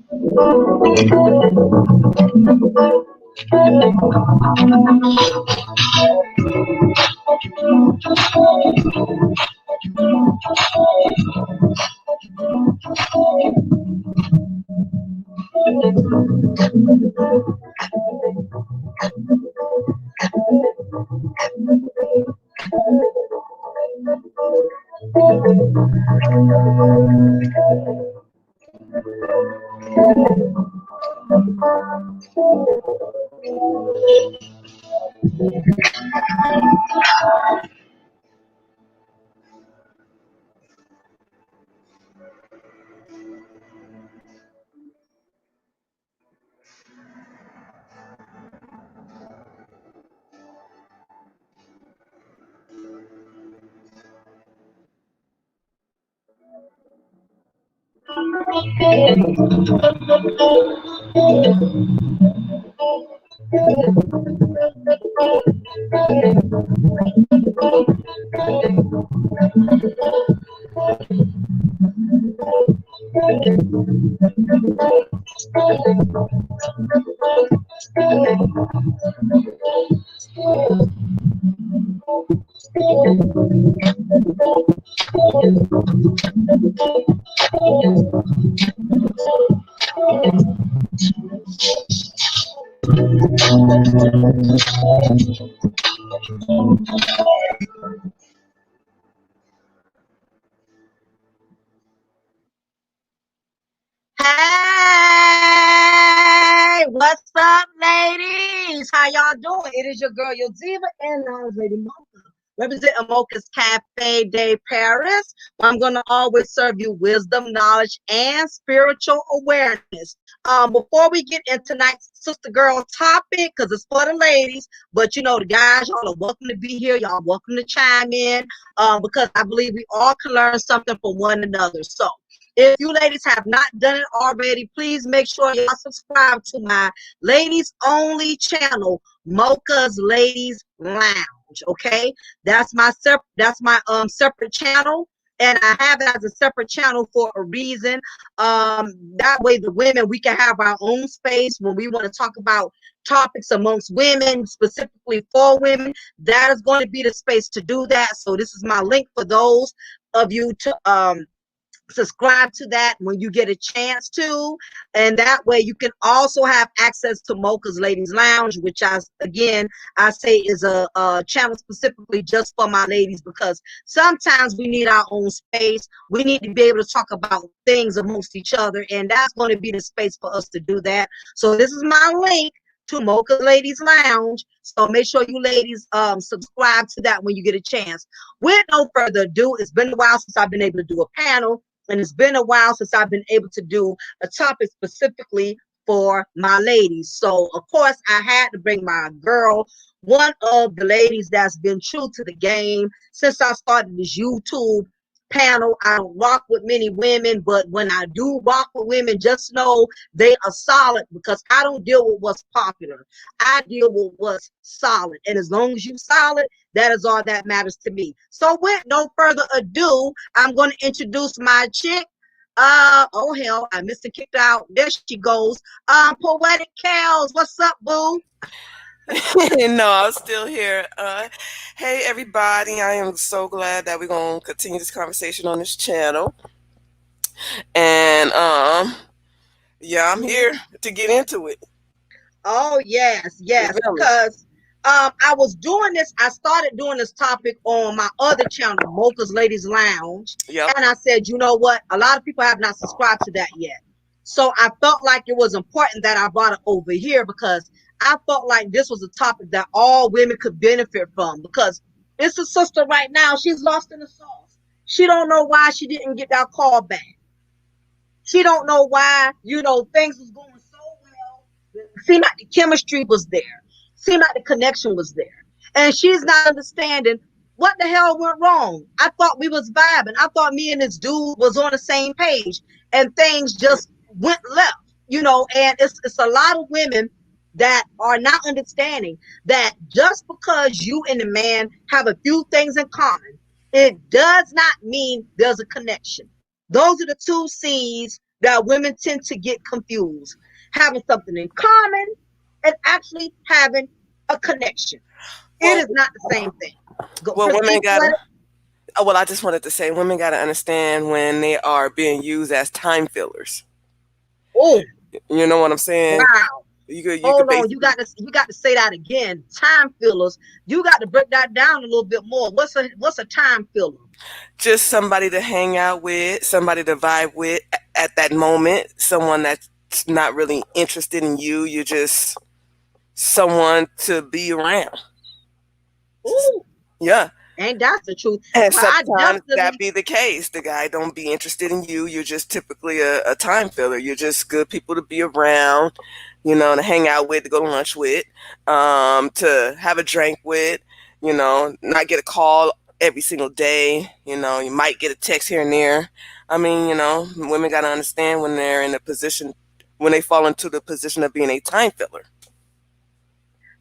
Hey, what's up, ladies? How y'all doing? It is your girl, your diva, and I was Lady Mocha. Represent Mocha's Cafe de Paris. I'm going to always serve you wisdom, knowledge, and spiritual awareness. Before we get into tonight's sister girl topic, because it's for the ladies, but you know, the guys, y'all are welcome to be here. Y'all welcome to chime in because I believe we all can learn something from one another. So, if you ladies have not done it already, please make sure y'all subscribe to my ladies only channel, Mocha's Ladies Lounge. Okay, that's my separate channel, and I have it as a separate channel for a reason. That way, the women, we can have our own space when we want to talk about topics amongst women, specifically for women. That is going to be the space to do that. So this is my link for those of you to subscribe to that when you get a chance to, and that way you can also have access to Mocha's Ladies Lounge, which I say is a channel specifically just for my ladies, because sometimes we need our own space. We need to be able to talk about things amongst each other, and that's going to be the space for us to do that. So this is my link to Mocha's Ladies Lounge. So make sure you ladies subscribe to that when you get a chance. With no further ado, it's been a while since I've been able to do a panel, and it's been a while since I've been able to do a topic specifically for my ladies. So, of course, I had to bring my girl, one of the ladies that's been true to the game since I started this YouTube panel. I don't rock with many women, but when I do rock with women, just know they are solid, because I don't deal with what's popular. I deal with what's solid. And as long as you're solid, that is all that matters to me. So with no further ado, I'm going to introduce my chick. Oh hell, I missed it, kicked out. There she goes. Poetic Kels, what's up, boo? No, I'm still here. Hey, everybody. I am so glad that we're going to continue this conversation on this channel. And, yeah, I'm here to get into it. Oh, yes, Really? because I was doing this. I started doing this topic on my other channel, Mocha's Ladies Lounge. Yep. And I said, you know what? A lot of people have not subscribed to that yet. So I felt like it was important that I brought it over here, because I felt like this was a topic that all women could benefit from, because it's a sister right now. She's lost in the sauce. She don't know why she didn't get that call back. She don't know why, things was going so well. Seemed like the chemistry was there. Seemed like the connection was there. And she's not understanding what the hell went wrong. I thought we was vibing. I thought me and this dude was on the same page, and things just went left, and it's a lot of women that are not understanding that just because you and the man have a few things in common, it does not mean there's a connection. Those are the two C's that women tend to get confused. Having something in common and actually having a connection. It Well, is not the same thing. Go well, women proceed, gotta. poetic. Well, I just wanted to say, women gotta understand when they are being used as time fillers. Oh, You know what I'm saying? wow. You could Hold on, basically you got to say that again. Time fillers. You got to break that down a little bit more. What's a time filler? just somebody to hang out with, somebody to vibe with at that moment, someone that's not really interested in you. You're just someone to be around. Ooh, Yeah. and that's the truth. And Well, I sometimes that definitely. be the case. The guy don't be interested in you. You're just typically a time filler. You're just good people to be around, to hang out with, to go to lunch with, to have a drink with, not get a call every single day. You might get a text here and there. I mean, women got to understand when they're in a position, when they fall into the position of being a time filler.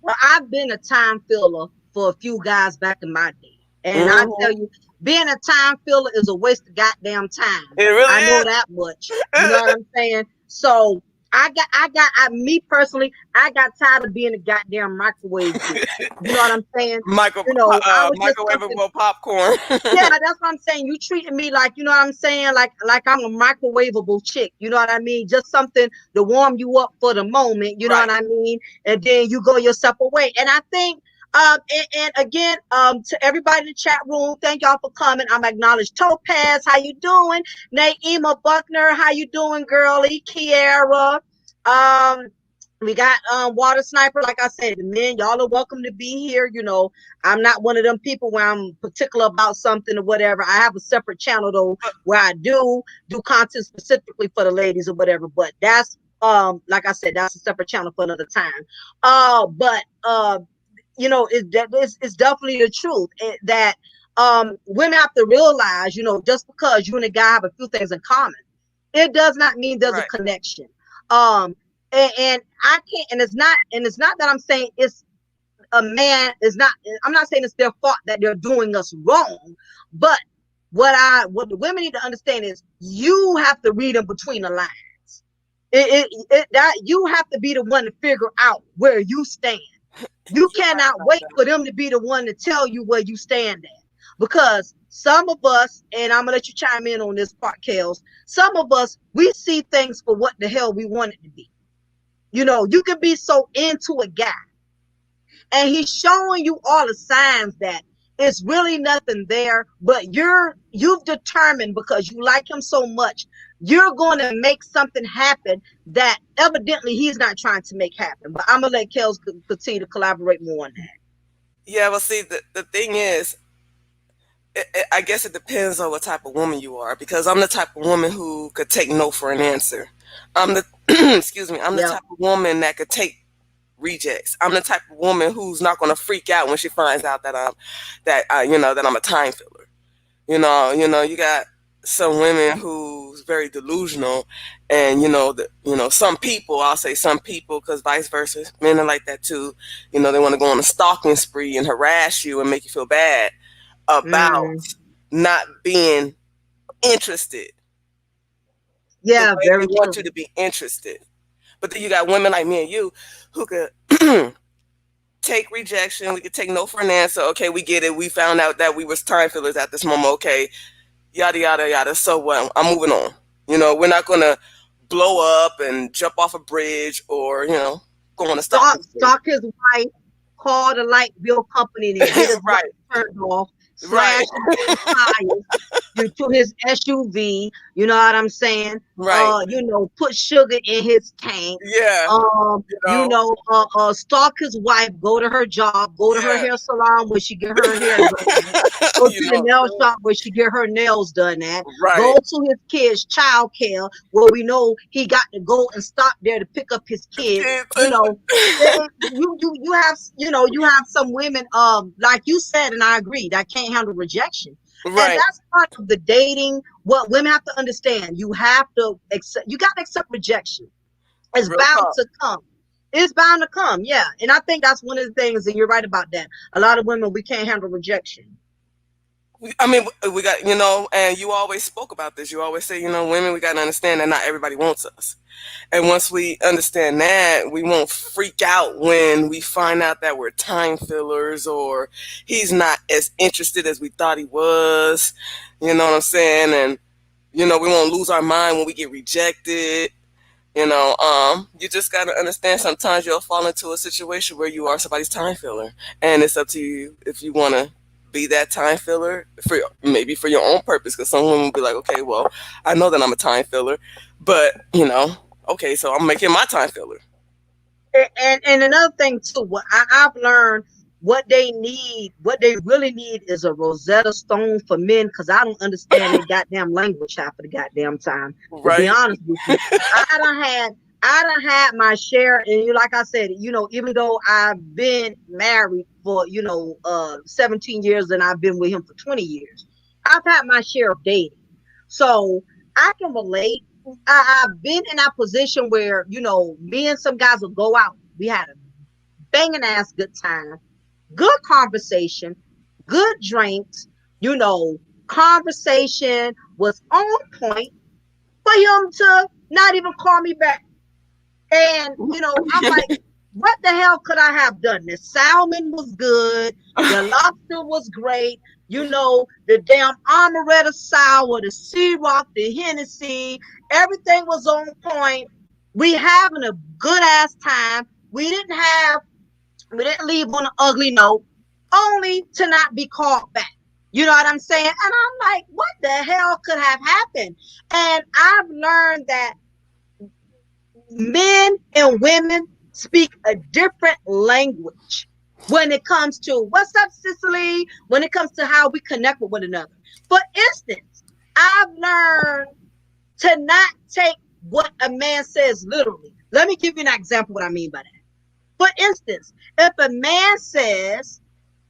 Well, I've been a time filler for a few guys back in my day. And I tell Hmm. you, being a time filler is a waste of goddamn time. It really I know is. that much. You know what I'm saying? So me personally, I got tired of being a goddamn microwave bitch. You know what I'm saying? I was just something. Microwavable popcorn. Yeah, that's what I'm saying. You treating me like, you know what I'm saying, like I'm a microwavable chick. You know what I mean? Just something to warm you up for the moment. You know Right. what I mean? And then you go yourself away. And I think, and again, to everybody in the chat room, thank y'all for coming. I'm acknowledged Topaz. How you doing? Naima Buckner. How you doing, girlie? Kiara. Um, we got Water Sniper. Like I said, the men, y'all are welcome to be here. I'm not one of them people where I'm particular about something or whatever. I have a separate channel though where I do content specifically for the ladies or whatever. But that's like I said, that's a separate channel for another time. But it's definitely the truth that women have to realize, just because you and a guy have a few things in common, it does not mean there's a Right. connection. And I can't, and it's not that I'm saying it's a man is not, I'm not saying it's their fault that they're doing us wrong, but what the women need to understand is you have to read in between the lines. That you have to be the one to figure out where you stand. You You're right cannot about wait that. for them to be the one to tell you where you stand at. Because some of us, and I'm gonna let you chime in on this part, Kels, some of us, we see things for what the hell we want it to be. You can be so into a guy and he's showing you all the signs that it's really nothing there, but you've determined, because you like him so much, you're going to make something happen that evidently he's not trying to make happen. But I'm gonna let Kels continue to collaborate more on that. Yeah, well, see, the thing is, I guess it depends on what type of woman you are, because I'm the type of woman who could take no for an answer. I'm the excuse me, I'm the Yeah. type of woman that could take rejects. I'm the type of woman who's not going to freak out when she finds out that I'm a time filler. You got some women who's very delusional, and some people, I'll say some people, because vice versa, men are like that too. They want to go on a stalking spree and harass you and make you feel bad about Mm. not being interested the Yeah, way they very want true. you to be interested. But then you got women like me and you who could take rejection. We could take no for an answer. Okay, we get it. We found out that we was time fillers at this moment. Okay, yada yada yada. So what? I'm moving on. We're not gonna blow up and jump off a bridge, or go on a stalking spree. Stalk his wife, call the light bill company to get his Right, lights turned off, right, slash his damn tires to his SUV. You know what I'm saying? right. Put sugar in his tank. Yeah, you know. Stalk his wife, go to her job, go to her Yeah, hair salon where she get her hair done at, go to you the know. nail shop where she get her nails done at, Right, go to his kids' child care where we know he got to go and stop there to pick up his kids. You kids. know, you have some women, like you said, and I agree, that can't handle rejection. And Right, that's part of the dating. What women have to understand, you got to accept rejection. It's real bound talk. to come. It's bound to come, yeah. And I think that's one of the things, and you're right about that. A lot of women, we can't handle rejection. I mean, we got, you know, and you always spoke about this. You always say, you know, women, we got to understand that not everybody wants us. And once we understand that, we won't freak out when we find out that we're time fillers or he's not as interested as we thought he was. You know what I'm saying? And, you know, we won't lose our mind when we get rejected. You know, you just got to understand sometimes you'll fall into a situation where you are somebody's time filler. And it's up to you if you want to be that time filler for maybe for your own purpose. Because some women will be like, okay, well, I know that I'm a time filler, but, you know, okay, so I'm making my time filler. And another thing too, what I've learned, what they really need is a Rosetta Stone for men, because I don't understand their goddamn language half of the goddamn time. To be Right. honest with you, I done had my share, and you, like I said, you know, even though I've been married for 17 years and I've been with him for 20 years, I've had my share of dating, so I can relate. I've been in that position where, you know, me and some guys will go out. We had a banging ass good time, good conversation, good drinks, you know, conversation was on point for him to not even call me back. And, you know, I'm like, what the hell could I have done? The salmon was good. The lobster was great. You know, the damn amaretto sour, the sea rock, the Hennessy, everything was on point. We having a good ass time. We didn't leave on an ugly note, only to not be called back. You know what I'm saying? And I'm like, what the hell could have happened? And I've learned that men and women speak a different language when it comes to what's up, Cicely, when it comes to how we connect with one another. For instance, I've learned to not take what a man says literally. Let me give you an example what I mean by that. For instance, if a man says,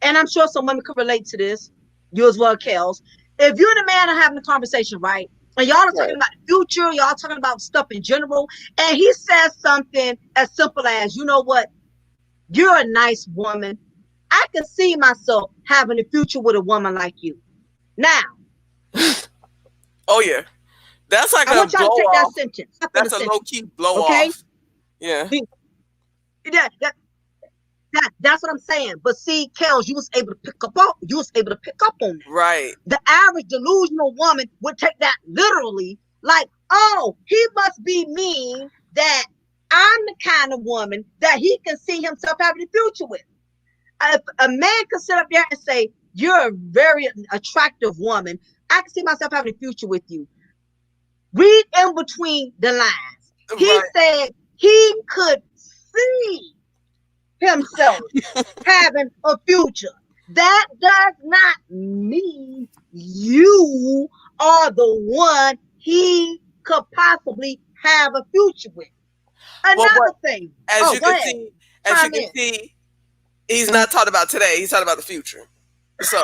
and I'm sure some women could relate to this, you as well, Kels, if you and a man are having a conversation, right? And y'all are talking about the future, y'all talking about stuff in general, and he says something as simple as, you know what, you're a nice woman. I can see myself having a future with a woman like you. Now, Oh yeah, that's like I a want y'all blow to take that off. sentence. That's a low key blow Okay? off. Yeah. That's what I'm saying. But see, Kels, you was able to pick up on that. Right. The average delusional woman would take that literally, like, oh, he must be mean that I'm the kind of woman that he can see himself having a future with. If a man can sit up there and say, you're a very attractive woman, I can see myself having a future with you. Read in between the lines. He Right. said he could see himself having a future. That does not mean you are the one he could possibly have a future with. Another thing. As you Go can ahead. see, as you can see, he's not talking about today. He's talking about the future. So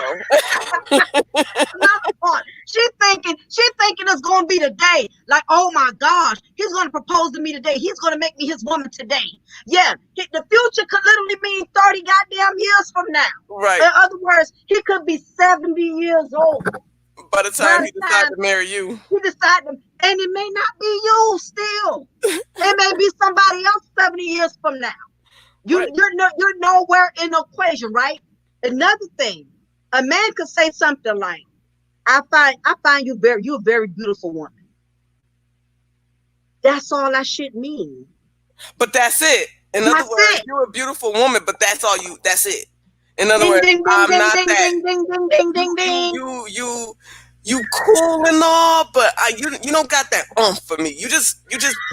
Another part. She's thinking it's gonna be today. Like, oh my gosh, he's gonna propose to me today. He's gonna make me his woman today. Yeah, the future could literally mean 30 goddamn years from now. right. In other words, he could be 70 years old. By the time he decides to marry you, he decided, and it may not be you still. It may be somebody else 70 years from now. You're nowhere in the equation, right? Another thing, a man could say something like, I find you're a very beautiful woman. That's all that shit means. But that's it. In other words, you're a beautiful woman, but that's it. In other words, I'm not that. You cool and all, but you don't got that for me. You just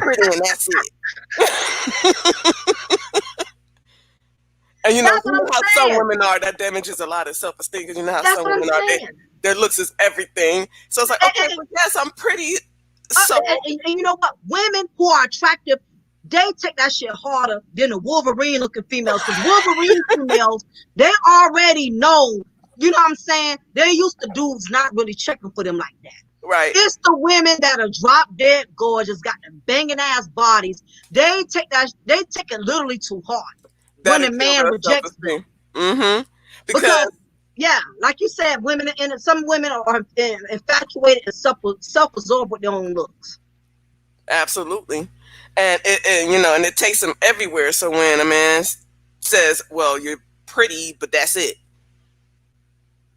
pretty and that's it. And you know how some women are, that damages a lot of self-esteem, because you know how some women are, their looks is everything. So it's like, okay, well, yes, I'm pretty. So and you know what? Women who are attractive, they take that shit harder than the Wolverine looking females. Because Wolverine females, they already know, you know what I'm saying? They're used to dudes not really checking for them like that. Right. It's the women that are drop dead gorgeous, got the banging ass bodies. They take it literally too hard when a man rejects them. Mm-hmm. Because Yeah, like you said, women and some women are infatuated and self-absorbed with their own looks. Absolutely. And it takes them everywhere. So when a man says, "Well, you're pretty, but that's it,"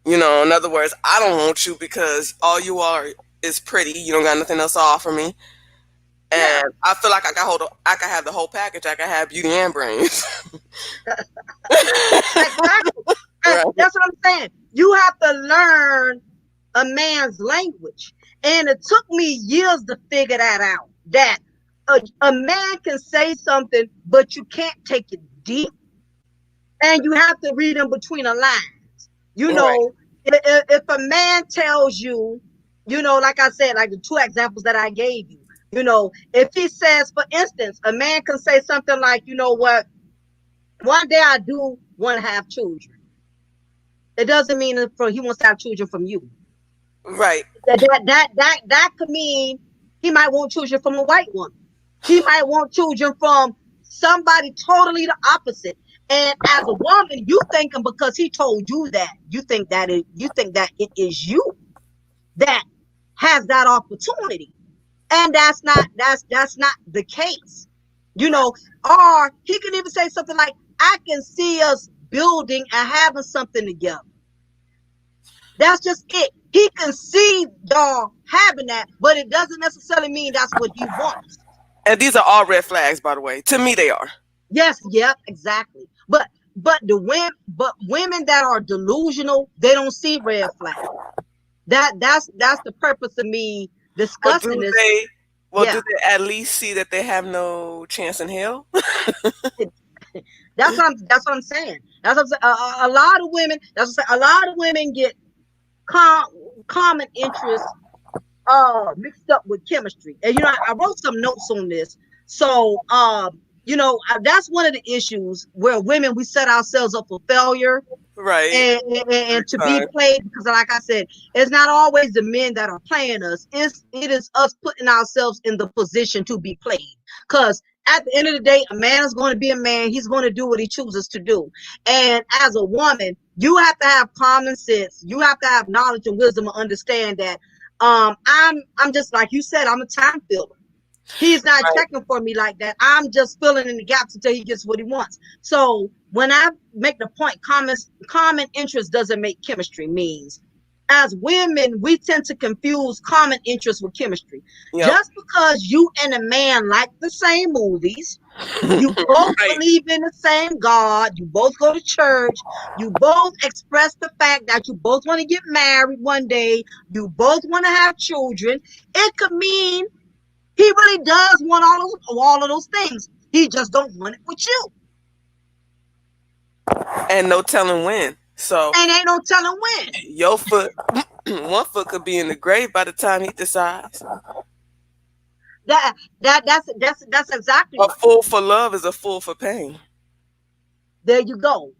in other words, I don't want you because all you are is pretty. You don't got nothing else to offer me. Yeah, And I feel like I can have the whole package. I can have beauty and brains. exactly. And Right. that's what I'm saying. You have to learn a man's language. And it took me years to figure that out. That a man can say something, but you can't take it deep. And you have to read in between the lines. You Right. know, if a man tells you, like I said, like the two examples that I gave you, if he says, for instance, a man can say something like, you know what, one day I do want to have children. It doesn't mean he wants to have children from you. Right. That could mean he might want children from a white woman. He might want children from somebody totally the opposite. And as a woman, you thinking because he told you that, you think that it is you that has that opportunity. And that's not the case. Or he can even say something like, I can see us building and having something together. That's just it. He can see y'all having that, but it doesn't necessarily mean that's what he wants. And these are all red flags, by the way. To me, they are. Yes, yep, exactly. But women that are delusional, they don't see red flags. That's the purpose of me Well, discussing do this. they? Well, Yeah, do they at least see that they have no chance in hell? that's what I'm saying. That's what I'm saying. A lot of women. That's what I'm saying. A lot of women get common interests mixed up with chemistry. And I wrote some notes on this. So that's one of the issues where women, we set ourselves up for failure Right. and Every to be time. played, because like I said, it's not always the men that are playing us. It is us putting ourselves in the position to be played. Because at the end of the day, a man is going to be a man. He's going to do what he chooses to do. And as a woman, you have to have common sense. You have to have knowledge and wisdom to understand that I'm just like you said, I'm a time filler. He's not Right. checking for me like that. I'm just filling in the gaps until he gets what he wants. So when I make the point, common interest doesn't make chemistry, means as women, we tend to confuse common interest with chemistry. Yep. Just because you and a man like the same movies, you both Right. believe in the same God, you both go to church, you both express the fact that you both want to get married one day, you both want to have children, it could mean he really does want all of those things. He just don't want it with you. And no telling when. So And ain't no telling when. your foot, one foot could be in the grave by the time he decides. That's exactly A right. fool for love is a fool for pain. There you go.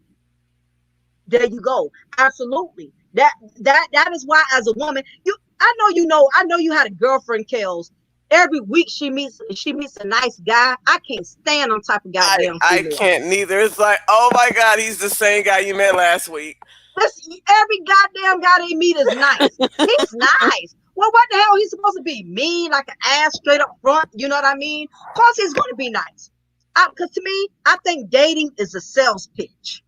There you go. Absolutely. That is why, as a woman, I know you had a girlfriend, Kels. Every week she meets a nice guy. I can't stand on type of goddamn I female. can't neither. It's like, oh my God, he's the same guy you met last week. Every goddamn guy they meet is nice. He's nice. Well, what the hell? He's supposed to be mean, like an ass straight up front. You know what I mean? Of course, he's going to be nice. Because to me, I think dating is a sales pitch.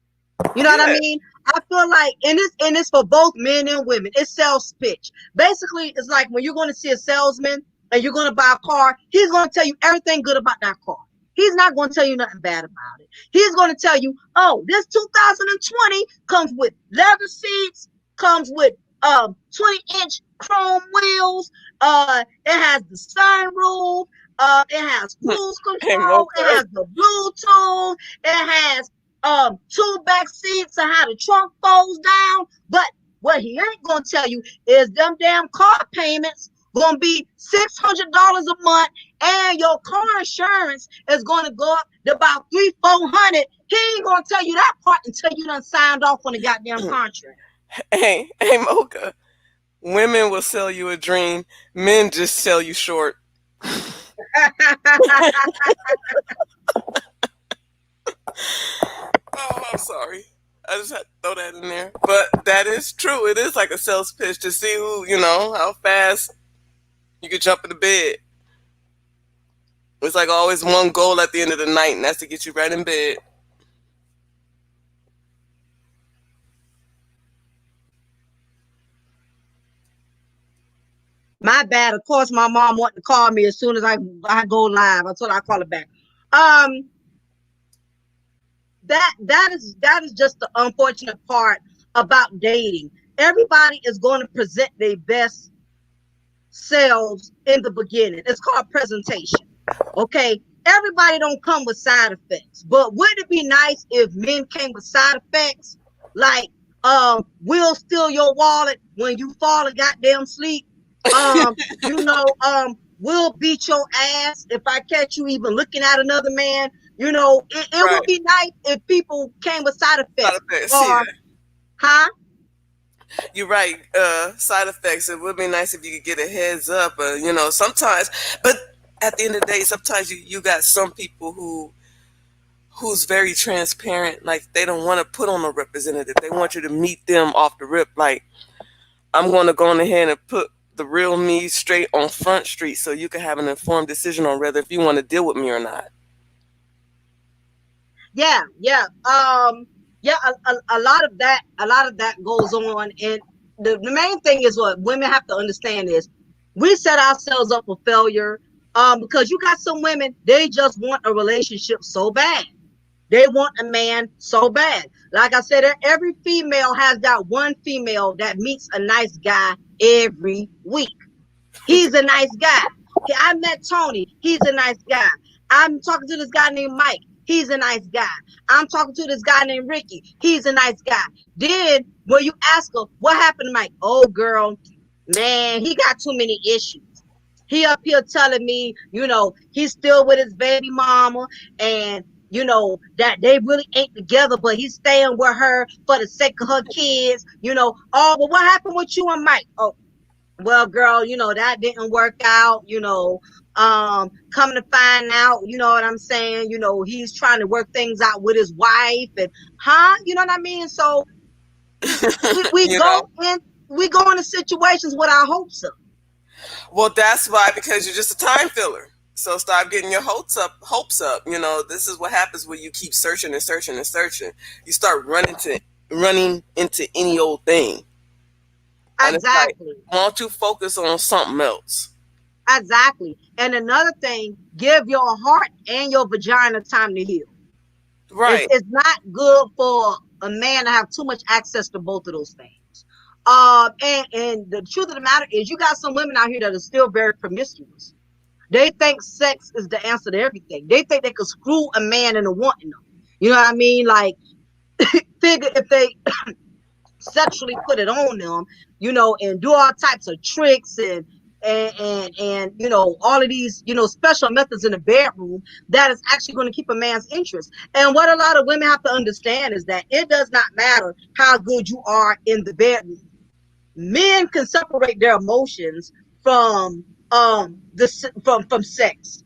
You know what I Yeah. mean? I feel like, and it's for both men and women. It's sales pitch. Basically, it's like when you're going to see a salesman and you're going to buy a car, he's going to tell you everything good about that car. He's not going to tell you nothing bad about it. He's going to tell you, oh, this 2020 comes with leather seats, comes with 20-inch chrome wheels. It has the sunroof. It has cruise Hey, control. It Mocha. has the Bluetooth. It has two back seats and how the trunk folds down. But what he ain't gonna tell you is them damn car payments gonna be $600 a month, and your car insurance is gonna go up to about 300-400. He ain't gonna tell you that part until you done signed off on the goddamn contract. Hey, Mocha. Women will sell you a dream. Men just sell you short. Oh, I'm sorry. I just had to throw that in there. But that is true. It is like a sales pitch to see who, how fast you can jump into bed. It's like always one goal at the end of the night, and that's to get you right in bed. My bad. Of course, my mom wanted to call me as soon as I go live. I told her I call her back. Um, that is just the unfortunate part about dating. Everybody is going to present their best selves in the beginning. It's called presentation. Okay. Everybody don't come with side effects, but wouldn't it be nice if men came with side effects like we'll steal your wallet when you fall and goddamn sleep. Um, we'll beat your ass if I catch you even looking at another man. It Right. would be nice if people came with side Side effects. effects. Yeah. Or, huh? You're right. Side effects. It would be nice if you could get a heads up. Sometimes, but at the end of the day, sometimes you got some people who's very transparent. Like they don't want to put on a representative. They want you to meet them off the rip. Like I'm going to go on ahead and put the real me straight on Front Street, so you can have an informed decision on whether if you want to deal with me or not. Yeah, yeah. Yeah, a lot of that goes on. And the main thing is what women have to understand is we set ourselves up for failure. Because you got some women, they just want a relationship so bad. They want a man so bad. Like I said, every female has that one female that meets a nice guy every week. He's a nice guy. I met Tony. He's a nice guy. I'm talking to this guy named Mike. He's a nice guy. I'm talking to this guy named Ricky. He's a nice guy. Then when you ask her, what happened to Mike? Oh, girl, man, he got too many issues. He up here telling me, he's still with his baby mama and that they really ain't together, but he's staying with her for the sake of her kids. Oh, but what happened with you and Mike? Oh, well, girl, that didn't work out. Coming to find out, you know what I'm saying? He's trying to work things out with his wife and you know what I mean? So we You know. go in we go into situations with our hopes up. Well, that's why, because you're just a time filler. So stop getting your hopes up. Hopes up. This is what happens when you keep searching and searching and searching. You start running into any old thing, and it's like, Exactly. why don't you focus on something else? Exactly. And another thing, give your heart and your vagina time to heal. It's, Right. it's not good for a man to have too much access to both of those things. And the truth of the matter is, you got some women out here that are still very promiscuous. They think sex is the answer to everything. They think they could screw a man into wanting them. You know what I mean? Like, figure if they sexually put it on them, and do all types of tricks and all of these special methods in the bedroom, that is actually going to keep a man's interest. And what a lot of women have to understand is that it does not matter how good you are in the bedroom. Men can separate their emotions from from sex.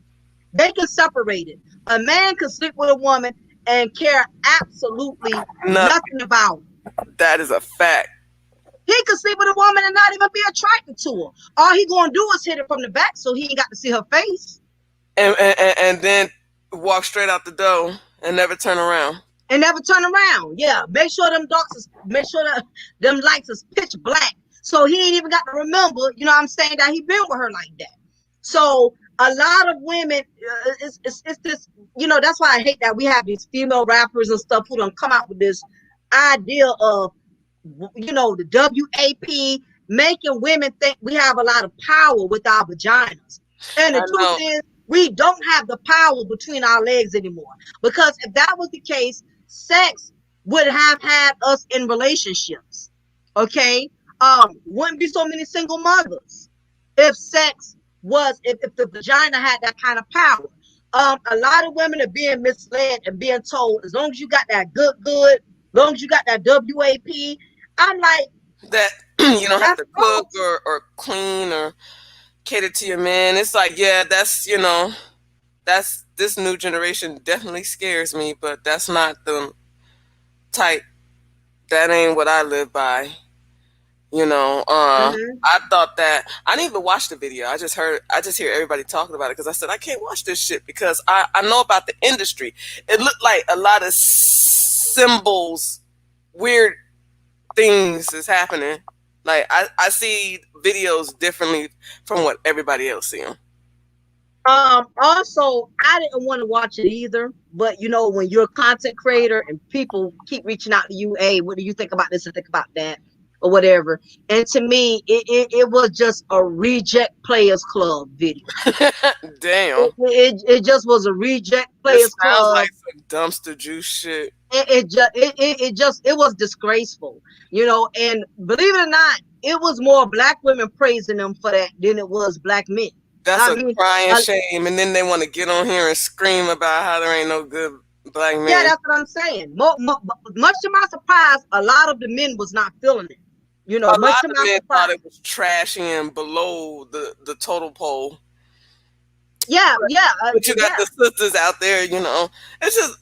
They can separate it. A man can sleep with a woman and care absolutely Nothing. nothing about it. That is a fact. He could sleep with a woman and not even be attracted to her. All he gonna do is hit her from the back, so he ain't got to see her face And then walk straight out the door and never turn around. and never turn around. Yeah, make sure that them lights is pitch black, so he ain't even got to remember. You know what I'm saying, that he been with her like that. So a lot of women, it's this. That's why I hate that we have these female rappers and stuff who don't come out with this idea of the WAP, making women think we have a lot of power with our vaginas. And the I truth know. is, we don't have the power between our legs anymore. Because if that was the case, sex would have had us in relationships. Okay? Wouldn't be so many single mothers if if the vagina had that kind of power. A lot of women are being misled and being told, as long as you got that good, as long as you got that WAP. I'm like, That you don't have that's to cook false. or clean or cater to your man. It's like, yeah, that's this new generation definitely scares me, but that's not the type that ain't what I live by. You know, Mm-hmm. I thought that I didn't even watch the video. I just hear everybody talking about it because I said I can't watch this shit because I know about the industry. It looked like a lot of symbols, weird things is happening. Like I see videos differently from what everybody else see them. Also, I didn't want to watch it either, but you know, when you're a content creator and people keep reaching out to you, hey, what do you think about this and think about that or whatever? And to me, it was just a reject players club video. Damn, It just was a reject this players sounds club. like some dumpster juice shit. It was disgraceful, you know, and believe it or not, it was more black women praising them for that than it was black men. That's I a mean, crying shame, and then they want to get on here and scream about how there ain't no good black yeah, men. that's what I'm saying. Much to my surprise, a lot of the men was not feeling it. You A know, much lot to of my men thought surprise. it was trashy and below the total pole. Yeah, yeah, But you got yeah. the sisters out there, you know. It's just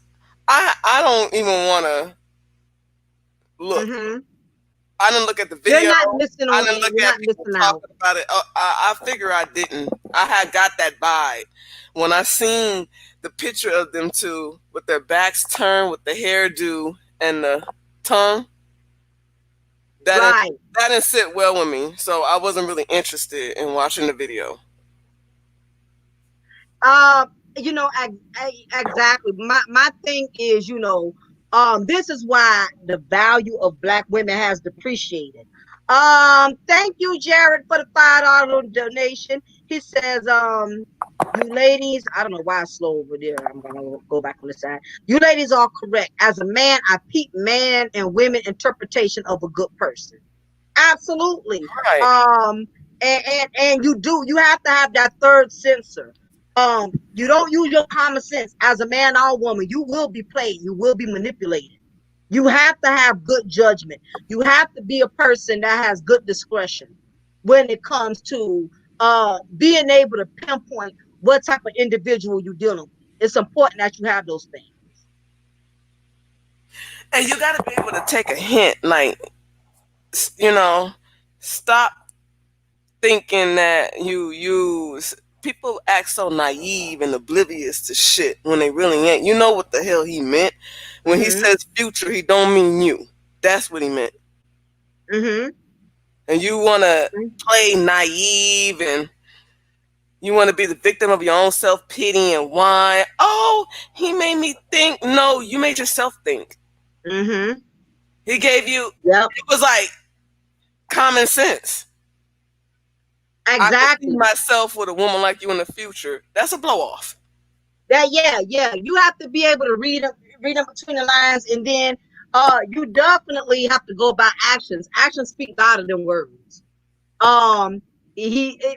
I don't even want to look. Mm-hmm. I didn't look at the You're video. not missing I on didn't it. look You're at not people missing out. talking about it. I figure I didn't. I had got that vibe when I seen the picture of them two with their backs turned, with the hairdo and the tongue. That Right. didn't, that didn't sit well with me, so I wasn't really interested in watching the video. Uh, you know, exactly. My thing is, you know, this is why the value of black women has depreciated. Thank you, Jared, for the $5 donation. He says, you ladies, I don't know why it's slow over there. I'm gonna go back on the side. You ladies are correct. As a man, I peep man and women interpretation of a good person. Absolutely. Right. And you have to have that third sensor. You don't use your common sense as a man or woman, you will be played, you will be manipulated. You have to have good judgment. You have to be a person that has good discretion when it comes to being able to pinpoint what type of individual you're dealing with. It's important that you have those things. And you got to be able to take a hint, like, you know, stop thinking that people act so naive and oblivious to shit when they really ain't. You know what the hell he meant when he Mm-hmm. says future. He don't mean you. That's what he meant. Mm-hmm. And you want to play naive and you want to be the victim of your own self pity and whine. Oh, he made me think. No, you made yourself think. Mm-hmm. He gave you. Yep. It was like common sense. I can see Exactly. myself with a woman like you in the future. That's a blow off. Yeah. You have to be able to read them between the lines, and then you definitely have to go by actions. Actions speak louder than words. Um,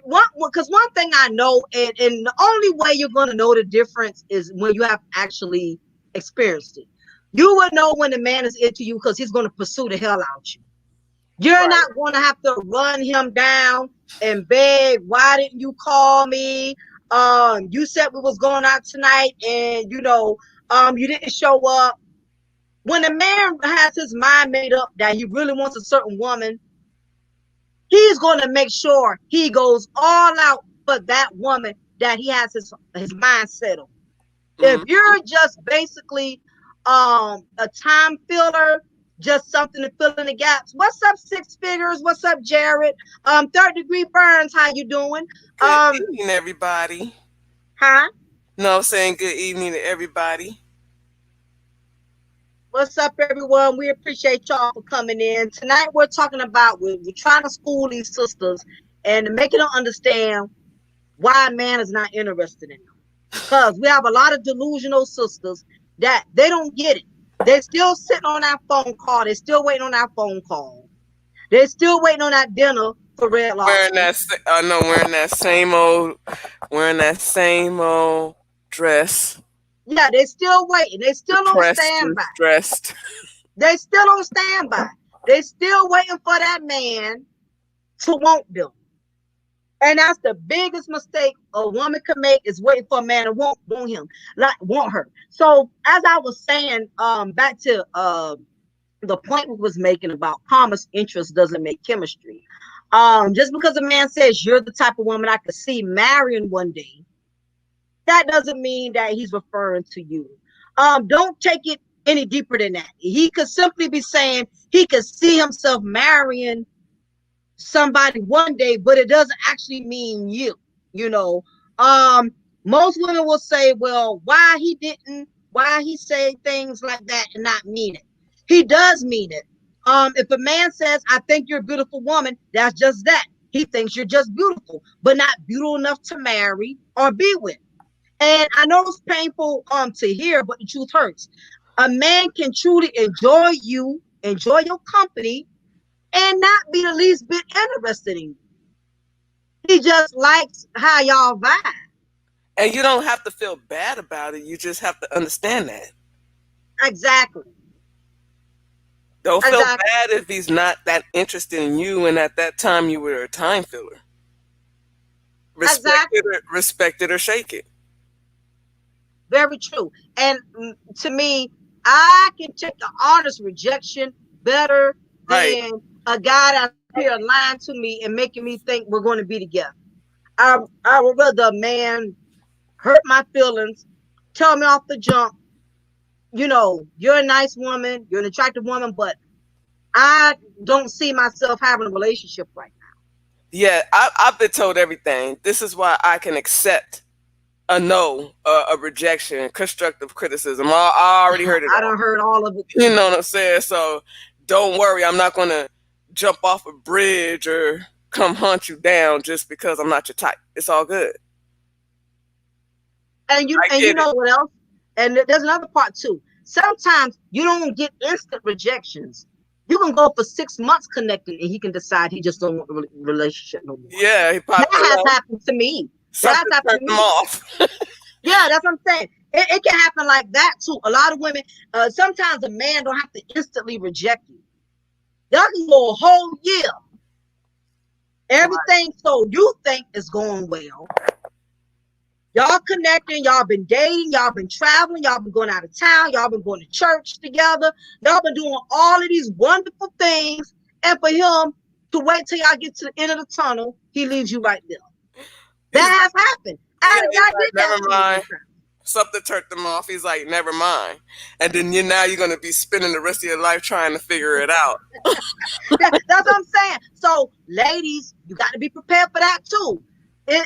one because one thing I know, and the only way you're going to know the difference is when you have actually experienced it. You would know when the man is into you because he's going to pursue the hell out you. You're Right. not going to have to run him down and beg, why didn't you call me? You said we was going out tonight and you didn't show up. When a man has his mind made up that he really wants a certain woman, he's going to make sure he goes all out for that woman that he has his mind set on. If Mm-hmm. you're just basically a time filler, just something to fill in the gaps. What's up, Six Figures? What's up, Jared? Third Degree Burns, how you doing? Good evening, everybody. Huh? No, I'm saying good evening to everybody. What's up, everyone? We appreciate y'all for coming in. Tonight we're talking about we're trying to school these sisters and making them understand why a man is not interested in them. Because we have a lot of delusional sisters that they don't get it. They're still sitting on that phone call. They're still waiting on that phone call. They're still waiting on that dinner for Red Wearing Lobster. that, I know, wearing that same old dress, Yeah, they're still waiting. They're still on depressed and standby. stressed. They're still on standby. They're still waiting for that man to want them. And that's the biggest mistake a woman can make is waiting for a man to want him, like want her. So as I was saying, back to the point we was making about commerce interest doesn't make chemistry. Just because a man says you're the type of woman I could see marrying one day, that doesn't mean that he's referring to you. Don't take it any deeper than that. He could simply be saying he could see himself marrying somebody one day, but it doesn't actually mean you. You know, most women will say, well, why he say things like that and not mean it? He does mean it. If a man says, I think you're a beautiful woman, that's just that. He thinks you're just beautiful, but not beautiful enough to marry or be with. And I know it's painful to hear, but the truth hurts. A man can truly enjoy you, enjoy your company, and not be the least bit interested in you. He just likes how y'all vibe. And you don't have to feel bad about it. You just have to understand that. Exactly. Don't feel Exactly. bad if he's not that interested in you and at that time you were a time filler. Exactly. Respect it or shake it. Very true. And to me, I can take the honest rejection better Right. than a guy that's here lying to me and making me think we're going to be together. I would rather a man hurt my feelings, tell me off the jump, you're a nice woman, you're an attractive woman, but I don't see myself having a relationship right now. Yeah, I've been told everything. This is why I can accept a no, a rejection, constructive criticism. I already heard it I all. done heard all of it. You know what I'm saying? So don't worry, I'm not going to jump off a bridge or come hunt you down just because I'm not your type. It's all good. And you know what else? And there's another part too. Sometimes you don't get instant rejections. You can go for 6 months connecting, and he can decide he just don't want a relationship no more. Yeah, he that has happened to me. Something turned him off. Yeah, that's what I'm saying. It can happen like that too. A lot of women. Sometimes a man don't have to instantly reject you. Y'all can go a whole year. Everything so you think is going well. Y'all connecting, y'all been dating, y'all been traveling, y'all been going out of town, y'all been going to church together, y'all been doing all of these wonderful things, and for him to wait till y'all get to the end of the tunnel, he leaves you right there. That has happened. Never mind. Something turned him off. He's like, never mind. And then now you're going to be spending the rest of your life trying to figure it out. That's what I'm saying. So, ladies, you got to be prepared for that too.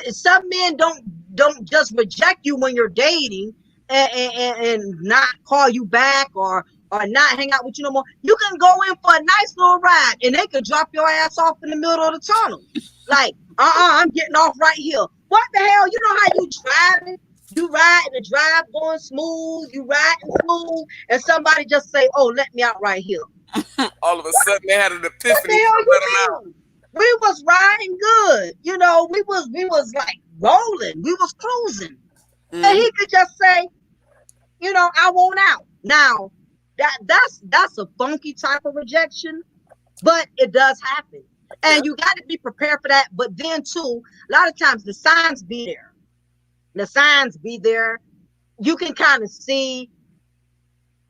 Some men don't just reject you when you're dating and not call you back or not hang out with you no more. You can go in for a nice little ride and they can drop your ass off in the middle of the tunnel. Like, I'm getting off right here. What the hell? You know how you driving? You riding the drive going smooth, you riding smooth, and somebody just say, oh, let me out right here. All of a sudden they had an epiphany. What the hell you mean? We was riding good. We was like rolling. We was cruising. Mm-hmm. And he could just say, I want out. Now, that's a funky type of rejection, but it does happen. And you got to be prepared for that. But then too, a lot of times the signs be there. The signs be there. You can kind of see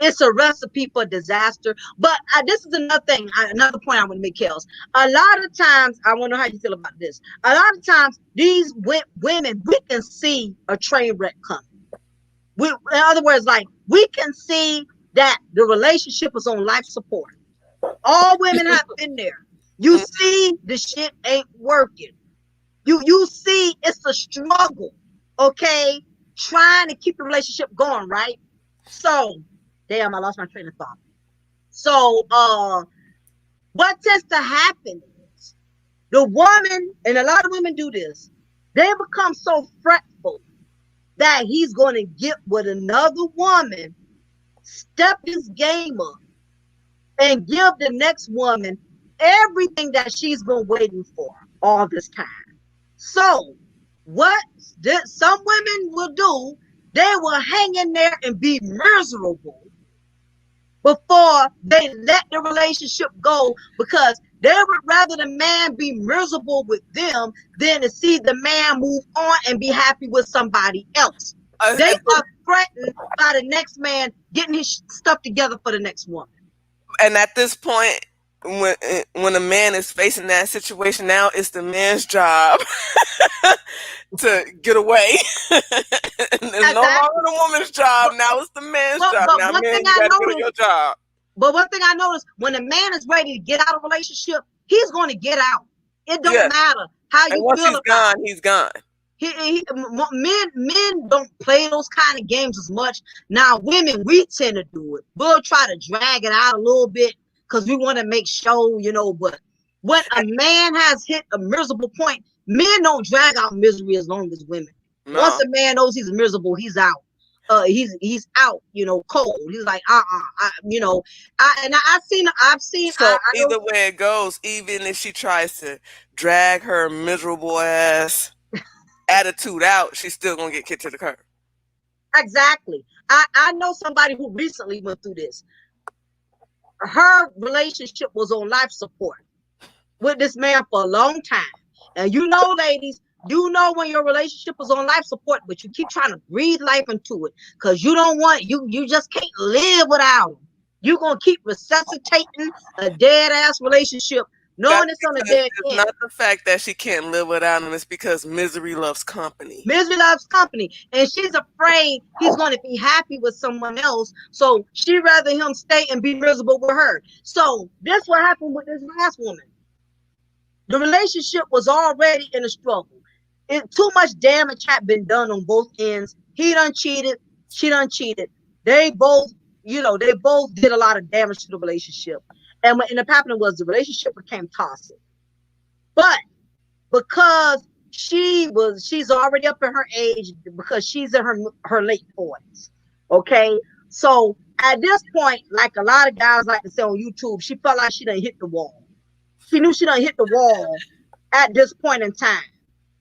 it's a recipe for disaster. But this is another thing, another point I want to make, Kels. A lot of times, I want to know how you feel about this. A lot of times, these women, we can see a train wreck coming. In other words, like, we can see that the relationship is on life support. All women have been there. You see the shit ain't working. You see it's a struggle, okay? Trying to keep the relationship going, right? So, damn, I lost my train of thought. So, what tends to happen is the woman, and a lot of women do this, they become so fretful that he's going to get with another woman, step his game up, and give the next woman everything that she's been waiting for all this time. So, what some women will do, they will hang in there and be miserable before they let the relationship go, because they would rather the man be miserable with them than to see the man move on and be happy with somebody else. They are threatened by the next man getting his stuff together for the next woman. And at this point, when a man is facing that situation, now it's the man's job to get away. And it's no longer Exactly. the woman's job. Now it's the man's job. But Now, one man, thing you I got to get on noticed, your job. but one thing I noticed, when a man is ready to get out of a relationship, he's going to get out. It don't Yeah. matter how And you once feel he's about gone, it. he's gone. Men don't play those kind of games as much. Now, women, we tend to do it. We'll try to drag it out a little bit because we want to make sure, but when a man has hit a miserable point, men don't drag out misery as long as women. No. Once a man knows he's miserable, he's out. He's out, cold. He's like, I've seen. So either way it goes, even if she tries to drag her miserable ass attitude out, she's still gonna get kicked to the curb. Exactly. I know somebody who recently went through this. Her relationship was on life support with this man for a long time. And ladies, when your relationship is on life support, but you keep trying to breathe life into it because you don't want, you just can't live without him. You're going to keep resuscitating a dead ass relationship, knowing it's on a dead end. It's not the fact that she can't live without him, it's because misery loves company. Misery loves company. And she's afraid he's going to be happy with someone else. So she'd rather him stay and be miserable with her. So this what happened with this last woman. The relationship was already in a struggle. Too much damage had been done on both ends. He done cheated. She done cheated. They both did a lot of damage to the relationship. And what ended up happening was the relationship became toxic. But because she's already up in her age, because she's in her late 40s. Okay. So at this point, like a lot of guys like to say on YouTube, she felt like she done hit the wall. She knew she done hit the wall at this point in time.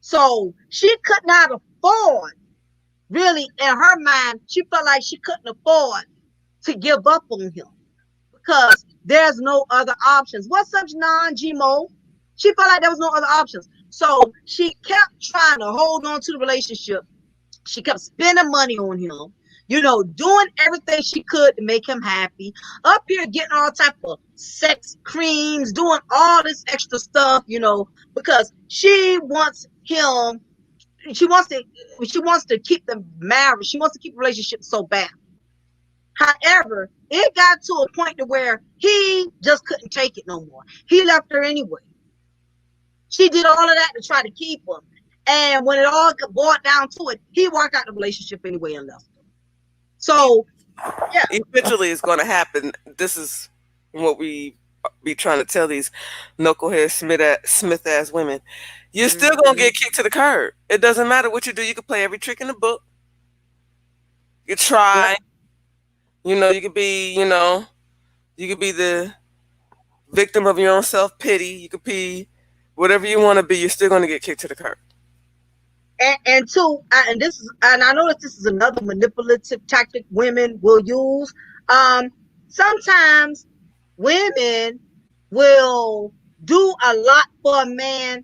So she could not afford, really, in her mind, she felt like she couldn't afford to give up on him because there's no other options. What's up, non-GMO? She felt like there was no other options. So she kept trying to hold on to the relationship. She kept spending money on him, doing everything she could to make him happy. Up here getting all type of sex creams, doing all this extra stuff, because she wants him. She wants to keep them married. She wants to keep a relationship so bad. However, it got to a point to where he just couldn't take it no more. He left her anyway. She did all of that to try to keep him. And when it all boiled down to it, he walked out the relationship anyway and left her. So, yeah. Eventually it's going to happen. This is what we be trying to tell these knucklehead Smith ass women. You're still going to get kicked to the curb. It doesn't matter what you do. You can play every trick in the book. You try. Yeah. You could be, the victim of your own self-pity. You could be whatever you want to be. You're still going to get kicked to the curb. And I know that this is another manipulative tactic women will use. Sometimes women will do a lot for a man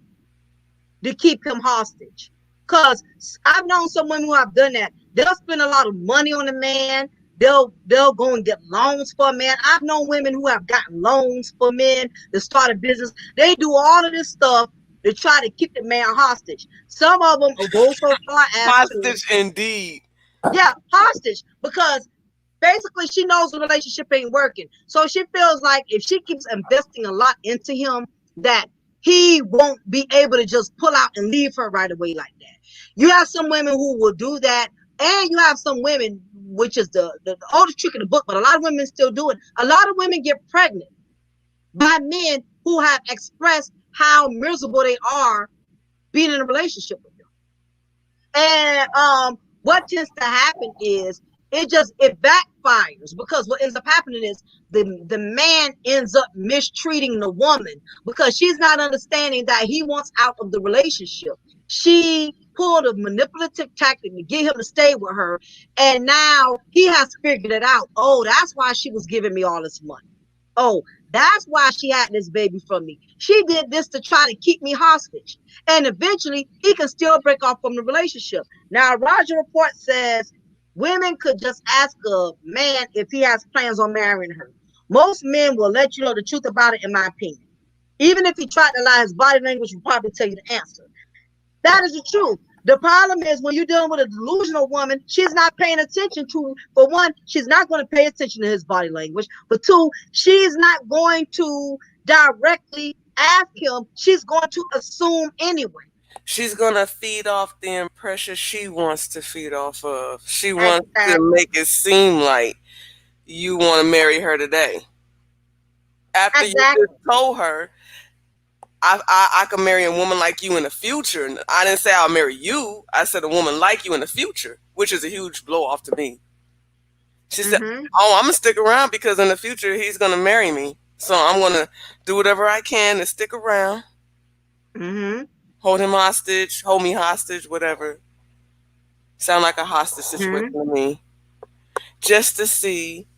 to keep him hostage. Because I've known some women who have done that. They'll spend a lot of money on a man. They'll go and get loans for a man. I've known women who have gotten loans for men to start a business. They do all of this stuff to try to keep the man hostage. Some of them will go so far as hostage indeed. Yeah, hostage, because basically she knows the relationship ain't working. So she feels like if she keeps investing a lot into him, that he won't be able to just pull out and leave her right away like that. You have some women who will do that, and you have some women, which is the oldest trick in the book, but a lot of women still do it. A lot of women get pregnant by men who have expressed how miserable they are being in a relationship with them. And what tends to happen is it backfires, because what ends up happening is the man ends up mistreating the woman because she's not understanding that he wants out of the relationship. She pulled a manipulative tactic to get him to stay with her, and now he has figured it out. Oh, that's why she was giving me all this money. Oh, that's why she had this baby from me. She did this to try to keep me hostage. And eventually, he can still break off from the relationship. Now, Roger Report says women could just ask a man if he has plans on marrying her. Most men will let you know the truth about it, in my opinion. Even if he tried to lie, his body language will probably tell you the answer. That is the truth. The problem is when you're dealing with a delusional woman, she's not paying attention to, for one, she's not going to pay attention to his body language. But two, she's not going to directly ask him. She's going to assume anyway. She's going to feed off the impression she wants to feed off of. She wants to make it seem like you want to marry her today. After you just told her, I could marry a woman like you in the future. I didn't say I'll marry you. I said a woman like you in the future, which is a huge blow off to me. She said, oh, I'm going to stick around because in the future he's going to marry me. So I'm going to do whatever I can to stick around. Hold him hostage, hold me hostage, whatever. Sound like a hostage situation to me. Just to see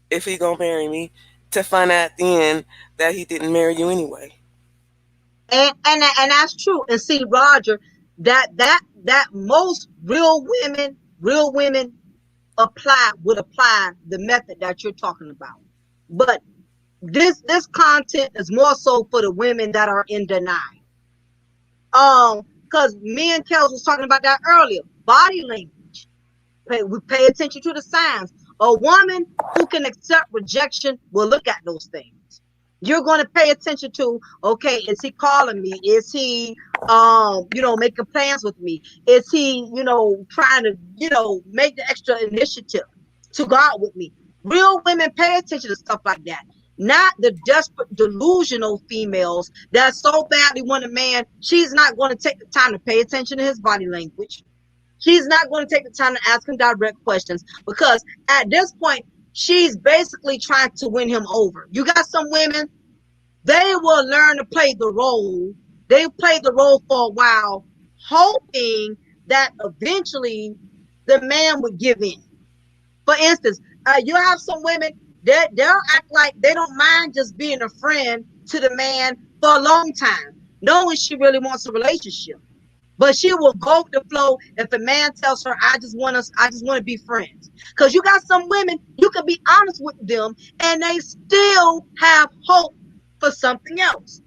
if he going to marry me, to find out at the end that he didn't marry you anyway. And that's true. And see, Roger, that most real women would apply the method that you're talking about. But this content is more so for the women that are in denial. Because me and Kels was talking about that earlier. Body language. We pay attention to the signs. A woman who can accept rejection will look at those things. You're going to pay attention to, okay, is he calling me? Is he, making plans with me? Is he, trying to, make the extra initiative to go out with me? Real women pay attention to stuff like that. Not the desperate, delusional females that so badly want a man, she's not going to take the time to pay attention to his body language. She's not going to take the time to ask him direct questions because at this point, she's basically trying to win him over. You got some women, they will learn to play the role. They play the role for a while, hoping that eventually the man would give in. For instance, you have some women that they'll act like they don't mind just being a friend to the man for a long time, knowing she really wants a relationship. But she will go with the flow if a man tells her, I just want to be friends. Because you got some women, you can be honest with them and they still have hope for something else.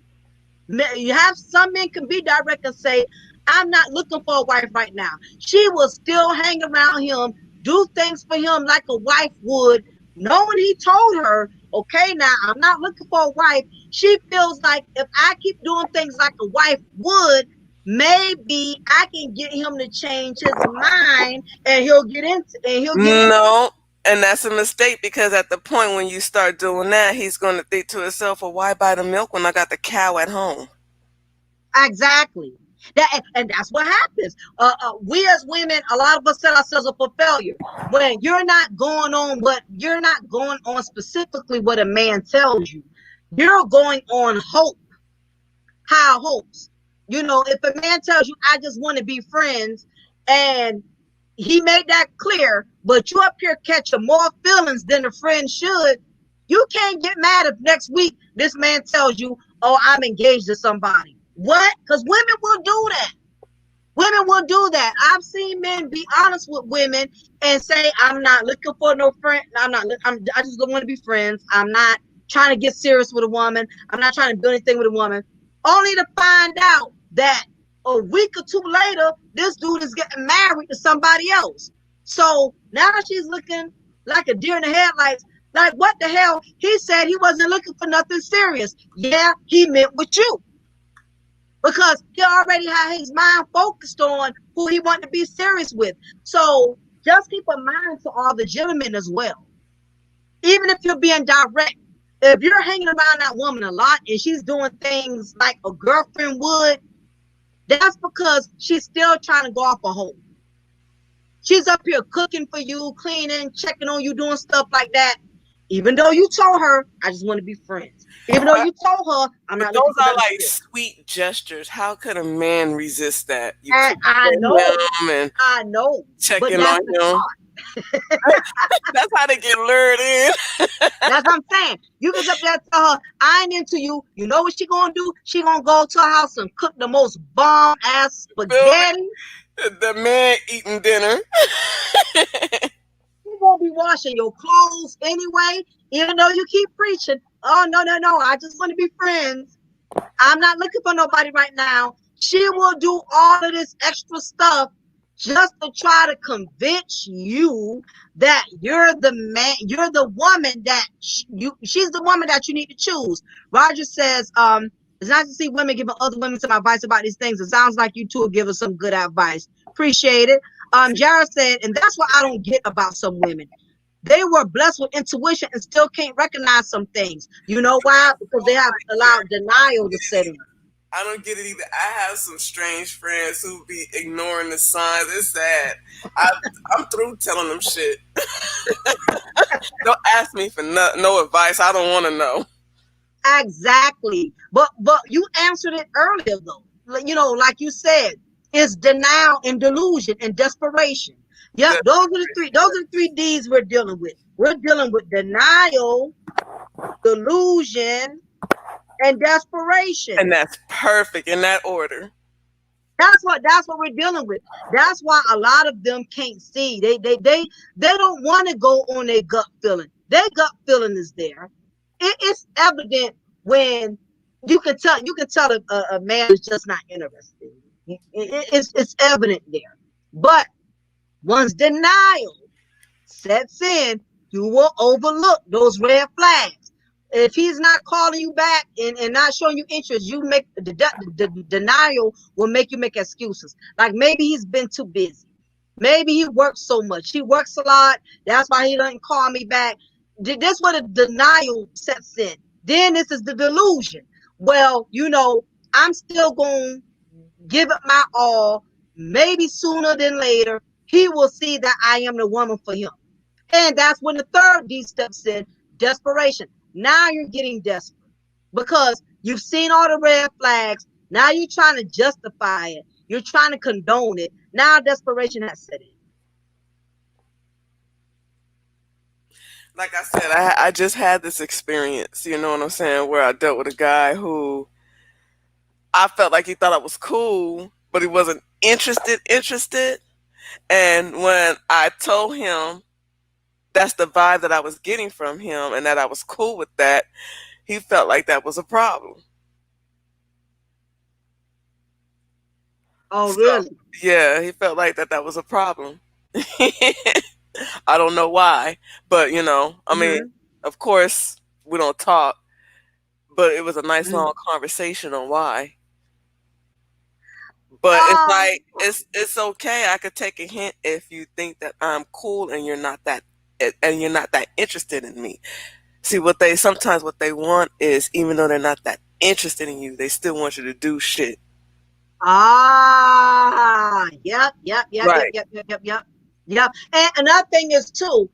You have some men can be direct and say, I'm not looking for a wife right now. She will still hang around him, do things for him like a wife would, knowing he told her, okay, now I'm not looking for a wife. She feels like if I keep doing things like a wife would, maybe I can get him to change his mind and he'll get into No, and that's a mistake because at the point when you start doing that, he's going to think to himself, well, why buy the milk when I got the cow at home? Exactly. And that's what happens. We as women, a lot of us set ourselves up for failure. When you're not going on specifically what a man tells you. You're going on hope. High hopes. If a man tells you, I just want to be friends, and he made that clear, but you up here catching more feelings than a friend should, you can't get mad if next week this man tells you, oh, I'm engaged to somebody. What? Because women will do that. Women will do that. I've seen men be honest with women and say, I'm not looking for no friend. I just don't want to be friends. I'm not trying to get serious with a woman. I'm not trying to do anything with a woman. Only to find out that a week or two later, this dude is getting married to somebody else. So now she's looking like a deer in the headlights. Like, what the hell? He said he wasn't looking for nothing serious. Yeah, he meant with you. Because he already had his mind focused on who he wanted to be serious with. So just keep in mind to all the gentlemen as well. Even if you're being direct, if you're hanging around that woman a lot and she's doing things like a girlfriend would, that's because she's still trying to go off a hope. She's up here cooking for you, cleaning, checking on you, doing stuff like that. Even though you told her, I just want to be friends. Even though you told her, I'm not looking for those are like sweet gestures. How could a man resist that? You I know. Checking on him. That's how they get lured in. That's what I'm saying. You can up there and tell her, I ain't into you. You know what she gonna do? She gonna go to her house and cook the most bomb ass spaghetti. The man eating dinner. He gonna be washing your clothes anyway, even though you keep preaching. Oh, no, no, no. I just want to be friends. I'm not looking for nobody right now. She will do all of this extra stuff just to try to convince you that you're the man, you're the woman that she's the woman that you need to choose. Roger says, it's nice to see women giving other women some advice about these things. It sounds like you two will give us some good advice. Appreciate it. Jared said, and that's what I don't get about some women. They were blessed with intuition and still can't recognize some things. You know why? Because they have allowed denial to set in. I don't get it either. I have some strange friends who be ignoring the signs. It's sad. I'm through telling them shit. Don't ask me for no advice. I don't want to know. Exactly. But you answered it earlier though. You know, like you said, it's denial and delusion and desperation. Yep, those are the three D's we're dealing with. We're dealing with denial, delusion, and desperation. And that's perfect in that order. That's what we're dealing with. That's why a lot of them can't see. They don't want to go on their gut feeling. Their gut feeling is there. It's evident when you can tell a man is just not interested. It's evident there. But once denial sets in, you will overlook those red flags. If he's not calling you back and not showing you interest, you make the denial will make you make excuses. Like maybe he's been too busy. Maybe he works so much. He works a lot. That's why he doesn't call me back. This what a denial sets in. Then this is the delusion. Well, you know, I'm still going to give it my all. Maybe sooner than later, he will see that I am the woman for him. And that's when the third D steps in, desperation. Now you're getting desperate because you've seen all the red flags. Now you're trying to justify it. You're trying to condone it. Now desperation has set in. Like I said, I just had this experience, you know what I'm saying, where I dealt with a guy who I felt like he thought I was cool, but he wasn't interested. And when I told him that's the vibe that I was getting from him and that I was cool with that, he felt like that was a problem. Oh, really? Yeah, he felt like that was a problem. I don't know why, but you know, I mean, of course we don't talk, but it was a nice long conversation on why. But it's like it's okay. I could take a hint if you think that I'm cool and you're not that interested in me. See, sometimes what they want is, even though they're not that interested in you, they still want you to do shit. Yep. Right. Yep. And another thing is too,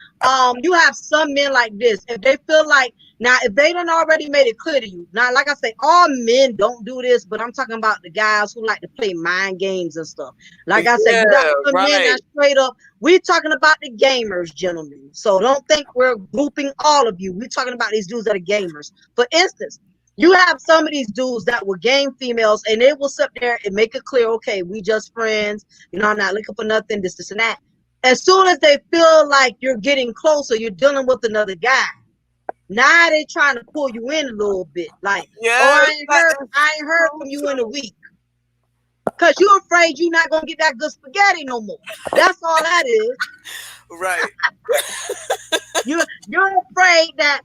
you have some men like this. If they feel like, now if they done already made it clear to you, now like I say, all men don't do this, but I'm talking about the guys who like to play mind games and stuff. Like I said, you got some men that straight up, we're talking about the gamers, gentlemen. So don't think we're grouping all of you. We're talking about these dudes that are gamers. For instance, you have some of these dudes that will game females and they will sit there and make it clear, okay, we just friends. You know, I'm not looking for nothing, this and that. As soon as they feel like you're getting closer, you're dealing with another guy. Now they trying to pull you in a little bit. Like, I ain't heard from you in a week. Because you're afraid you're not going to get that good spaghetti no more. That's all that is. Right. You're afraid that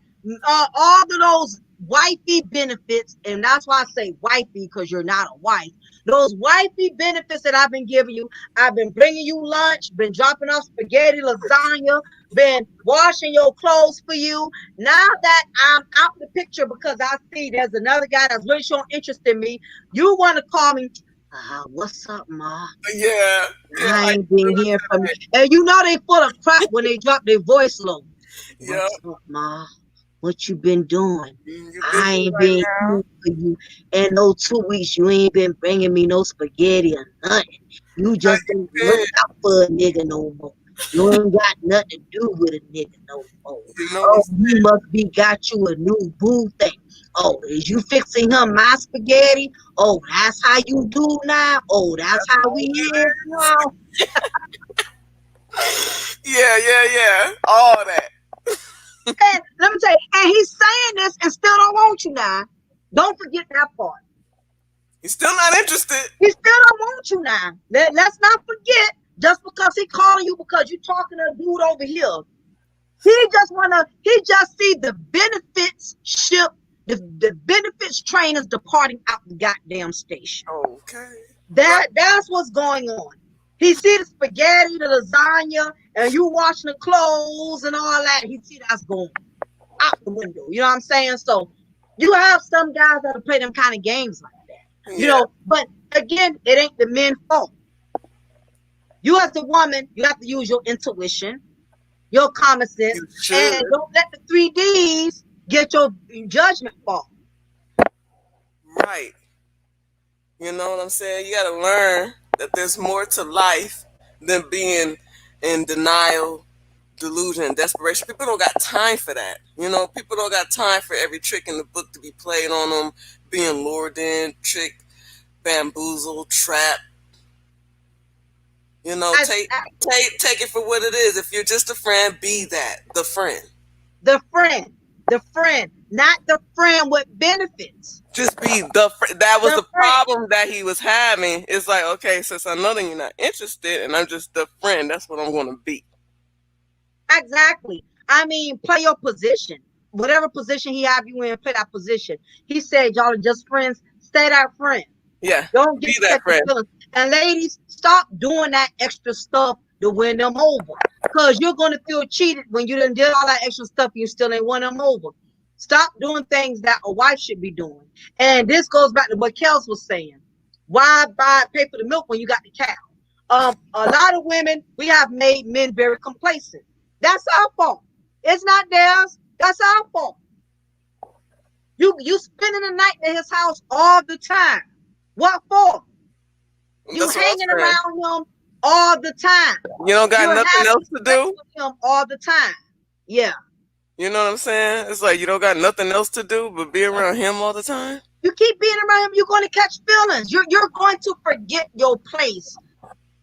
all of those wifey benefits, and that's why I say wifey, because you're not a wife. Those wifey benefits that I've been giving you, I've been bringing you lunch, been dropping off spaghetti, lasagna, been washing your clothes for you. Now that I'm out the picture because I see there's another guy that's really showing interest in me, you want to call me, what's up, Ma? Yeah. I ain't been here from you. And you know they full of crap when they drop their voice low. What's up, Ma? What you been doing? I ain't been here for you. And no 2 weeks, you ain't been bringing me no spaghetti or nothing. You just don't look out for a nigga no more. You ain't got nothing to do with a nigga no more. You must be got you a new boo thing. Oh, is you fixing him my spaghetti? Oh, that's how you do now? Oh, that's how we is now? Yeah. All that. And let me tell you, and he's saying this and still don't want you now. Don't forget that part. He's still not interested. He still don't want you now. Let's not forget, just because he calling you because you talking to a dude over here. He just see the benefits ship, the benefits trainers departing out the goddamn station. Okay. That's what's going on. He see the spaghetti, the lasagna, and you washing the clothes and all that. He see that's going out the window. You know what I'm saying? So you have some guys that'll play them kind of games like that. You know, but again, it ain't the men's fault. You as a woman, you have to use your intuition, your common sense, and don't let the 3Ds get your judgment fault. Right. You know what I'm saying? You got to learn that there's more to life than being in denial, delusion, and desperation. People don't got time for that. You know, people don't got time for every trick in the book to be played on them, being lured in, tricked, bamboozled, trapped. You know, take it for what it is. If you're just a friend, be that, the friend. The friend, not the friend with benefits. Just be the friend. That was the problem that he was having. It's like, okay, since I know that you're not interested and I'm just the friend, that's what I'm going to be. Exactly. I mean, play your position. Whatever position he have you in, play that position. He said, y'all are just friends. Stay that friend. Yeah. Don't get that friend. And ladies, stop doing that extra stuff to win them over. Because you're going to feel cheated when you done did all that extra stuff and you still ain't won them over. Stop doing things that a wife should be doing. And this goes back to what Kels was saying. Why pay for the milk when you got the cow? A lot of women, we have made men very complacent. That's our fault. It's not theirs. That's our fault. You spending the night at his house all the time. What for? You hanging around him all the time. You don't got nothing else to do with him all the time. Yeah. You know what I'm saying? It's like you don't got nothing else to do but be around him all the time. You keep being around him, you're going to catch feelings. You're going to forget your place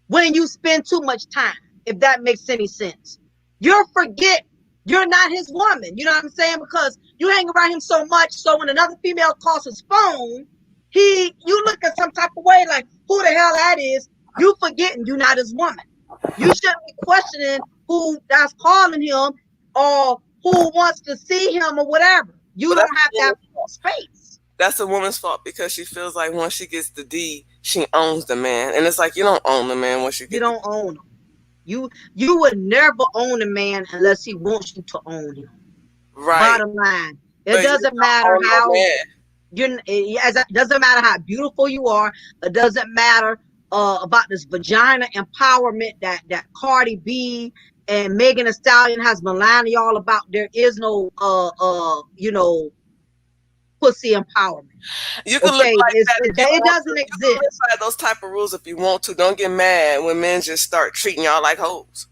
when you spend too much time, if that makes any sense. You'll forget you're not his woman. You know what I'm saying? Because you hang around him so much, so when another female calls his phone, you look at some type of way like, who the hell that is? You forgetting you're not his woman. You shouldn't be questioning who that's calling him or who wants to see him or whatever. You don't have to have space. That's a woman's fault because she feels like once she gets the D, she owns the man. And it's like, you don't own the man once you get don't own him. You would never own a man unless he wants you to own him. Right. Bottom line. It doesn't matter how it doesn't matter how beautiful you are. It doesn't matter about this vagina empowerment that Cardi B and Megan Thee Stallion has been lying to y'all about. There is no pussy empowerment. You can look like that. It doesn't exist. You can live by those type of rules if you want to. Don't get mad when men just start treating y'all like hoes.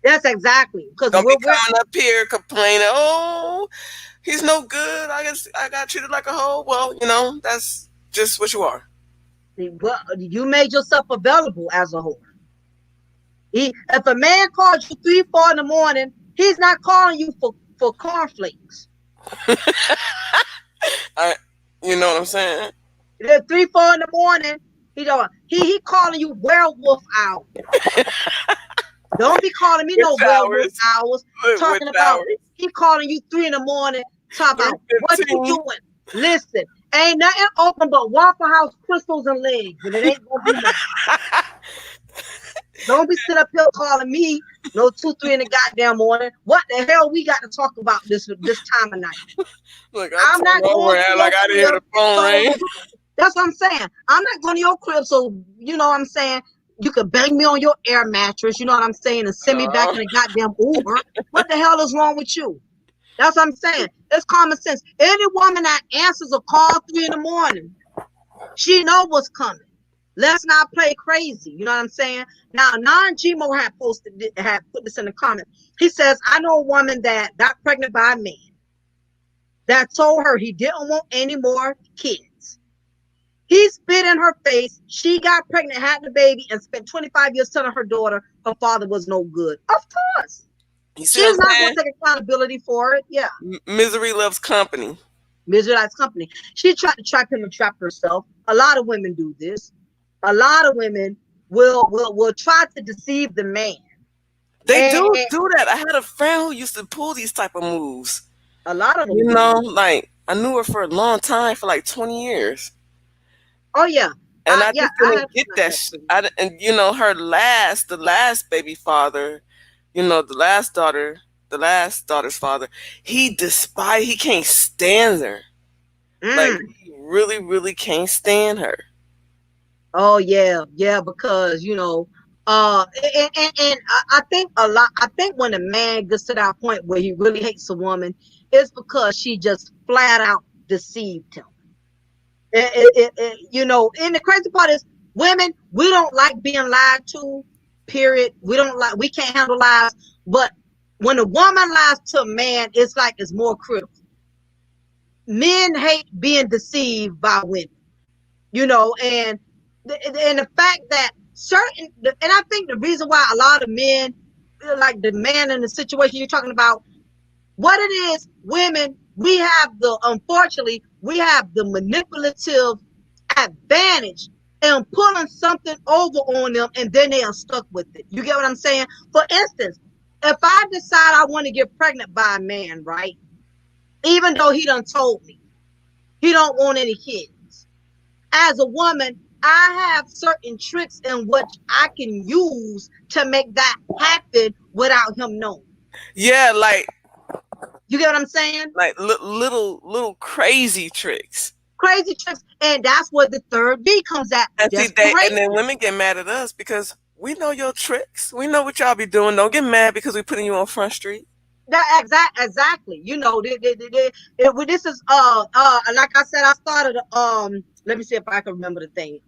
That's exactly. Because don't be coming up here complaining, oh, he's no good. I guess I got treated like a hoe. Well, you know, that's just what you are. Well, you made yourself available as a whore. If a man calls you 3, 4 in the morning, he's not calling you for cornflakes. You know what I'm saying? 3, 4 in the morning, he calling you werewolf hours. Don't be calling me no werewolf hours. Talking about he calling you 3 in the morning. Talking about what you doing. Listen, ain't nothing open but Waffle House crystals and legs, and it ain't gonna be nothing. Don't be sitting up here calling me no 2, 3 in the goddamn morning. What the hell we got to talk about this time of night? Look, I'm not going to like I didn't hear the phone ring. That's what I'm saying. I'm not going to your crib, so you know what I'm saying. You could bang me on your air mattress, you know what I'm saying, and send me back in a goddamn Uber. What the hell is wrong with you? That's what I'm saying. It's common sense. Any woman that answers a call 3 in the morning, she know what's coming. Let's not play crazy. You know what I'm saying? Now, Non-GMO had put this in the comment. He says, I know a woman that got pregnant by a man that told her he didn't want any more kids. He spit in her face. She got pregnant, had the baby, and spent 25 years telling her daughter her father was no good. Of course. You see what She's I'm not going saying? to take accountability for it. Yeah. Misery loves company. Visualize company. She tried to trap him and trap herself. A lot of women do this. A lot of women will try to deceive the man. They And do that. I had a friend who used to pull these type of moves. a lot of You them know, do. like I knew her for a long time, for like 20 years. Oh yeah. And I Yeah, just I didn't have get like that that shit. too. And the last baby father, the last daughter's father, he can't stand her. Like Mm. he really, really can't stand her. Oh yeah, yeah, because and I think a lot. I think when a man gets to that point where he really hates a woman, it's because she just flat out deceived him. And the crazy part is, women, we don't like being lied to. Period. We can't handle lies. But when a woman lies to a man, it's more critical. Men hate being deceived by women. And the fact that and I think the reason why a lot of men, like the man in the situation you're talking about, what it is, women, unfortunately, we have the manipulative advantage in pulling something over on them, and then they are stuck with it. You get what I'm saying? For instance, if I decide I want to get pregnant by a man, right? Even though he done told me he don't want any kids, as a woman, I have certain tricks in which I can use to make that happen without him knowing. Yeah, You get what I'm saying? little crazy tricks. Crazy tricks. And that's where the third D comes at, And see, and then desperation. women get mad at us because we know your tricks. We know what y'all be doing. Don't get mad because we putting you on Front Street. Exactly. This is like I said, I started let me see if I can remember the thing.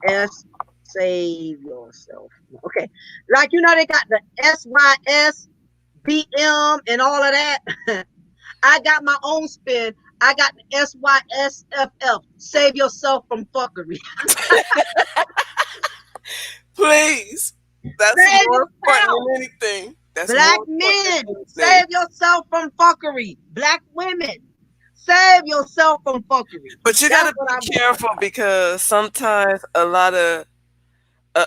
Save yourself. Okay. Like they got the SYS, BM and all of that. I got my own spin. I got the SYSFF. Save yourself from fuckery. Please. That's Save more important yourself. than anything. That's Black more important men, than save anything. yourself from fuckery. Black women, save yourself from fuckery. But you got That's to what be I'm saying. careful because sometimes a lot of uh,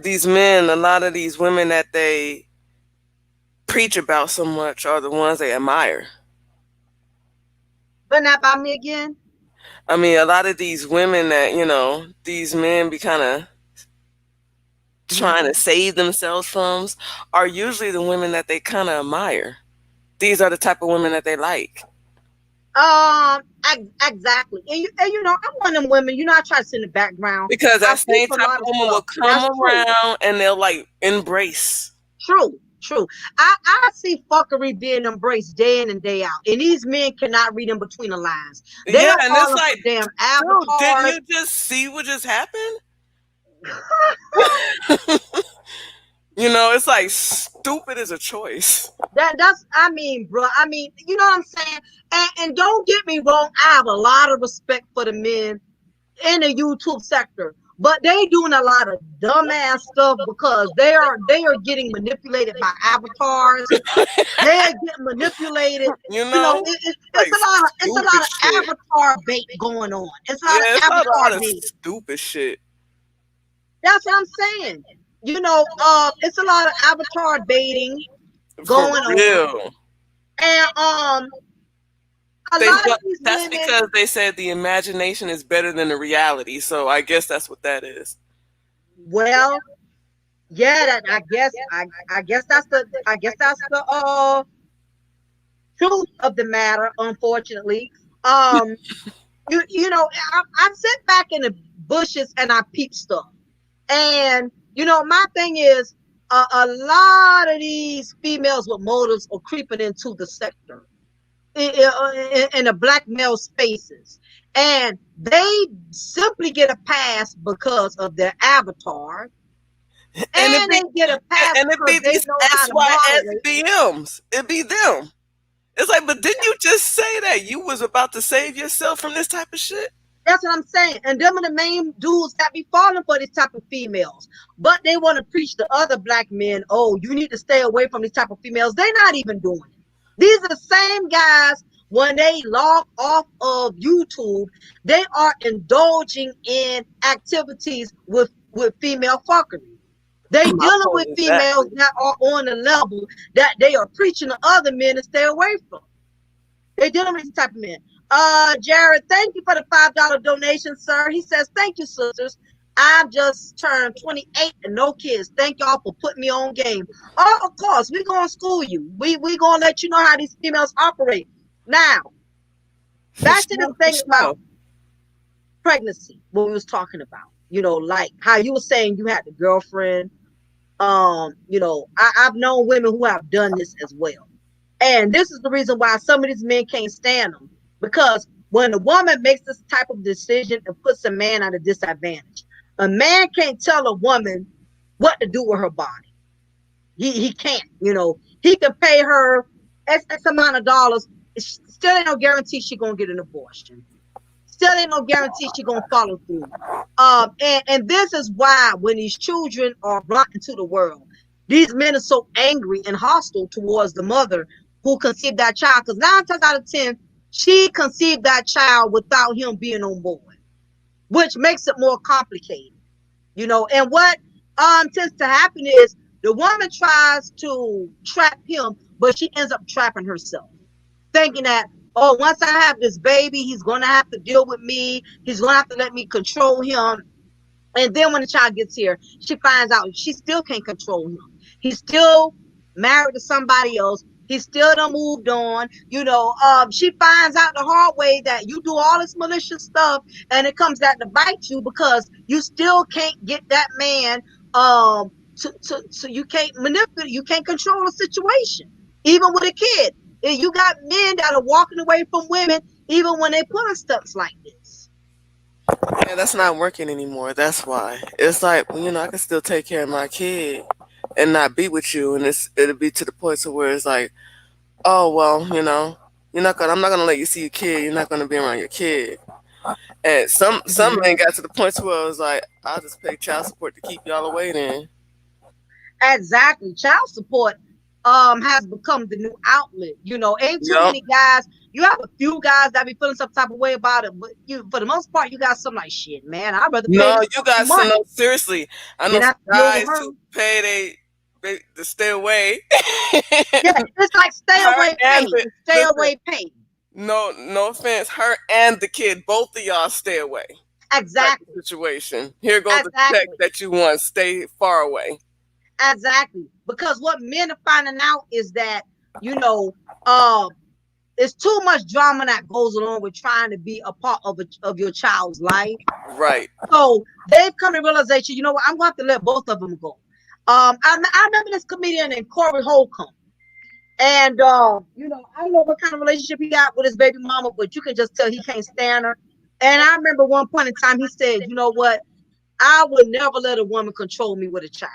these men, a lot of these women that they preach about so much are the ones they admire. Run that by me again. I mean, a lot of these women that, these men be kind of Mhm. trying to save themselves from are usually the women that they kind of admire. These are the type of women that they like. Exactly. I'm one of them women. I try to sit in the background. Because I that peep same a type lot of of woman will stuff. come That's true. around and they'll like embrace. True. I see fuckery being embraced day in and day out. And these men cannot read in between the lines. They Yeah, are and it's falling like, for damn dude, didn't avatars. you just see what just happened? It's like stupid is a choice. That's I mean, bro. I mean, you know what I'm saying? And don't get me wrong, I have a lot of respect for the men in the YouTube sector, but they doing a lot of dumbass stuff because they are getting manipulated by avatars. They are getting manipulated. You know? It's Like a lot stupid of shit. avatar bait going on. It's a lot of Yeah, it's a avatar lot of bait. stupid shit. That's what I'm saying. It's a lot of avatar baiting For going on, real. and a They lot of but these that's women. because they said the imagination is better than the reality. So I guess that's what that is. Well, yeah, that I guess that's the truth of the matter. Unfortunately, um, I sit back in the bushes and I peep stuff, and my thing is, a lot of these females with motives are creeping into the sector in the black male spaces, and they simply get a pass because of their avatar, And it and be they get a pass and it because be they these know how to moderate. SYSBMs. It be them. It's like, but didn't you just say that you was about to save yourself from this type of shit? That's what I'm saying. And them are the main dudes that be falling for these type of females. But they want to preach to other black men, oh, you need to stay away from these type of females. They're not even doing it. These are the same guys, when they log off of YouTube, they are indulging in activities with female fuckery. They My dealing point with is that. females that are on the level that they are preaching to other men to stay away from. They dealing with these type of men. Jared, thank you for the $5 donation, sir. He says, thank you, sisters. I've just turned 28 and no kids. Thank y'all for putting me on game. Oh, of course, we're gonna school you. We gonna let you know how these females operate. Now, For back to sure, this for thing sure. about pregnancy, what we was talking about. Like how you were saying you had the girlfriend. I've known women who have done this as well. And this is the reason why some of these men can't stand them. Because when a woman makes this type of decision, it puts a man at a disadvantage. A man can't tell a woman what to do with her body. He can't, he can pay her X amount of dollars. Still ain't no guarantee she's gonna get an abortion. Still ain't no guarantee she's gonna follow through. And this is why when these children are brought into the world, these men are so angry and hostile towards the mother who conceived that child. Because 9 times out of 10, she conceived that child without him being on board, which makes it more complicated. And what tends to happen is the woman tries to trap him, but she ends up trapping herself, thinking that, oh, once I have this baby, he's going to have to deal with me. He's going to have to let me control him. And then when the child gets here, she finds out she still can't control him. He's still married to somebody else. He still done moved on. She finds out the hard way that you do all this malicious stuff and it comes out to bite you because you still can't get that man so you can't manipulate, you can't control the situation. Even with a kid. You got men that are walking away from women even when they put in stuff like this. Yeah, that's not working anymore. That's why. It's like, I can still take care of my kid and not be with you, and it'll be to the point to where it's like, oh well, I'm not gonna let you see your kid. You're not gonna be around your kid. And some men got to the point to where it was like, I'll just pay child support to keep y'all away then. Exactly. Child support has become the new outlet. Ain't too Yup. many guys. You have a few guys that be feeling some type of way about it, but for the most part, you got some like shit, man. I'd rather pay No, this you fucking guys to month know seriously. I know than some have to deal with guys her. who pay they to stay away. Yeah, it's like stay Her away and paid. the Stay listen, away paid. no offense, her and the kid, both of y'all stay away. Type Exactly. of situation. Here goes the check Exactly. that you want. Stay far away. Exactly. Because what men are finding out is that, uh, there's too much drama that goes along with trying to be a part of your child's life. Right. So they've come to realization, you know what, I'm going to have to let both of them go. I remember this comedian named Corey Holcomb. And, I don't know what kind of relationship he got with his baby mama, but you can just tell he can't stand her. And I remember one point in time, he said, you know what, I would never let a woman control me with a child,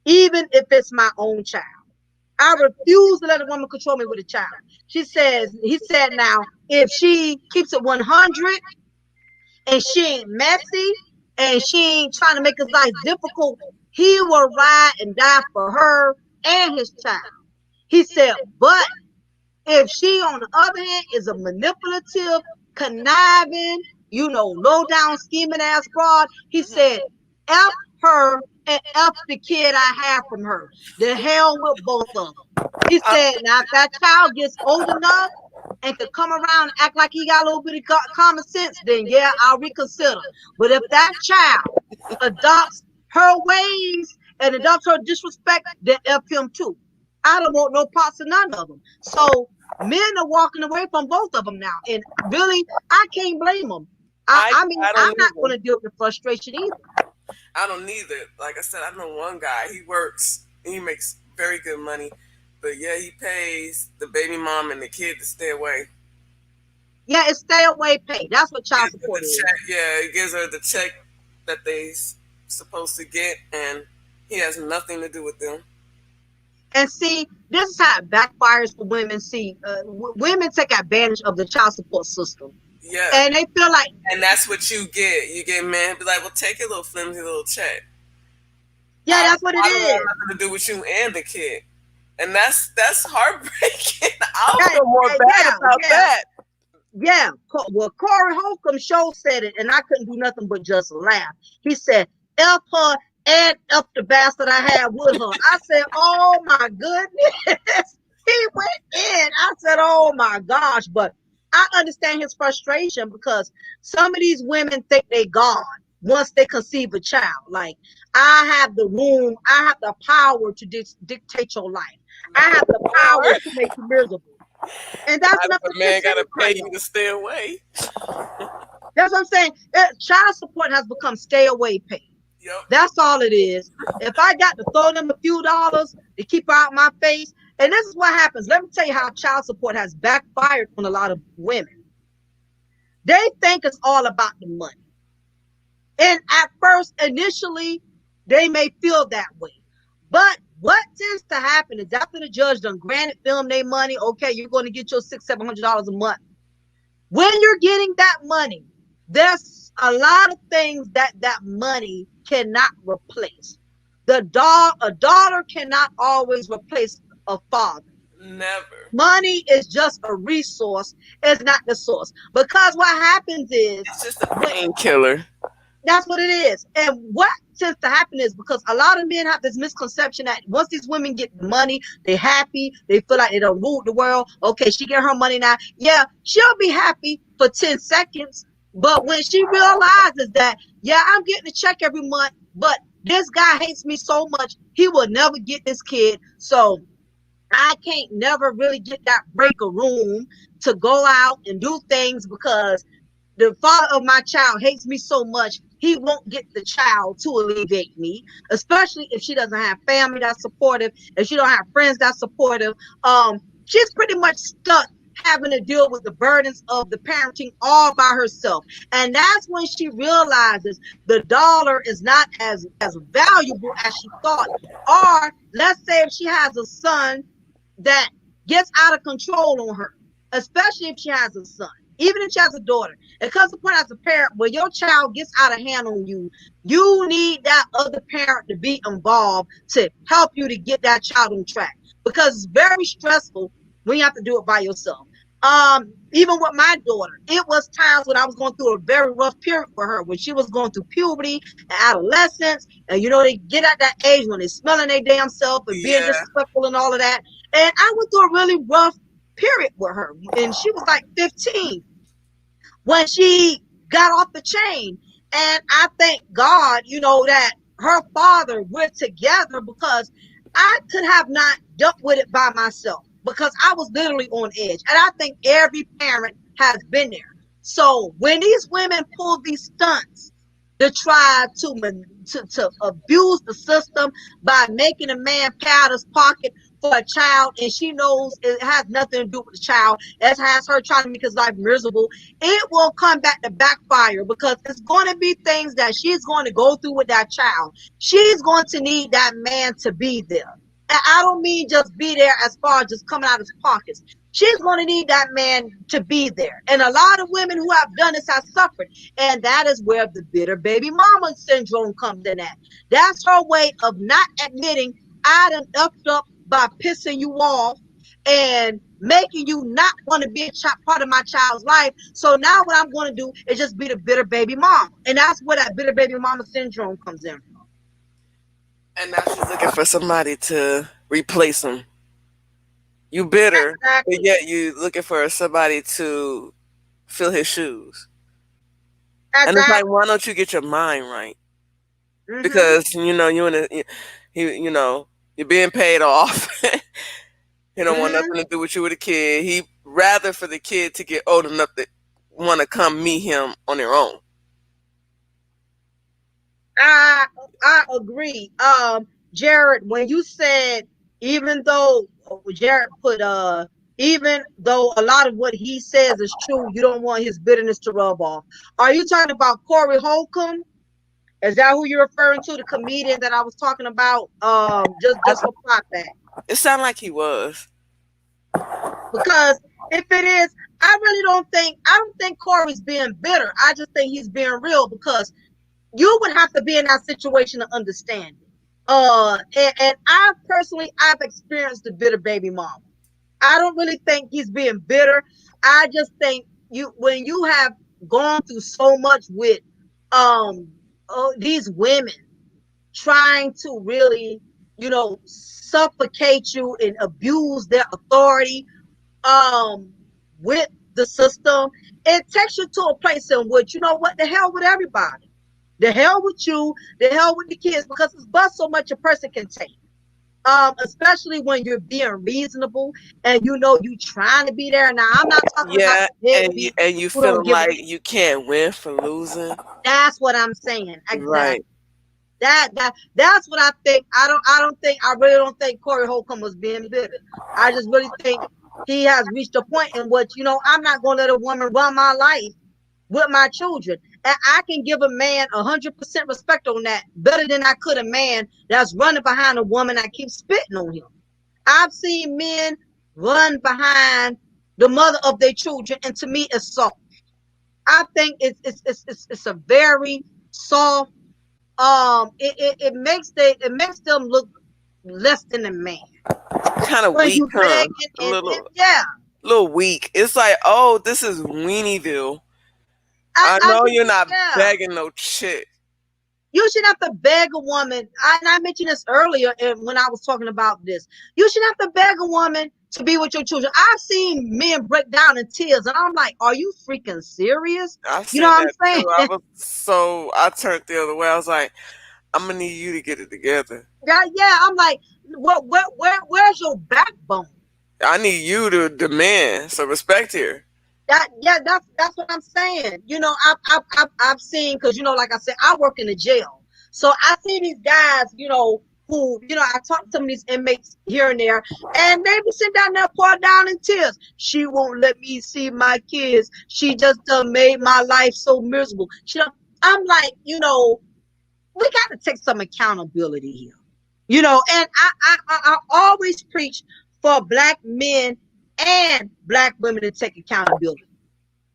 even if it's my own child. I refuse to let a woman control me with a child. He said, now, if she keeps it 100 and she ain't messy and she ain't trying to make his life difficult, he will ride and die for her and his child. He said, but if she, on the other hand, is a manipulative, conniving, low down scheming ass broad, he said, F her and F the kid I have from her. The hell with both of them. He said, now if that child gets old enough and could come around and act like he got a little bit of common sense, then yeah, I'll reconsider. But if that child adopts her ways and adopts her disrespect, then F him too. I don't want no parts of none of them. So men are walking away from both of them now. And really, I can't blame them. I mean, I I'm don't not going either. to deal with the frustration either. I don't either. Like I said, I know one guy. He works. And he makes very good money, but yeah, he pays the baby mom and the kid to stay away. Yeah, it's stay away pay. That's what child Gives her the support is. check. Yeah, he gives her the check that supposed to get, and he has nothing to do with them. And see, this is how it backfires for women. See, women take advantage of the child support system. Yeah. And they feel like, And that's what you get. You get men be like, well, take your little flimsy little check. yeah, that's what it I don't want is. nothing to do with you and the kid. And that's heartbreaking. I'll Hey, feel more hey, bad yeah, about yeah, that. yeah. Well, Corey Holcomb show said it, and I couldn't do nothing but just laugh. He said, F her and F the bastard I had with her. I said, oh my goodness. He went in. I said, oh my gosh. But I understand his frustration because some of these women think they God once they conceive a child. Like, I have the room, I have the power to dictate your life. I have the power Or to make you miserable. And that's enough to the piss man gotta pay anybody you to off. stay away. That's what I'm saying. Child support has become stay away pay. Yep. That's all it is. If I got to throw them a few dollars to keep out my face, and this is what happens. Let me tell you how child support has backfired on a lot of women. They think it's all about the money. And at first, initially, they may feel that way. But what tends to happen is after the judge done granted them their money, okay, you're going to get your $600-700 a month. When you're getting that money, there's a lot of things that money cannot replace. A daughter cannot always replace a father. Never. Money is just a resource, it's not the source. Because what happens is, It's just a painkiller. that's what it is. And what tends to happen is because a lot of men have this misconception that once these women get money, they're happy, they feel like they don't rule the world. Okay, she get her money now. Yeah, she'll be happy for 10 seconds. But when she realizes that, yeah, I'm getting a check every month, but this guy hates me so much, he will never get this kid. So I can't never really get that break of room to go out and do things because the father of my child hates me so much, he won't get the child to alleviate me, especially if she doesn't have family that's supportive, if she don't have friends that's supportive. She's pretty much stuck having to deal with the burdens of the parenting all by herself. And that's when she realizes the dollar is not as valuable as she thought. Or let's say if she has a son that gets out of control on her, especially if she has a son, even if she has a daughter. It comes to a point as a parent where your child gets out of hand on you, you need that other parent to be involved to help you to get that child on track, because it's very stressful when you have to do it by yourself. Even with my daughter, it was times when I was going through a very rough period for her, when she was going through puberty and adolescence, and they get at that age when they're smelling their damn self and being Yeah. disrespectful and all of that. And I went through a really rough period with her, and she was like 15 when she got off the chain. And I thank God, that her father, we're together, because I could have not dealt with it by myself, because I was literally on edge. And I think every parent has been there. So when these women pull these stunts to try to abuse the system by making a man pay out his pocket for a child, and she knows it has nothing to do with the child, it has her trying to make his life miserable, it will come back to backfire, because it's going to be things that she's going to go through with that child. She's going to need that man to be there. And I don't mean just be there as far as just coming out of his pockets. She's going to need that man to be there. And a lot of women who have done this have suffered. And that is where the bitter baby mama syndrome comes in at. That's her way of not admitting, I done effed up by pissing you off and making you not want to be a part of my child's life. So now what I'm going to do is just be the bitter baby mama. And that's where that bitter baby mama syndrome comes in. And now she's looking for somebody to replace him. You bitter, but Exactly. yet you looking for somebody to fill his shoes. And it's like, Exactly. why don't you get your mind right? Mm-hmm. Because you in a, you're being paid off. He don't want Mm-hmm. nothing to do with you with a kid. He rather for the kid to get old enough to want to come meet him on their own. I I agree. Jared, when you said, even though Jared put even though a lot of what he says is true, you don't want his bitterness to rub off. Are you talking about Corey Holcomb? Is that who you're referring to? The comedian that I was talking about? Just for plot back. It sounded like he was. Because If it is, I don't think Corey's being bitter. I just think he's being real because you would have to be in that situation to understand it. And I've experienced the bitter baby mama. I don't really think he's being bitter. I just think when you have gone through so much with um these women trying to really, suffocate you and abuse their authority um with the system, it takes you to a place in which, you know what, the hell with everybody. The hell with you, the hell with the kids, because it's but so much a person can take. Especially when you're being reasonable and you trying to be there. Now, I'm not talking about Yeah, the and you deadbeat and you who don't feeling give a. like you can't win for losing. That's what I'm saying. Exactly. Right. That's what I think. I really don't think Corey Holcomb was being bitter. I just really think he has reached a point in which, I'm not gonna let a woman run my life with my children. And I can give a man 100% respect on that better than I could a man that's running behind a woman that keeps spitting on him. I've seen men run behind the mother of their children, and to me, it's soft. I think it's a very soft. It makes them look less than a man Kind of when weak, you huh? begging A and little, yeah. little weak. It's like, oh, this is Weenieville. I I know just you're not yeah. begging no shit. You should have to beg a woman. And I mentioned this earlier when I was talking about this. You should have to beg a woman to be with your children. I've seen men break down in tears, and I'm like, are you freaking serious? I You know seen what that I'm too. I saying? was so I turned the other way. I was like, I'm gonna need you to get it together. Yeah, yeah. I'm like, where's your backbone? I need you to demand some respect here. That's what I'm saying. I've seen, because like I said, I work in the jail, so I see these guys, who I talk to some of these inmates here and there, and they be sitting down there pour down in tears. She won't let me see my kids. She just made my life so miserable. I'm like, we got to take some accountability here. And I always preach for black men and black women to take accountability.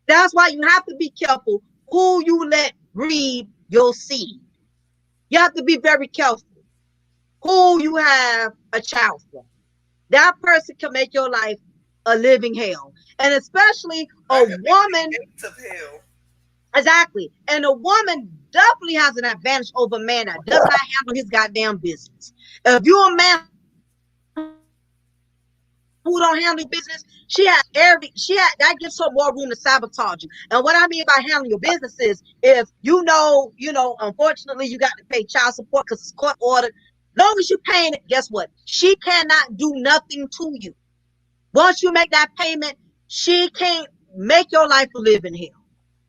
That's why you have to be careful who you let breed your seed. You have to be very careful who you have a child from. That person can make your life a living hell. And especially a I can make the woman, gates of hell. exactly. And a woman definitely has an advantage over a man that does not handle his goddamn business. If you're a man who don't handle your business, that gives her more room to sabotage you. And what I mean by handling your business is, if unfortunately you got to pay child support because it's court ordered. Long as you're paying it, guess what? She cannot do nothing to you. Once you make that payment, she can't make your life a living hell.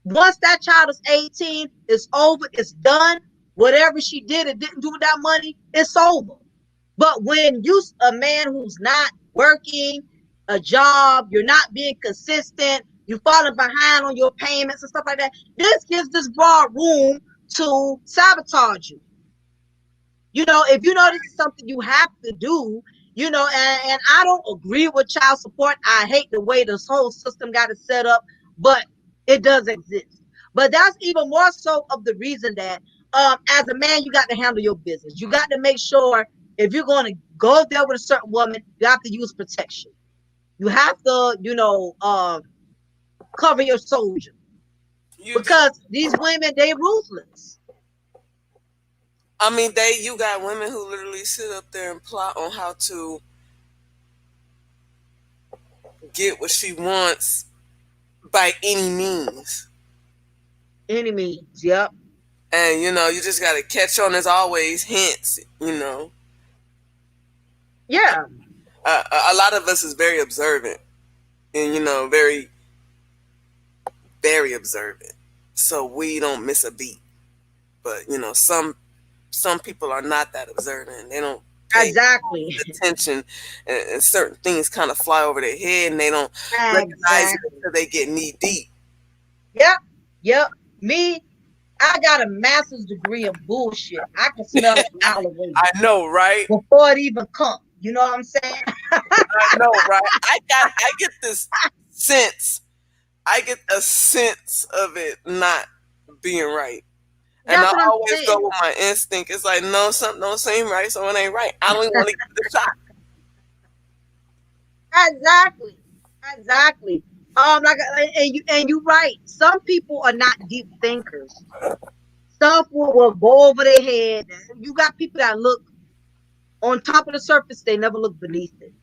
Once that child is 18, it's over, it's done. Whatever she did or didn't do with that money, it's over. But when you a man who's not working a job, you're not being consistent, you're falling behind on your payments and stuff like that, this gives this broad room to sabotage you. If you know this is something you have to do, and I don't agree with child support. I hate the way this whole system got it set up, but it does exist. But that's even more so of the reason that as a man, you got to handle your business. You got to make sure if you're going to go there with a certain woman, you have to use protection. You have to, cover your soldier, You do. because these women, they ruthless. I mean, you got women who literally sit up there and plot on how to get what she wants by any means. Enemies, yep. And you just gotta catch on. As always hints. Yeah, A lot of us is very observant, and very very observant, so we don't miss a beat. But some people are not that observant. They don't pay exactly. attention, and certain things kind of fly over their head, and they don't recognize it Exactly. until they get knee deep. Yep. Yep. Me, I got a master's degree in bullshit. I can smell it a mile away I know, right? before it even comes. You know what I'm saying? I know, right? I get this sense. I get a sense of it not being right. And That's I what I'm always go saying. with my instinct. It's like, no, something don't seem right, so it ain't right. I don't even want to give it a shot. Exactly. Exactly. And you're right. Some people are not deep thinkers. Stuff will go over their head. You got people that look on top of the surface, they never look beneath it.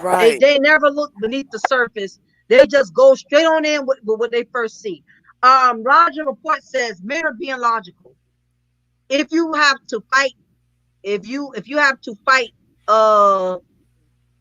Right. They never look beneath the surface. They just go straight on in with what they first see. Roger Report says men are being logical. If you have to fight, if you have to fight, uh,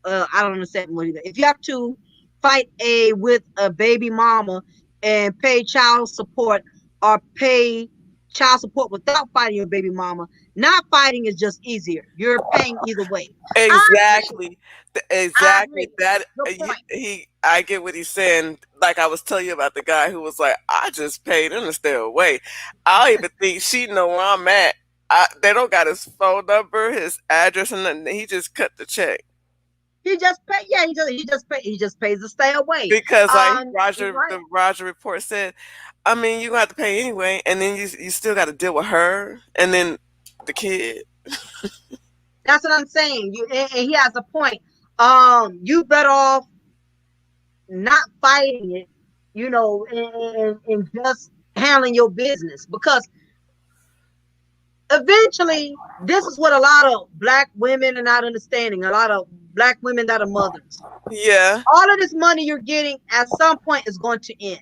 I don't understand what either. If you have to fight with a baby mama and pay child support, or pay child support without fighting your baby mama, not fighting is just easier. You're paying either way. I agree. Exactly. I Exactly. agree. That Good he, point. he I get what he's saying. Like I was telling you about the guy who was like, I just paid him to stay away. I don't even think she know where I'm at. They don't got his phone number, his address, and nothing. He just cut the check He just pay. Yeah, he just pays to stay away. because, like You're Roger, right. the Roger report said, I mean, you gonna have to pay anyway, and then you still got to deal with her, and then the kid. That's what I'm saying. And he has a point. You better off not fighting it, and just handling your business, because eventually this is what a lot of black women are not understanding. A lot of black women that are mothers. Yeah. All of this money you're getting at some point is going to end.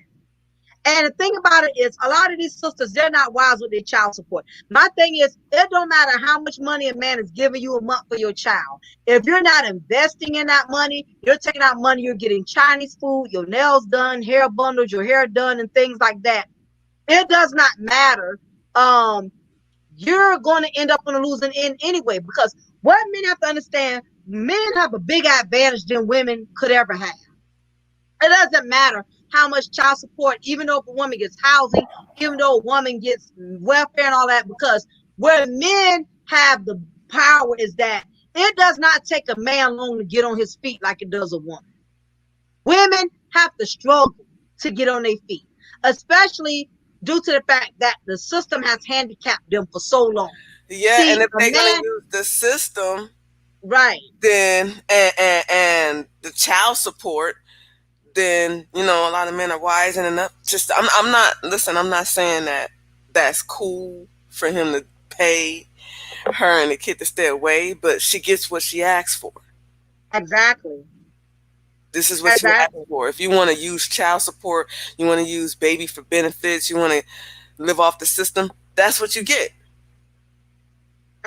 And the thing about it is, a lot of these sisters, they're not wise with their child support. My thing is, it don't matter how much money a man is giving you a month for your child. If you're not investing in that money, you're taking out money, you're getting Chinese food, your nails done, hair bundled, your hair done, and things like that. It does not matter. You're going to end up on a losing end anyway, because what men have to understand, men have a big advantage than women could ever have. It doesn't matter how much child support, even though if a woman gets housing, even though a woman gets welfare and all that, because where men have the power is that it does not take a man long to get on his feet like it does a woman. Women have to struggle to get on their feet, especially due to the fact that the system has handicapped them for so long. Yeah, and See, if a they're gonna man, use the system, right, then and the child support, then a lot of men are wising up. Just I'm not listen. I'm not saying that that's cool for him to pay her and the kid to stay away, but she gets what she asks for. exactly, This is what you ask exactly, for. If you want to use child support, you want to use baby for benefits, you want to live off the system, that's what you get.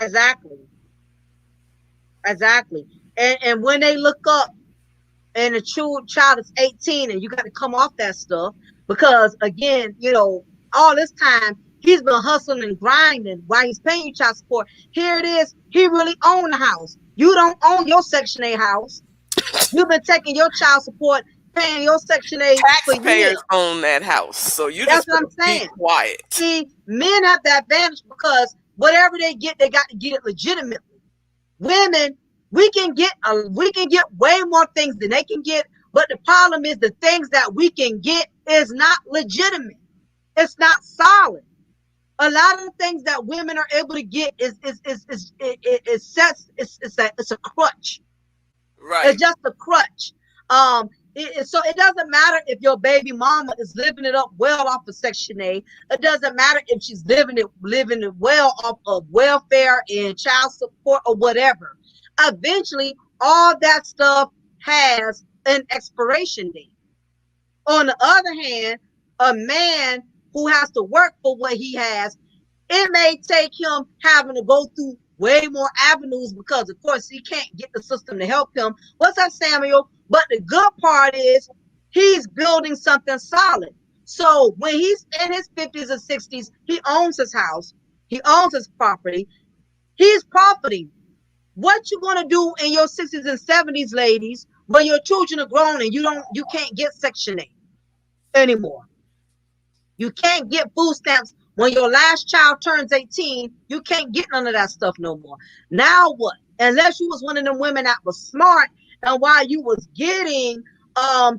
exactly, exactly. And when they look up and the child is 18, and you got to come off that stuff, because again, all this time he's been hustling and grinding while he's paying you child support. Here it is, he really owned the house. You don't own your Section 8 house. You've been taking your child support, paying your Section 8 for Taxpayers years. own that house, so you That's just what better I'm be saying. quiet. See, men have that advantage because whatever they get, they got to get it legitimately. Women, we can get way more things than they can get, but the problem is the things that we can get is not legitimate. It's not solid. A lot of the things that women are able to get it's a crutch. It's Right. just a crutch. So it doesn't matter if your baby mama is living it up well off of Section 8. It doesn't matter if she's living it well off of welfare and child support or whatever. Eventually, all that stuff has an expiration date. On the other hand, a man who has to work for what he has, it may take him having to go through way more avenues, because of course he can't get the system to help him. What's up, Samuel? But the good part is he's building something solid. So when he's in his 50s and 60s, he owns his house, he owns his property, he's profiting. What you gonna do in your 60s and 70s, ladies, when your children are grown and you can't get Section 8 anymore? You can't get food stamps when your last child turns 18. You can't get none of that stuff no more. Now what? Unless you was one of them women that was smart, and while you was getting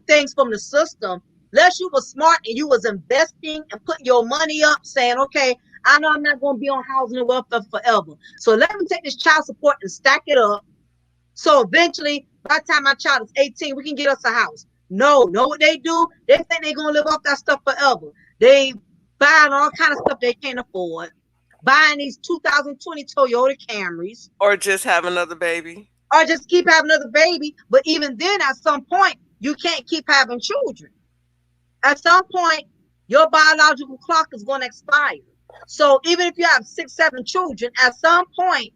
things from the system, unless you was smart and you was investing and putting your money up, saying, okay, I know I'm not going to be on housing and welfare forever, so let me take this child support and stack it up. So eventually, by the time my child is 18, we can get us a house. No, know what they do? They think they're going to live off that stuff forever. They buying all kind of stuff they can't afford, buying these 2020 Toyota Camrys, or just have another baby, or just keep having another baby. But even then, at some point, you can't keep having children. At some point, your biological clock is going to expire. So even if you have 6, 7 children, at some point,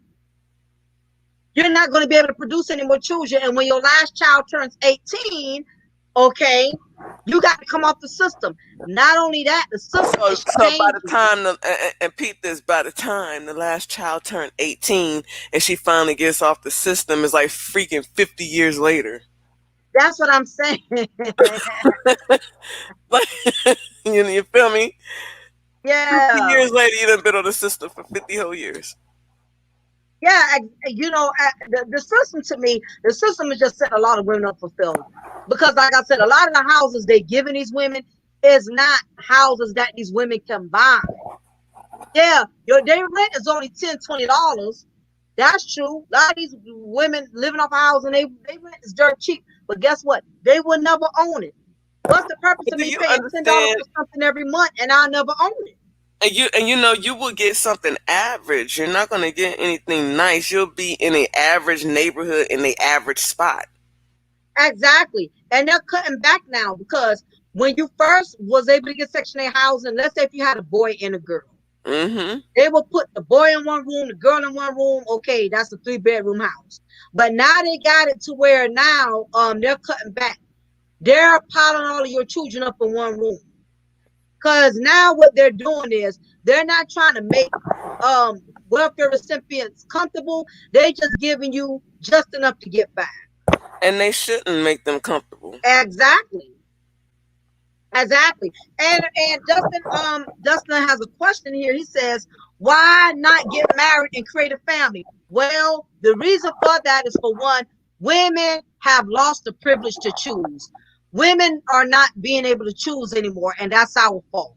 you're not going to be able to produce any more children. And when your last child turns 18, okay, you got to come off the system. Not only that, the system is so by changing. the time and Pete, this, by the time the last child turned 18 and she finally gets off the system, is like freaking 50 years later. That's what I'm saying. Like, you feel me? Yeah. 50 years later, you done been on the system for 50 whole years. Yeah, the system, to me, the system is just setting a lot of women up for failure. Because like I said, a lot of the houses they giving these women is not houses that these women can buy. Yeah, your day rent is only $10, $20. That's true. A lot of these women living off a house and they rent is dirt cheap. But guess what? They will never own it. What's the purpose of me paying $10 for something every month and I'll never own it? And you will get something average. You're not going to get anything nice. You'll be in an average neighborhood in the average spot. Exactly. And they're cutting back now, because when you first was able to get Section 8 housing, let's say if you had a boy and a girl, they will put the boy in one room, the girl in one room. Okay, that's a 3-bedroom house. But now they got it to where now they're cutting back. They're piling all of your children up in one room. Because now what they're doing is they're not trying to make welfare recipients comfortable. They're just giving you just enough to get by. And they shouldn't make them comfortable. Exactly. Exactly. And Dustin has a question here. He says, why not get married and create a family? Well, the reason for that is, for one, women have lost the privilege to choose. Women are not being able to choose anymore, and that's our fault.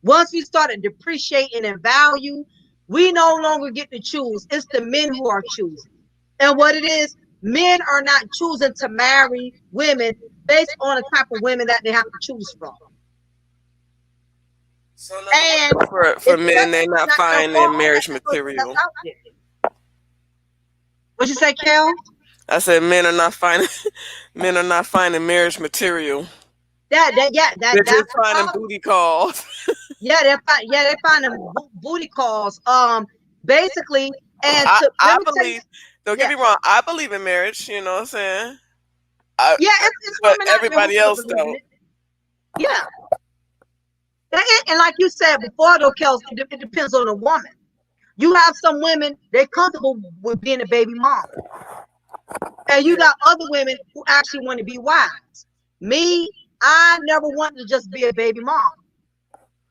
Once we started depreciating in value, we no longer get to choose. It's the men who are choosing. And what it is, men are not choosing to marry women based on the type of women that they have to choose from. So for men, they're not finding their marriage material. What'd you say, Kel? I said men are not finding marriage material. They're just finding booty calls. they're finding booty calls. Basically, and I believe. Don't get me wrong. I believe in marriage. You know what I'm saying? It's but everybody else don't. Yeah. And like you said before, though, Kels, it depends on the woman. You have some women, they're comfortable with being a baby mom. And you got other women who actually want to be wives. Me, I never wanted to just be a baby mom.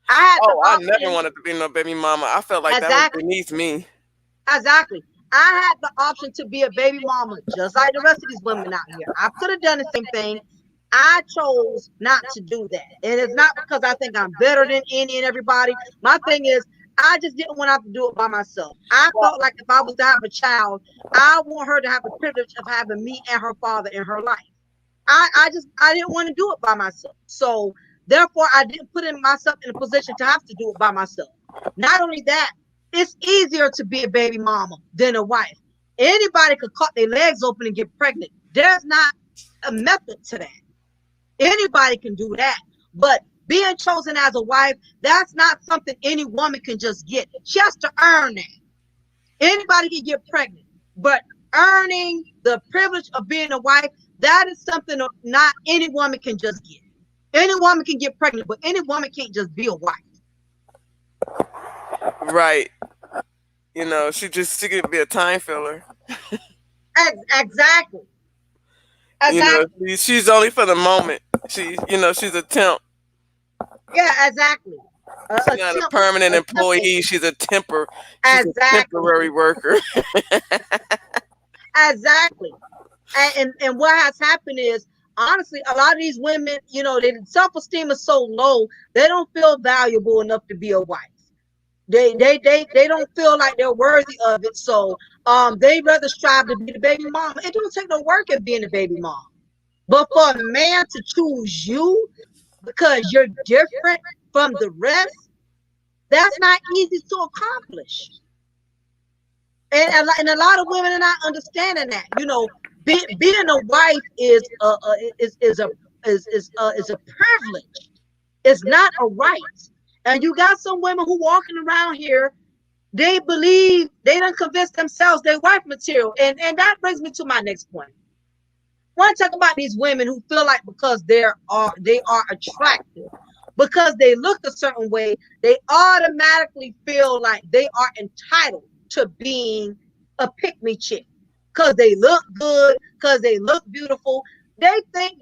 I never wanted to be no baby mama. I felt like that was beneath me. Exactly. I had the option to be a baby mama, just like the rest of these women out here. I could have done the same thing. I chose not to do that. And it's not because I think I'm better than any and everybody. My thing is, I just didn't want to have to do it by myself. I felt like if I was to have a child, I want her to have the privilege of having me and her father in her life. I didn't want to do it by myself. So therefore, I didn't put myself in a position to have to do it by myself. Not only that, it's easier to be a baby mama than a wife. Anybody could cut their legs open and get pregnant. There's not a method to that. Anybody can do that. But being chosen as a wife, that's not something any woman can just get. She has to earn that. Anybody can get pregnant, but earning the privilege of being a wife, that is something not any woman can just get. Any woman can get pregnant, but any woman can't just be a wife. Right. You know, she could be a time filler. Exactly. You know, she's only for the moment. She's a temp. Yeah, exactly. She's not a permanent employee. She's a a temporary worker. Exactly. And what has happened is honestly, a lot of these women, their self-esteem is so low, they don't feel valuable enough to be a wife. They don't feel like they're worthy of it. So they rather strive to be the baby mama. It don't take no work at being a baby mom. But for a man to choose you because you're different from the rest, that's not easy to accomplish. And a lot of women are not understanding that. Being a wife is a privilege. It's not a right. And you got some women who walking around here, they believe they don't convince themselves they're wife material. And that brings me to my next point. I want to talk about these women who feel like because they are attractive, because they look a certain way, they automatically feel like they are entitled to being a pick-me chick. Because they look good, because they look beautiful. They think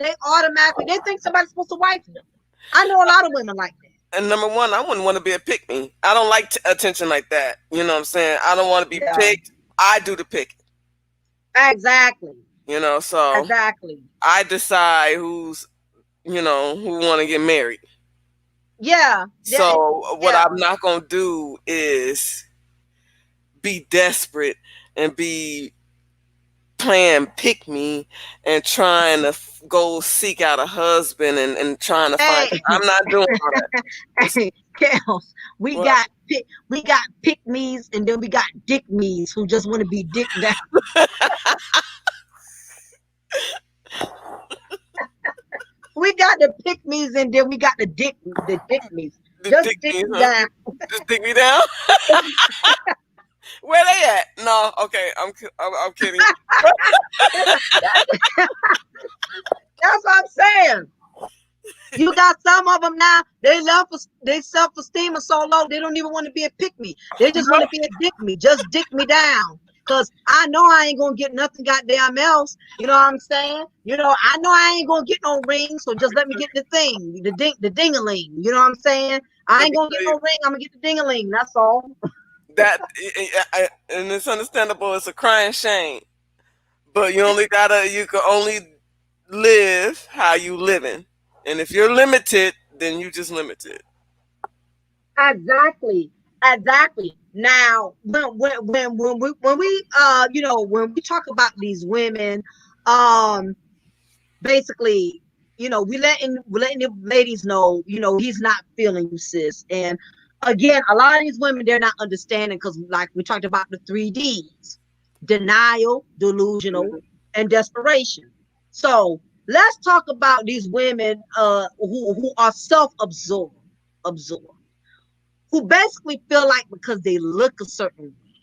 somebody's supposed to wife them. I know a lot of women like that. And number one, I wouldn't want to be a pick me. I don't like attention like that. You know what I'm saying? I don't want to be Yeah, picked. I do the picking. exactly. So Exactly. I decide who want to get married. Yeah. So what Yeah. I'm not gonna do is be desperate and be playing pick me and trying to go seek out a husband and trying to find. Hey, I'm not doing all that. It's, hey, Kels, we what? got pick me's, and then we got dick me's who just want to be dick down. We got the pick me's, and then we got the dick me's. The Just dick dick me, me huh? down. Just dig me down. Where they at? No, okay, I'm kidding. That's what I'm saying. You got some of them now. They self-esteem is so low. They don't even want to be a pick me. They just want to be a dick me. Just dick me down. Cause I know I ain't gonna get nothing goddamn else. You know what I'm saying? I know I ain't gonna get no ring. So just let me get the thing, the dingaling. You know what I'm saying? I Let ain't me gonna get tell no you ring. I'm gonna get the dingaling. That's all. that, and it's understandable. It's a crying shame, but you can only live how you living, and if you're limited, then you just limited. Exactly. Exactly. Now, when we talk about these women, um, basically, we letting the ladies know, he's not feeling you, sis. And again, a lot of these women, they're not understanding because, like we talked about, the 3Ds: denial, delusional, and desperation. So let's talk about these women who are absorbed, who basically feel like because they look a certain way,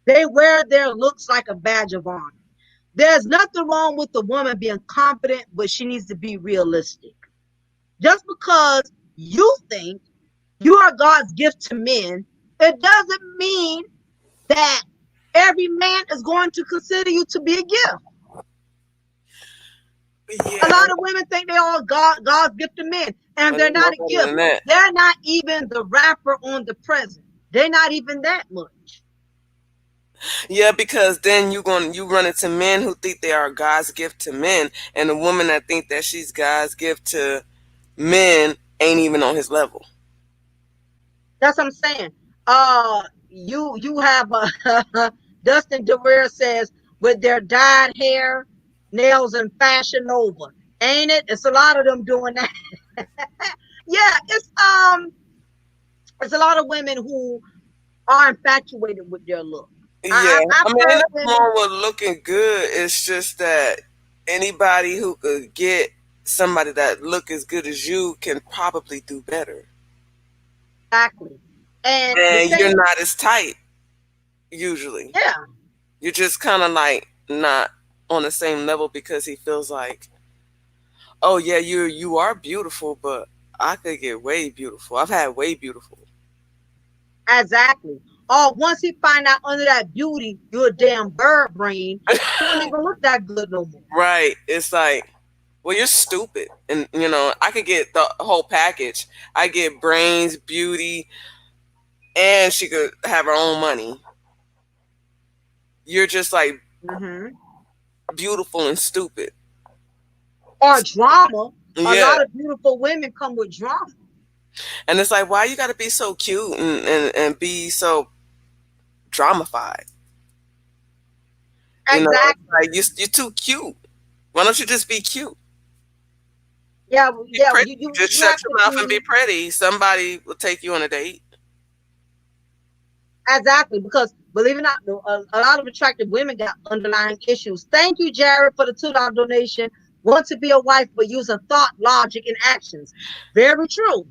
they wear their looks like a badge of honor. There's nothing wrong with the woman being confident, but she needs to be realistic. Just because you think you are God's gift to men, it doesn't mean that every man is going to consider you to be a gift. A Yeah, lot of women think they are God's gift to men, and and they're you know not a better gift. than that. They're not even the rapper on the present. They're not even that much. Yeah, because then you run into men who think they are God's gift to men, and a woman that think that she's God's gift to men ain't even on his level. That's what I'm saying. You have Dustin DeWeer says, with their dyed hair, nails, and Fashion Nova, ain't it? It's a lot of them doing that. Yeah, it's a lot of women who are infatuated with their look. Yeah, I've I mean, ain't heard nothing women. wrong with looking good. It's just that anybody who could get somebody that look as good as you can probably do better, Exactly. And the and thing, you're not as tight usually. yeah, You're just kind of like not on the same level because he feels like, oh yeah, you are beautiful, but I could get way beautiful. I've had way beautiful. exactly. Oh, once he find out under that beauty, you're a damn bird brain, he don't even look that good no more. Right. It's like, well, you're stupid. And, I could get the whole package. I get brains, beauty, and she could have her own money. You're just like Hmm. beautiful and stupid. or drama. A Yeah. lot of beautiful women come with drama. And it's like, why you got to be so cute and be so dramified? You know, it's Exactly. like you're too cute. Why don't you just be cute? Yeah, Be yeah. pretty. You Just have shut your to mouth and be be pretty. Somebody will take you on a date. exactly because believe it or not, a lot of attractive women got underlying issues. Thank you, Jared, for the $2 donation. Want to be a wife, but using thought, logic, and actions. Very true.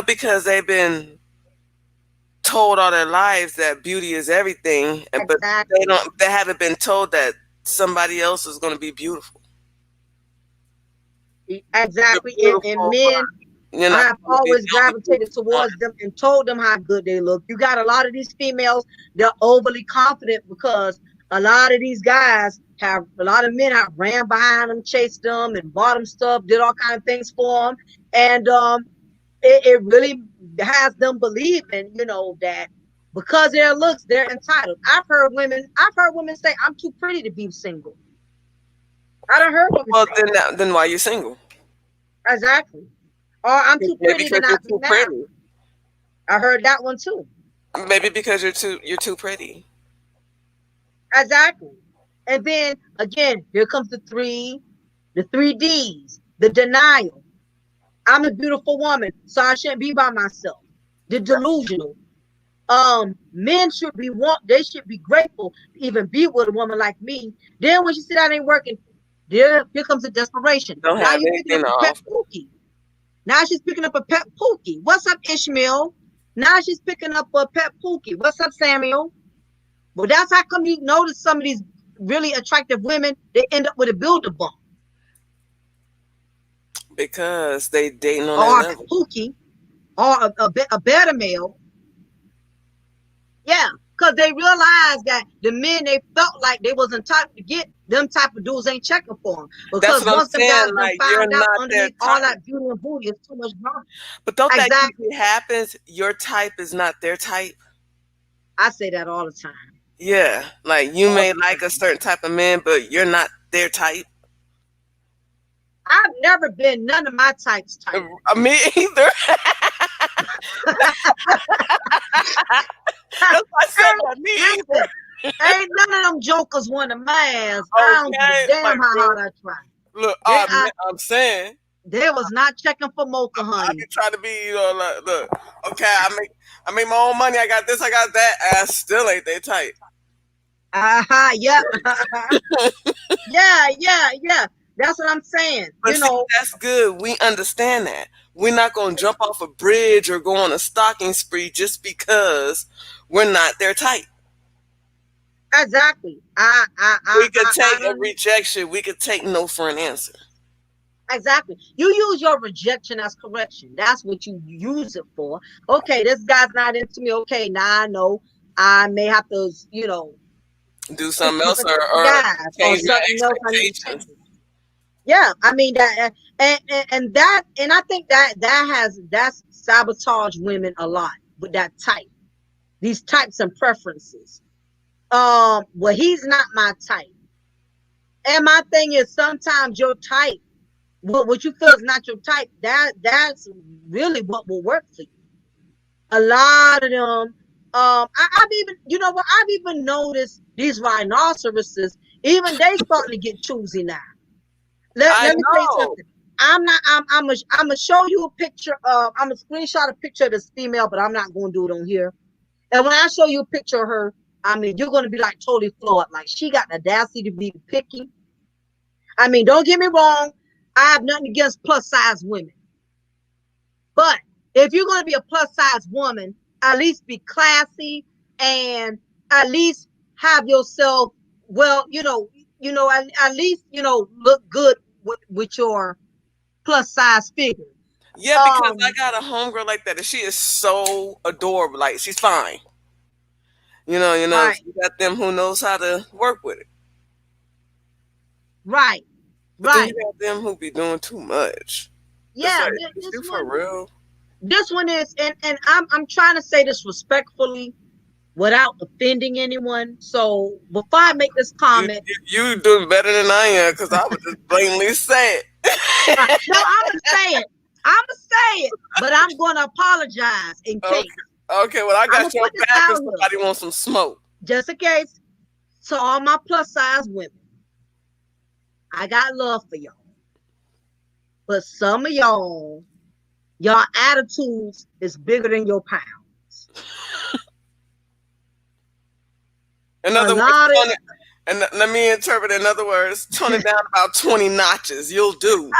Because they've been told all their lives that beauty is everything, but Exactly. they haven't been told that somebody else is going to be beautiful. You're Exactly. And beautiful, but men, you're I not have going to be always the only gravitated beautiful one. towards them and told them how good they look. You got a lot of these females, they're overly confident because a lot of these guys have, a lot of men have ran behind them, chased them, and bought them stuff, did all kind of things for them. And it really has them believing, that because of their looks, they're entitled. I've heard women say, I'm too pretty to be single. I don't heard women Well, say that. then why you single? Exactly. Or I'm too Maybe pretty to because you're not be too married. pretty. I heard that one too. Maybe because you're too pretty. Exactly. And then again, here comes the three D's, the denial. I'm a beautiful woman, so I shouldn't be by myself. The delusional. Men should they should be grateful to even be with a woman like me. Then when she see that ain't working, here comes the desperation. Don't Now have you're picking anything up to a pet offer. pookie. Now she's picking up a pet pookie. What's up, Ishmael? Now she's picking up a pet pookie. What's up, Samuel? Well, that's how come you notice some of these really attractive women, they end up with a builder bump Because they dating on that or a level. pookie or a better male. Yeah, because they realized that the men they felt like they wasn't type to get, them type of dudes ain't checking for them. That's Because what I'm once them saying. guys done Like, you're found out not their underneath all type. that beauty and booty is too much drama. But don't that Exactly. usually happens? Your type is not their type. I say that all the time. Yeah, like you All may the like a time. certain type of man, but you're not their type. I've never been none of my types type. Me either. That's why I said that. Me either. Listen, ain't none of them jokers want to my ass. I don't give a Okay, damn like how real. hard I try. Look, They are I'm saying they was not checking for mocha, I honey. be trying to be, like, look. Okay, I make my own money. I got this. I got that. Ass still ain't their type. Yep. Yeah. That's what I'm saying. But see, that's good. We understand that. We're not gonna jump off a bridge or go on a stalking spree just because we're not their type. Exactly. We could I take a rejection. We could take no for an answer. exactly. You use your rejection as correction. That's what you use it for. Okay, this guy's not into me. Okay, now I know I may have to, Do pick something else different type of or guys or change my something else I need to expectations. change. Yeah, I mean that, and that, and I think that's sabotage women a lot with that type, these types and preferences. Well, he's not my type, and my thing is sometimes your type, what you feel is not your type, that's really what will work for you. A lot of them, I've even, I've even noticed these rhinoceroses, even they starting to get choosy now. Let, I let me tell you know. something. I'm gonna show you a picture of, I'm gonna screenshot a picture of this female, but I'm not gonna do it on here. And when I show you a picture of her, I mean, you're gonna be like totally floored. Like, she got the audacity to be picky. I mean, don't get me wrong, I have nothing against plus size women. But if you're gonna be a plus size woman, at least be classy and at least have yourself, well, at least, look good with your plus size figure. Yeah, because I Um, got a homegirl like that, and she is so adorable. Like, she's fine. right, You got them who knows how to work with it. right, But then you right. got them who be doing too much. It's Yeah, like, is you for real? this one is, and I'm trying to say this respectfully without offending anyone. So before I make this You, comment, you, you doing better than I am because I would just blatantly say it. No, I'm gonna say it. I'm gonna say it, but I'm gonna apologize in Okay. case. Okay, well, I I'm gonna got your put this back if out here, somebody wants some smoke. just in case. So all my plus size women, I got love for y'all, but some of y'all attitudes is bigger than your pounds. In A other words, lot of and let me interpret. In other words, tone it down about 20 notches. You'll do.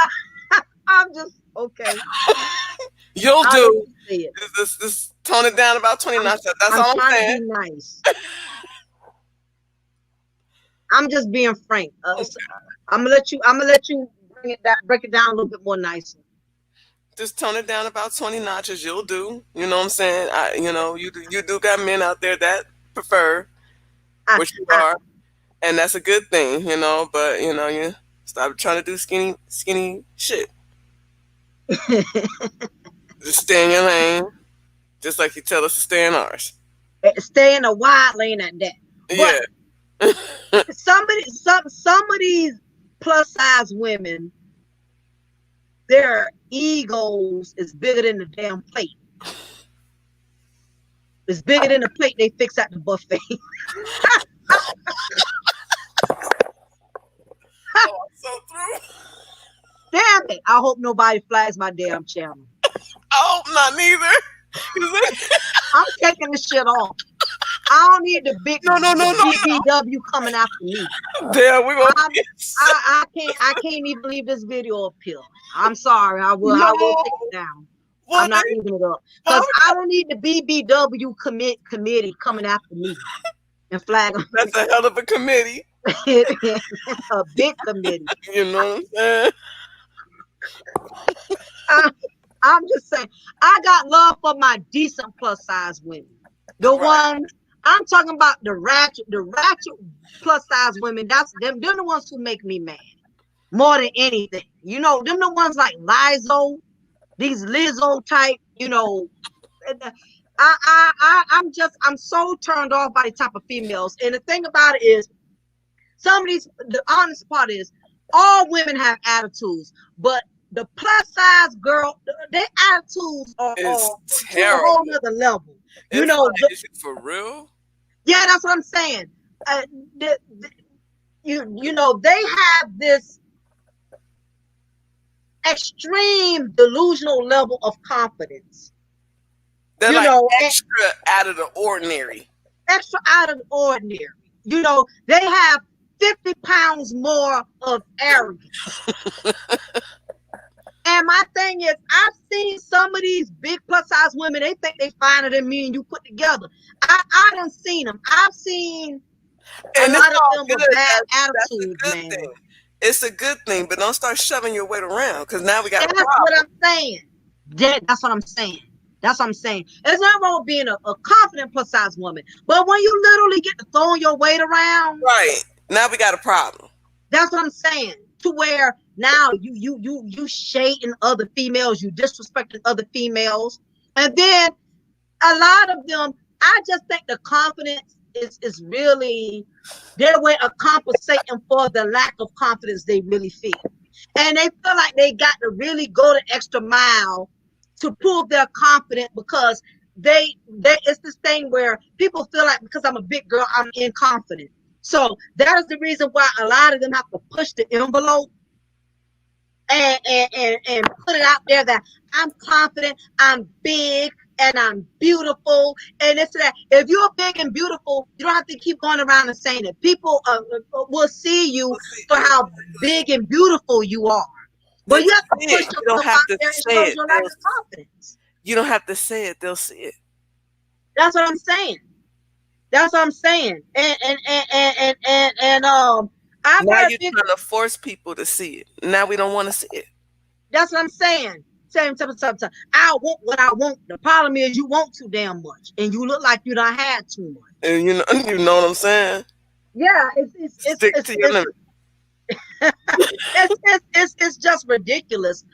I'm just okay. You'll I'll let do. you say it. This tone it down about 20 notches. That's I'm all I'm trying to saying. be nice. I'm just being frank. Okay. So I'm gonna let you break it down a little bit more nicely. Just tone it down about 20 notches. You'll do. You know what I'm saying? You do got men out there that prefer I, what you I, are, and that's a good thing, but you stop trying to do skinny shit. Just stay in your lane, just like you tell us to stay in ours. Stay in a wide lane at that. But Yeah. some of these plus size women, their egos is bigger than the damn plate. It's bigger than the plate they fix at the buffet. Oh, I'm so through. Damn it! I hope nobody flags my damn channel. I hope not neither. I'm taking this shit off. I don't need the No. BBW coming after me. Damn, we're gonna I can't even leave this video up here. I'm sorry. I will take it down. I'm not leaving it up because I don't need the BBW committee coming after me and flag. That's a hell of a committee. A big committee. You know what I'm saying? I'm just saying, I got love for my decent plus size women. The ones I'm talking about, the ratchet plus size women. That's them. They're the ones who make me mad more than anything. Them the ones like Lizzo, these Lizzo type. I'm so turned off by the type of females. And the thing about it is, the honest part is, all women have attitudes, but the plus size girl, their attitudes are to a whole nother level. Is it for real? Yeah, that's what I'm saying. They have this extreme delusional level of confidence. They're like extra out of the ordinary. Extra out of the ordinary. They have 50 pounds more of arrogance. And my thing is, I've seen some of these big plus size women, they think they finer than me and you put together. I done seen them. I've seen a lot of them with bad attitudes, man. Thing. It's a good thing, but don't start shoving your weight around, because now we got a problem. What I'm saying. That's what I'm saying. That's what I'm saying. There's nothing wrong with being a confident plus size woman. But when you literally get to throwing your weight around. Right. Now we got a problem. That's what I'm saying. To where now you shading other females, you disrespecting other females. And then a lot of them, I just think the confidence is really their way of compensating for the lack of confidence they really feel. And they feel like they got to really go the extra mile to prove they're confident, because it's this thing where people feel like, because I'm a big girl, I'm inconfident. So that is the reason why a lot of them have to push the envelope and put it out there that I'm confident, I'm big, and I'm beautiful, and it's that. If you're big and beautiful, you don't have to keep going around and saying it. People will see you for how big and beautiful you are. But you have to push yourself out there and show your lack of confidence. You don't have to say it; they'll see it. That's what I'm saying. That's what I'm saying. And now you're trying to force people to see it. Now we don't want to see it. That's what I'm saying. Same. I want what I want. The problem is you want too damn much, and you look like you done had too much. And you know what I'm saying? Yeah, Stick to your limit. It's just ridiculous.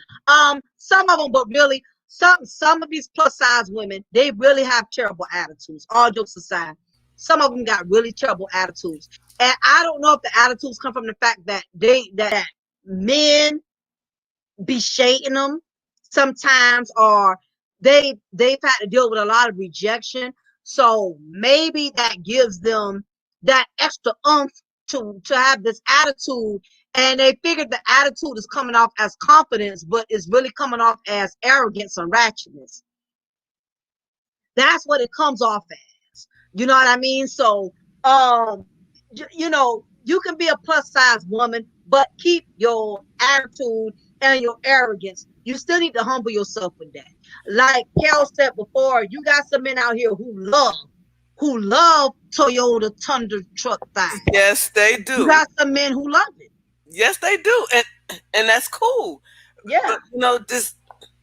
Some of them, but really, some of these plus size women, they really have terrible attitudes. All jokes aside, some of them got really terrible attitudes, and I don't know if the attitudes come from the fact that men be shading them sometimes, or they've had to deal with a lot of rejection. So maybe that gives them that extra oomph to have this attitude, and they figured the attitude is coming off as confidence, but it's really coming off as arrogance and ratchetness. That's what it comes off as. You know what I mean? So, you can be a plus size woman, but keep your attitude and your arrogance. You still need to humble yourself with that. Like Kel said before, you got some men out here who love Toyota Tundra truck thighs. Yes, they You do. got some men who love it. Yes, they do, and that's cool. Yeah, But just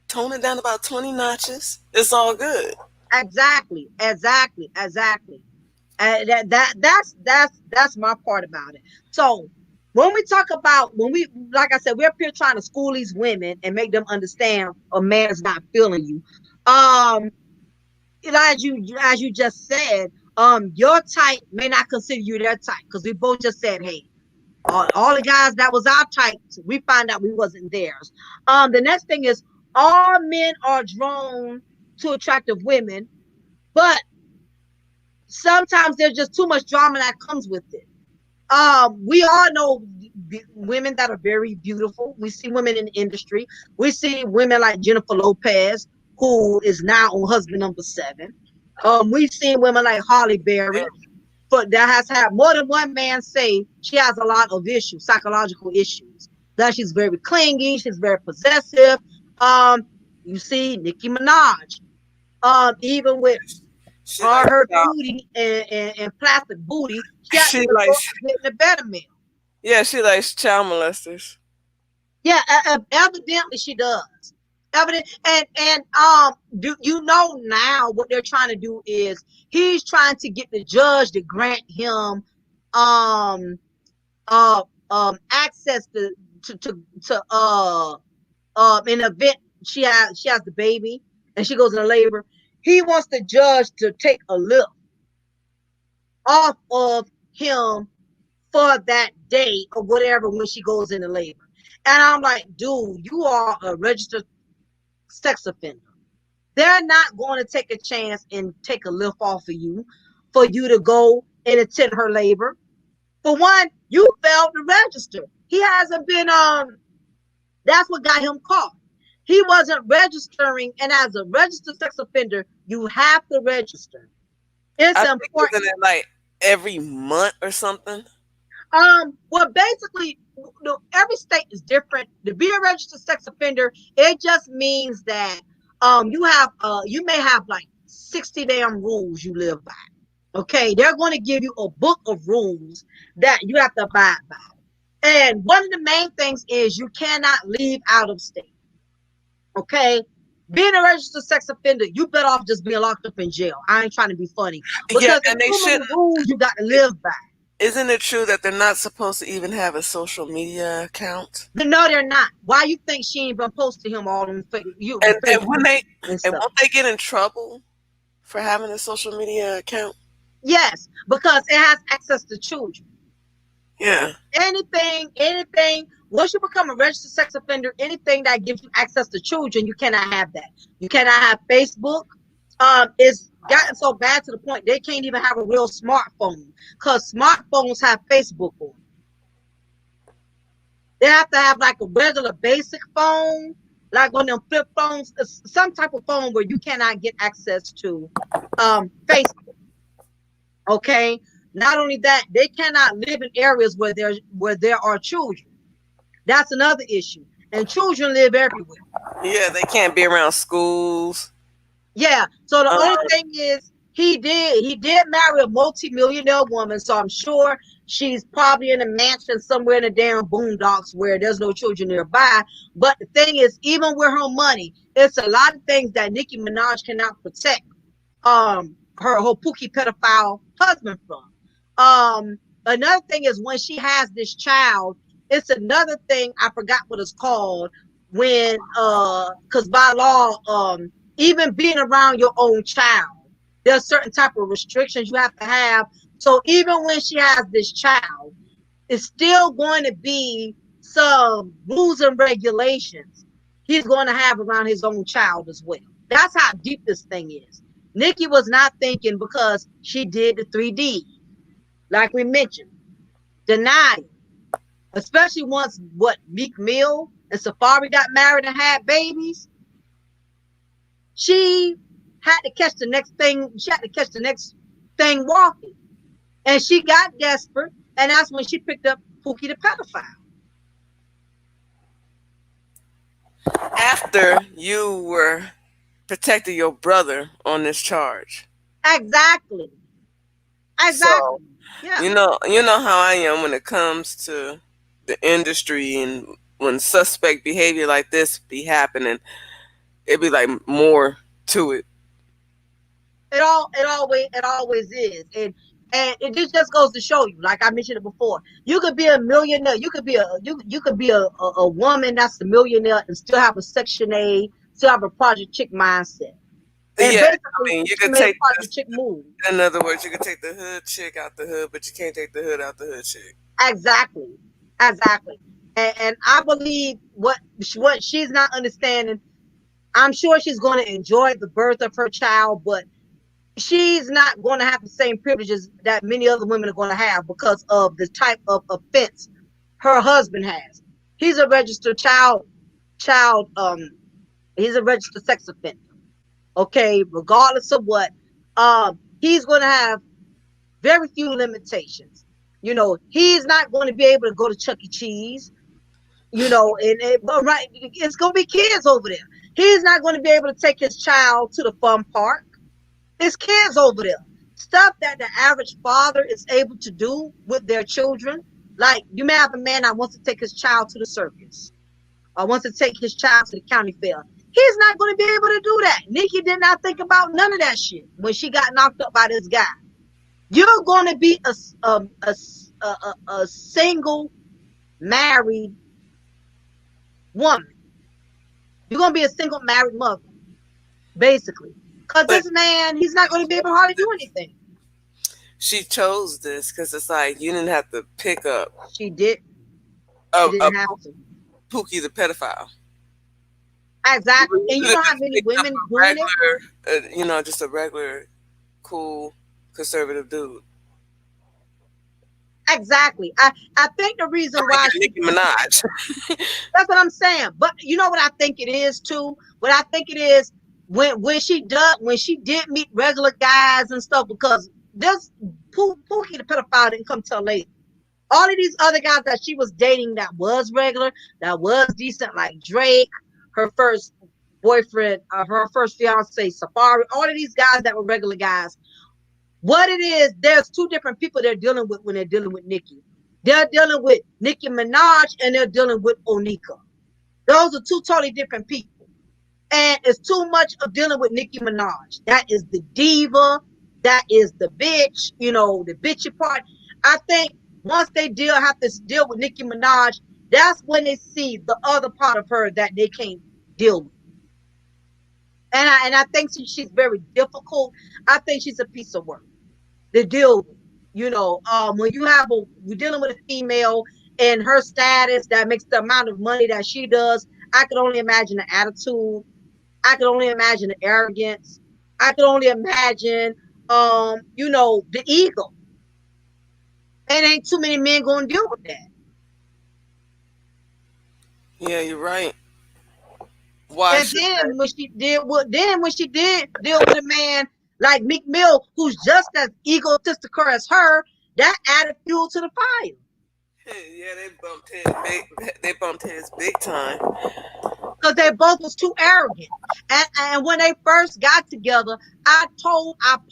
tone it down about 20 notches. It's all good. exactly, exactly, exactly. That's my part about it. So when we talk about, like I said, we're up here trying to school these women and make them understand a man is not feeling you. Um, as you just said, your type may not consider you their type, because we both just said, hey, all the guys that was our type, we find out we wasn't theirs. The next thing is, all men are drawn to attractive women, but sometimes there's just too much drama that comes with it. We all know women that are very beautiful. We see women in the industry. We see women like Jennifer Lopez, who is now on husband number 7. We've seen women like Holly Berry, but that has had more than one man say she has a lot of issues, psychological issues. That she's very clingy, she's very possessive. You see Nicki Minaj, even with She all likes her child. beauty and plastic booty, she had to She resort likes. to getting a better man. Yeah, she likes child molesters. Yeah, evidently she does. Evident, and do you know now what they're trying to do is he's trying to get the judge to grant him um access to an event. She has the baby and she goes into labor. He wants the judge to take a lift off of him for that day or whatever when she goes into labor. And I'm like, dude, you are a registered sex offender. They're not going to take a chance and take a lift off of you for you to go and attend her labor. For one, you failed to register. He hasn't been that's what got him caught. He wasn't registering, and as a registered sex offender, you have to register. It's I think isn't important. it like every month or something? Well, basically, every state is different. To be a registered sex offender, it just means that you may have like 60 damn rules you live by. Okay, they're going to give you a book of rules that you have to abide by. And one of the main things is you cannot leave out of state. Okay, being a registered sex offender, you better off just being locked up in jail. I ain't trying to be funny, Yeah, because there's and they too many shouldn't. rules you got to live by. Isn't it true that they're not supposed to even have a social media account? No, they're not. Why you think she ain't been posting him all on And when Facebook they and and stuff? won't they get in trouble for having a social media account? Yes, because it has access to children. Yeah. Anything. Once you become a registered sex offender, anything that gives you access to children, you cannot have that. You cannot have Facebook. It's gotten so bad to the point they can't even have a real smartphone, because smartphones have Facebook on. They have to have like a regular basic phone, like one of them flip phones, some type of phone where you cannot get access to Facebook. Okay. Not only that, they cannot live in areas where there are children. That's another issue. And children live everywhere. Yeah, they can't be around schools. Yeah. So the Um, only thing is he did marry a multi-millionaire woman. So I'm sure she's probably in a mansion somewhere in the damn boondocks where there's no children nearby. But the thing is, even with her money, it's a lot of things that Nicki Minaj cannot protect her pookie pedophile husband from. Another thing is, when she has this child, it's another thing, I forgot what it's called, when because by law, even being around your own child, there's certain type of restrictions you have to have. So even when she has this child, it's still going to be some rules and regulations he's going to have around his own child as well. That's how deep this thing is. Nikki was not thinking because she did the 3D, like we mentioned, denial, especially once what Meek Mill and Safari got married and had babies. She had to catch the next thing. She had to catch the next thing walking, and she got desperate, and that's when she picked up Pookie the pedophile. After you were protecting your brother on this charge. Exactly. So, Yeah. you know how I am when it comes to the industry, and when suspect behavior like this be happening, it be like more to it. It always is. And it just goes to show you, like I mentioned it before, you could be a millionaire, you could be a woman that's a millionaire and still have a Section A, still have a Project Chick mindset. And Yeah, I basically mean, you she could made a take Project Chick move. in other words, you could take the hood chick out the hood, but you can't take the hood out the hood chick. Exactly. And I believe what she's not understanding, I'm sure she's going to enjoy the birth of her child, but she's not going to have the same privileges that many other women are going to have because of the type of offense her husband has. He's a registered he's a registered sex offender. Okay, regardless of what, he's going to have very few limitations. He's not going to be able to go to Chuck E. Cheese. But right, it's going to be kids over there. He's not going to be able to take his child to the fun park. There's kids over there. Stuff that the average father is able to do with their children. Like, you may have a man that wants to take his child to the circus or wants to take his child to the county fair. He's not going to be able to do that. Nikki did not think about none of that shit when she got knocked up by this guy. You're going to be a single married woman. You're going to be a single married mother, basically. Because this man, he's not going to be able to hardly do anything. She chose this because it's like you didn't have to pick up. She did. She didn't have to. Pookie the pedophile. Exactly. And you know how many women doing it? Just a regular, cool, conservative dude. Exactly. I think the reason why Nicki Minaj. That's what I'm saying. But you know what I think it is too? What I think it is when she did meet regular guys and stuff, because this Pookie the pedophile didn't come till later. All of these other guys that she was dating that was regular, that was decent, like Drake, her first boyfriend, her first fiance, Safari, all of these guys that were regular guys. What it is, there's two different people they're dealing with when they're dealing with Nicki. They're dealing with Nicki Minaj and they're dealing with Onika. Those are two totally different people. And it's too much of dealing with Nicki Minaj. That is the diva. That is the bitch, the bitchy part. I think once they have to deal with Nicki Minaj, that's when they see the other part of her that they can't deal with. And I think she's very difficult. I think she's a piece of work to deal with. When you're dealing with a female and her status that makes the amount of money that she does, I could only imagine the attitude. I could only imagine the arrogance. I could only imagine, the ego. And ain't too many men going to deal with that. Yeah, you're right. Why? And then when she did deal with a man like Meek Mill, who's just as egotistical as her, that added fuel to the fire. Yeah, they bumped heads big time. Because they both was too arrogant. And when they first got together, I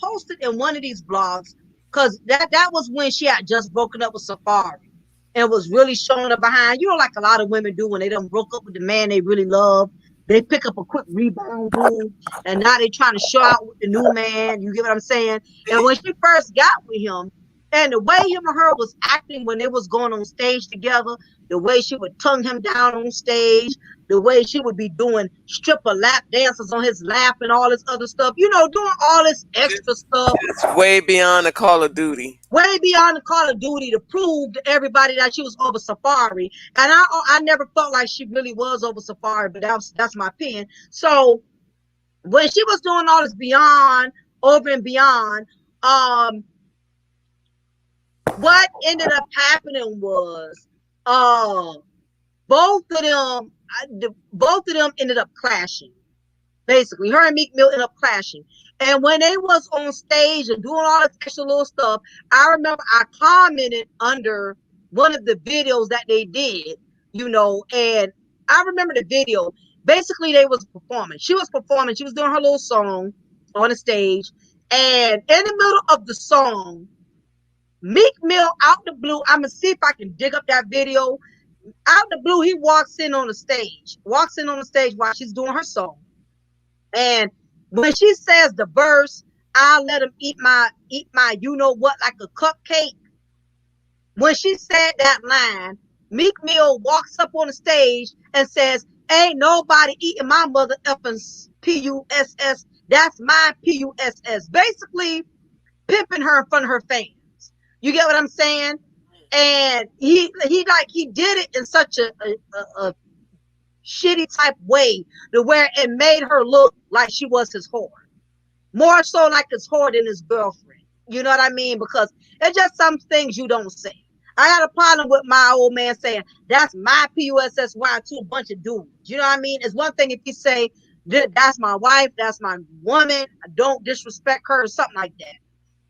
posted in one of these blogs, because that was when she had just broken up with Safari and was really showing her behind. Like a lot of women do when they done broke up with the man they really love. They pick up a quick rebound dude, and now they trying to show out with the new man. You get what I'm saying? And when she first got with him, and the way him and her was acting when they was going on stage together, the way she would tongue him down on stage, the way she would be doing stripper lap dances on his lap and all this other stuff, you know, doing all this extra stuff. It's way beyond the Call of Duty. Way beyond the Call of Duty to prove to everybody that she was over Safari. And I never felt like she really was over Safari, but that's my opinion. So when she was doing all this beyond, over and beyond, what ended up happening was both of them ended up clashing. Basically, her and Meek Mill ended up clashing. And when they was on stage and doing all this extra little stuff, I remember I commented under one of the videos that they did, you know, and I remember the video. Basically, they was performing. She was performing. She was doing her little song on the stage. And in the middle of the song, Meek Mill, out the blue, I'm going to see if I can dig up that video. Out the blue, he walks in on the stage while she's doing her song. And when she says the verse, I'll let him eat my you know what, like a cupcake. When she said that line, Meek Mill walks up on the stage and says, ain't nobody eating my mother effing P-U-S-S. That's my P-U-S-S. Basically pimping her in front of her fans. You get what I'm saying? And he did it in such a shitty type way to where it made her look like she was his whore. More so like his whore than his girlfriend. You know what I mean? Because it's just some things you don't say. I got a problem with my old man saying, that's my P-U-S-S-Y to a bunch of dudes. You know what I mean? It's one thing if you say, that's my wife, that's my woman, I don't disrespect her or something like that.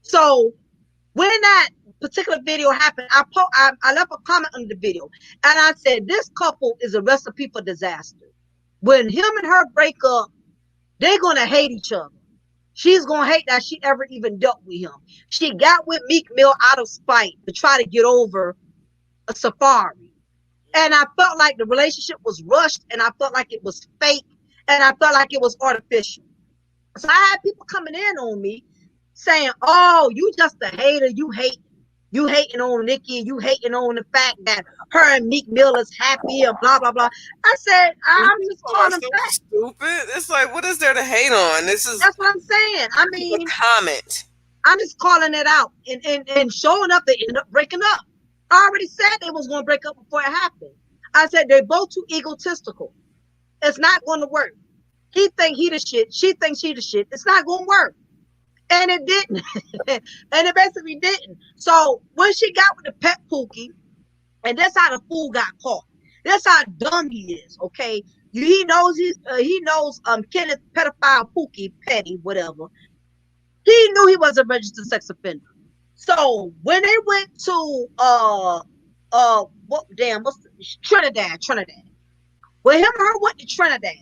So when that particular video happened, I left a comment on the video and I said, this couple is a recipe for disaster. When him and her break up, they're going to hate each other. She's going to hate that she ever even dealt with him. She got with Meek Mill out of spite to try to get over a Safari. And I felt like the relationship was rushed and I felt like it was fake and I felt like it was artificial. So I had people coming in on me saying, oh, you just a hater. You hating on Nikki. You hating on the fact that her and Meek Mill is happy and blah, blah, blah. I said, I'm just calling them facts. Stupid. It's like, what is there to hate on? That's what I'm saying. I mean, comment. I'm just calling it out and showing up. They end up breaking up. I already said they was going to break up before it happened. I said, they're both too egotistical. It's not going to work. He think he the shit. She thinks she the shit. It's not going to work. And it didn't. And it basically didn't. So when she got with the pet Pookie, and that's how the fool got caught. That's how dumb he is, okay? He knows Kenneth pedophile Pookie, petty, whatever. He knew he was a registered sex offender. So when they went to Trinidad. When him and her went to Trinidad,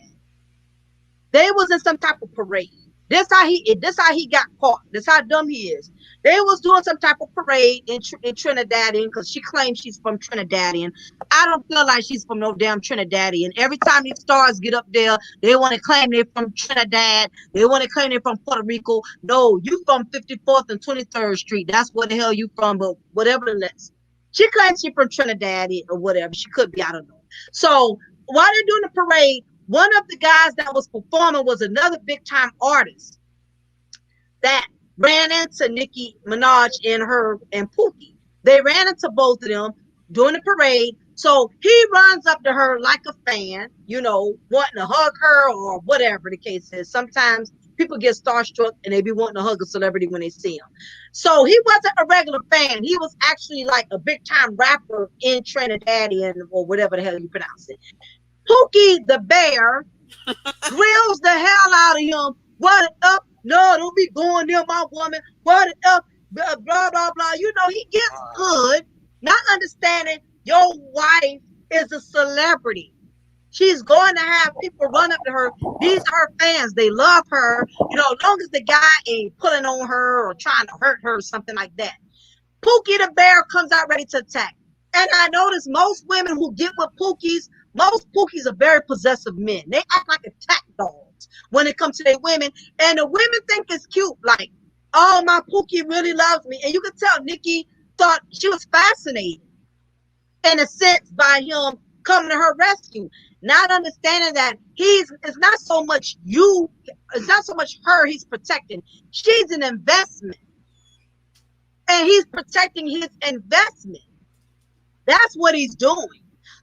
they was in some type of parade. This how he got caught. This how dumb he is. They was doing some type of parade in Trinidadian because she claims she's from Trinidadian. I don't feel like she's from no damn Trinidadian. Every time these stars get up there, they want to claim they're from Trinidad. They want to claim they're from Puerto Rico. No, you from 54th and 23rd Street. That's where the hell you from, but whatever the less. She claims she's from Trinidad or whatever. She could be, I don't know. So while they're doing the parade, one of the guys that was performing was another big time artist that ran into Nicki Minaj and Pookie. They ran into both of them during the parade. So he runs up to her like a fan, you know, wanting to hug her or whatever the case is. Sometimes people get starstruck and they be wanting to hug a celebrity when they see him. So he wasn't a regular fan. He was actually like a big time rapper in Trinidadian or whatever the hell you pronounce it. Pookie the bear grills the hell out of him. What up? No, don't be going near my woman. What up? Blah, blah, blah, blah. You know, he gets good, not understanding your wife is a celebrity. She's going to have people run up to her. These are her fans. They love her. You know, as long as the guy ain't pulling on her or trying to hurt her or something like that. Pookie the bear comes out ready to attack. And I notice most women who get with most Pookies are very possessive men. They act like attack dogs when it comes to their women. And the women think it's cute. Like, oh, my Pookie really loves me. And you can tell Nikki thought she was fascinated in a sense by him coming to her rescue, not understanding that it's not so much her he's protecting. She's an investment, and he's protecting his investment. That's what he's doing.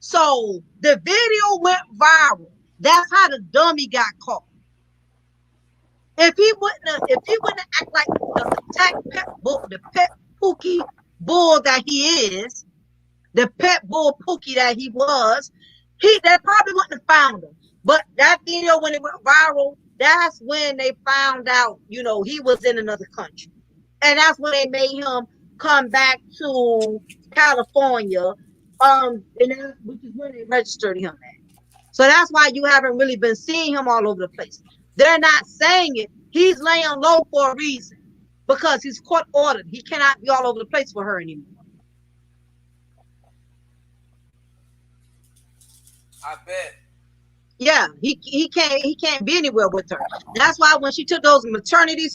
So the video went viral. That's how the dummy got caught. If he wouldn't act like the attack the pet Pookie bull that he is, the pet bull Pookie that he was, they probably wouldn't have found him. But that video, when it went viral, that's when they found out, he was in another country. And that's when they made him come back to California, which is when they registered him at. So that's why you haven't really been seeing him all over the place. They're not saying it. He's laying low for a reason, because he's court ordered. He cannot be all over the place for her anymore. I bet. Yeah, he can't be anywhere with her. That's why when she took those maternity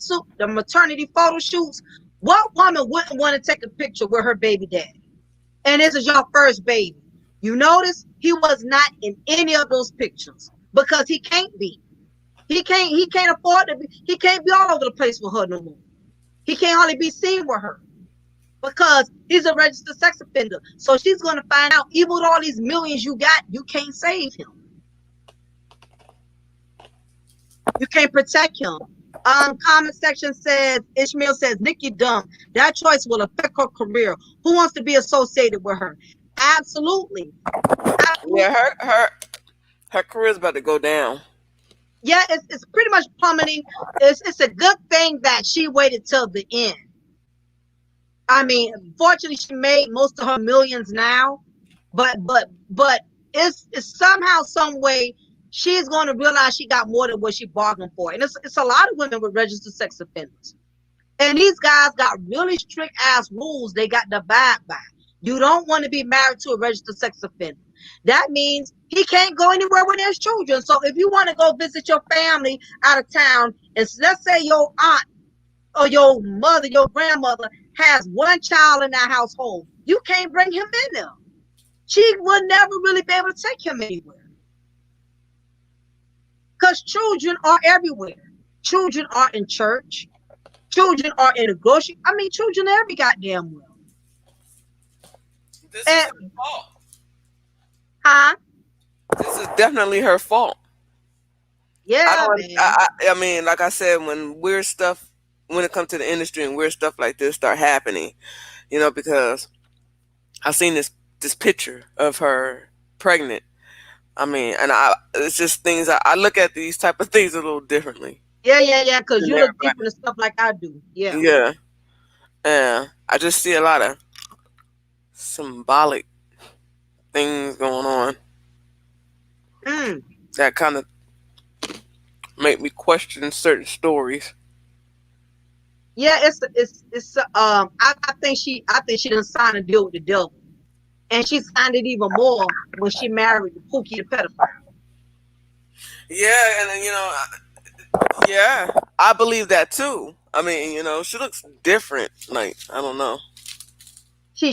photo shoots, what woman wouldn't want to take a picture with her baby daddy? And this is your first baby. You notice he was not in any of those pictures because he can't be. He can't afford to be. He can't be all over the place with her no more. He can't hardly be seen with her because he's a registered sex offender. So she's going to find out, even with all these millions you got, you can't save him. You can't protect him. Comment section says, Ishmael says, Nikki dumb. That choice will affect her career. Who wants to be associated with her? Absolutely. Yeah, her career's about to go down. Yeah, it's pretty much plummeting. It's a good thing that she waited till the end. I mean, fortunately, she made most of her millions now, but it's somehow, some way, she's going to realize she got more than what she bargained for. And it's a lot of women with registered sex offenders. And these guys got really strict ass rules they got to abide by. You don't want to be married to a registered sex offender. That means he can't go anywhere with his children. So if you want to go visit your family out of town, and let's say your aunt or your mother, your grandmother has one child in that household, you can't bring him in there. She would never really be able to take him anywhere. Because children are everywhere. Children are in church. Children are in the grocery. I mean, children are every goddamn well. This is her fault. Huh? This is definitely her fault. Yeah, I mean, like I said, when it comes to the industry and weird stuff like this start happening, because I seen this picture of her pregnant. I mean, and it's just things I look at these type of things a little differently. Yeah, because you look different and stuff like I do. Yeah. Yeah. Yeah. I just see a lot of symbolic things going on that kind of make me question certain stories. Yeah, it's I think she done signed a deal with the devil, and she signed it even more when she married the Pookie the pedophile. Yeah, and yeah, I believe that too. I mean, she looks different. Like, I don't know. She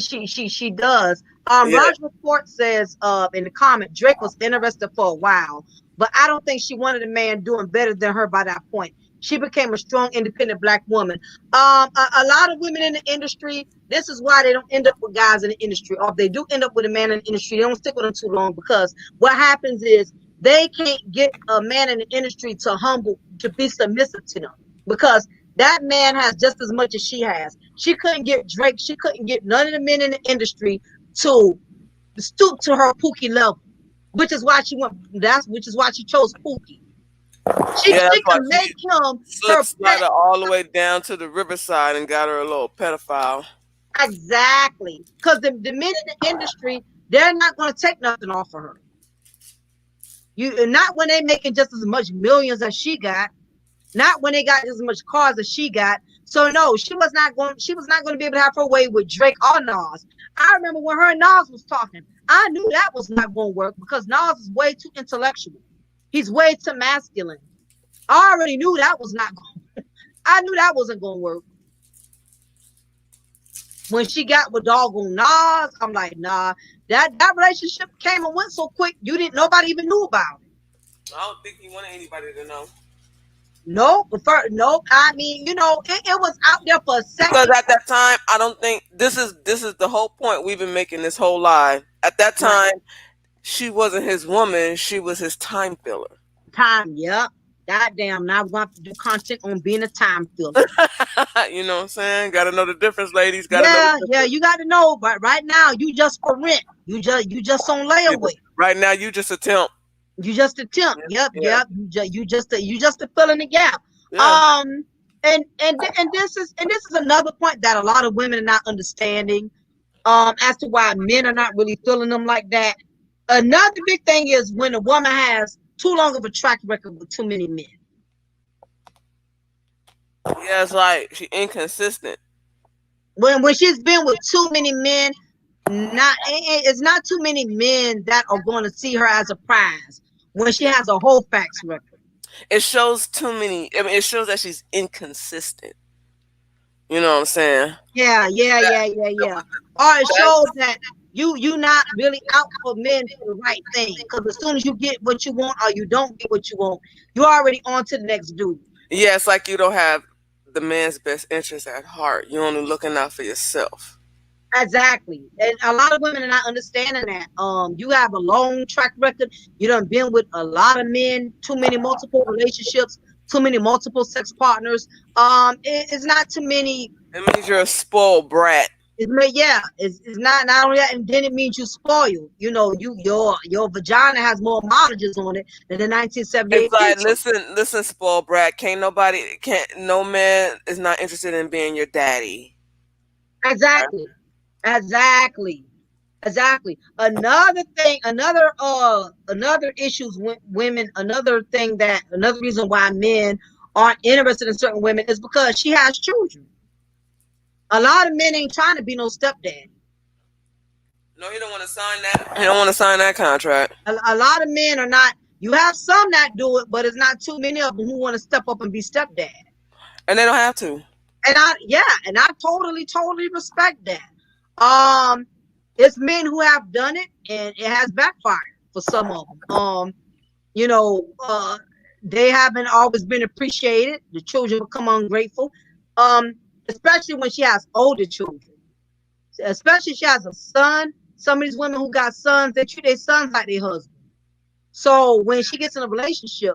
does. Yeah. Roger Report says in the comment, Drake was interested for a while, but I don't think she wanted a man doing better than her by that point. She became a strong, independent black woman. A lot of women in the industry, this is why they don't end up with guys in the industry. Or if they do end up with a man in the industry, they don't stick with them too long, because what happens is they can't get a man in the industry to be submissive to them, because that man has just as much as she has. She couldn't get Drake. She couldn't get none of the men in the industry to stoop to her Pookie level, which is why she chose Pookie. She can make him her pet all the way down to the riverside and got her a little pedophile. Exactly, because the men in the industry, they're not going to take nothing off of her. Not when they making just as much millions as she got. Not when they got as much cars as she got. So no, she was not going to be able to have her way with Drake or Nas. I remember when her and Nas was talking, I knew that was not going to work, because Nas is way too intellectual. He's way too masculine. I already knew that was not going. I knew that wasn't going to work. When she got with doggone Nas, I'm like, nah, That relationship came and went so quick, nobody even knew about it. I don't think he wanted anybody to know. No, no. I mean, it was out there for a Because second. at that time, I don't think this is the whole point we've been making this whole lie. At that Right. time, she wasn't his woman; she was his time filler. Time, yep. Goddamn, now we're gonna have to do content on being a time filler. You know what I'm saying? Got to know the difference, ladies. Got to know the Yeah, yeah, difference. you got to know, but right now you just for rent. You just on Yeah. layaway. Right now, you just attempt. You just attempt. Yeah, Yep, yeah, yep. You just a fill in the gap. yeah. Um, and this is another point that a lot of women are not understanding. As to why men are not really feeling them like that. Another big thing is when a woman has too long of a track record with too many men. Yeah, it's like she inconsistent. When she's been with too many men, it's not too many men that are going to see her as a prize when she has a whole facts record. It shows too many. I mean, it shows that she's inconsistent. You know what I'm saying? Yeah, yeah, That, yeah, yeah, that yeah. was Or it that. shows that you not really out for men for the right thing. Because as soon as you get what you want or you don't get what you want, you're already on to the next dude. Yeah, it's like you don't have the man's best interest at heart. You're only looking out for yourself. Exactly. And a lot of women are not understanding that. You have a long track record. You done been with a lot of men, too many multiple relationships, too many multiple sex partners. It's not too many. It means you're a spoiled brat. Yeah, it's not only that, and then it means you spoiled. Your vagina has more mileages on it than the It's 1978 like, picture. listen, spoiled brat. No man is not interested in being your daddy. Exactly, exactly. Exactly. Another thing, another issues with women, another reason why men aren't interested in certain women is because she has children. A lot of men ain't trying to be no stepdad. No, he don't want to sign that. He don't want to sign that contract. A lot of men are not. You have some that do it, but it's not too many of them who want to step up and be stepdad. And they don't have to. And I totally respect that. Um, it's men who have done it, and it has backfired for some of them. You know, they haven't always been appreciated. The children become ungrateful. Um, Especially when she has older children. Especially if she has a son. Some of these women who got sons, they treat their sons like their husband. So when she gets in a relationship,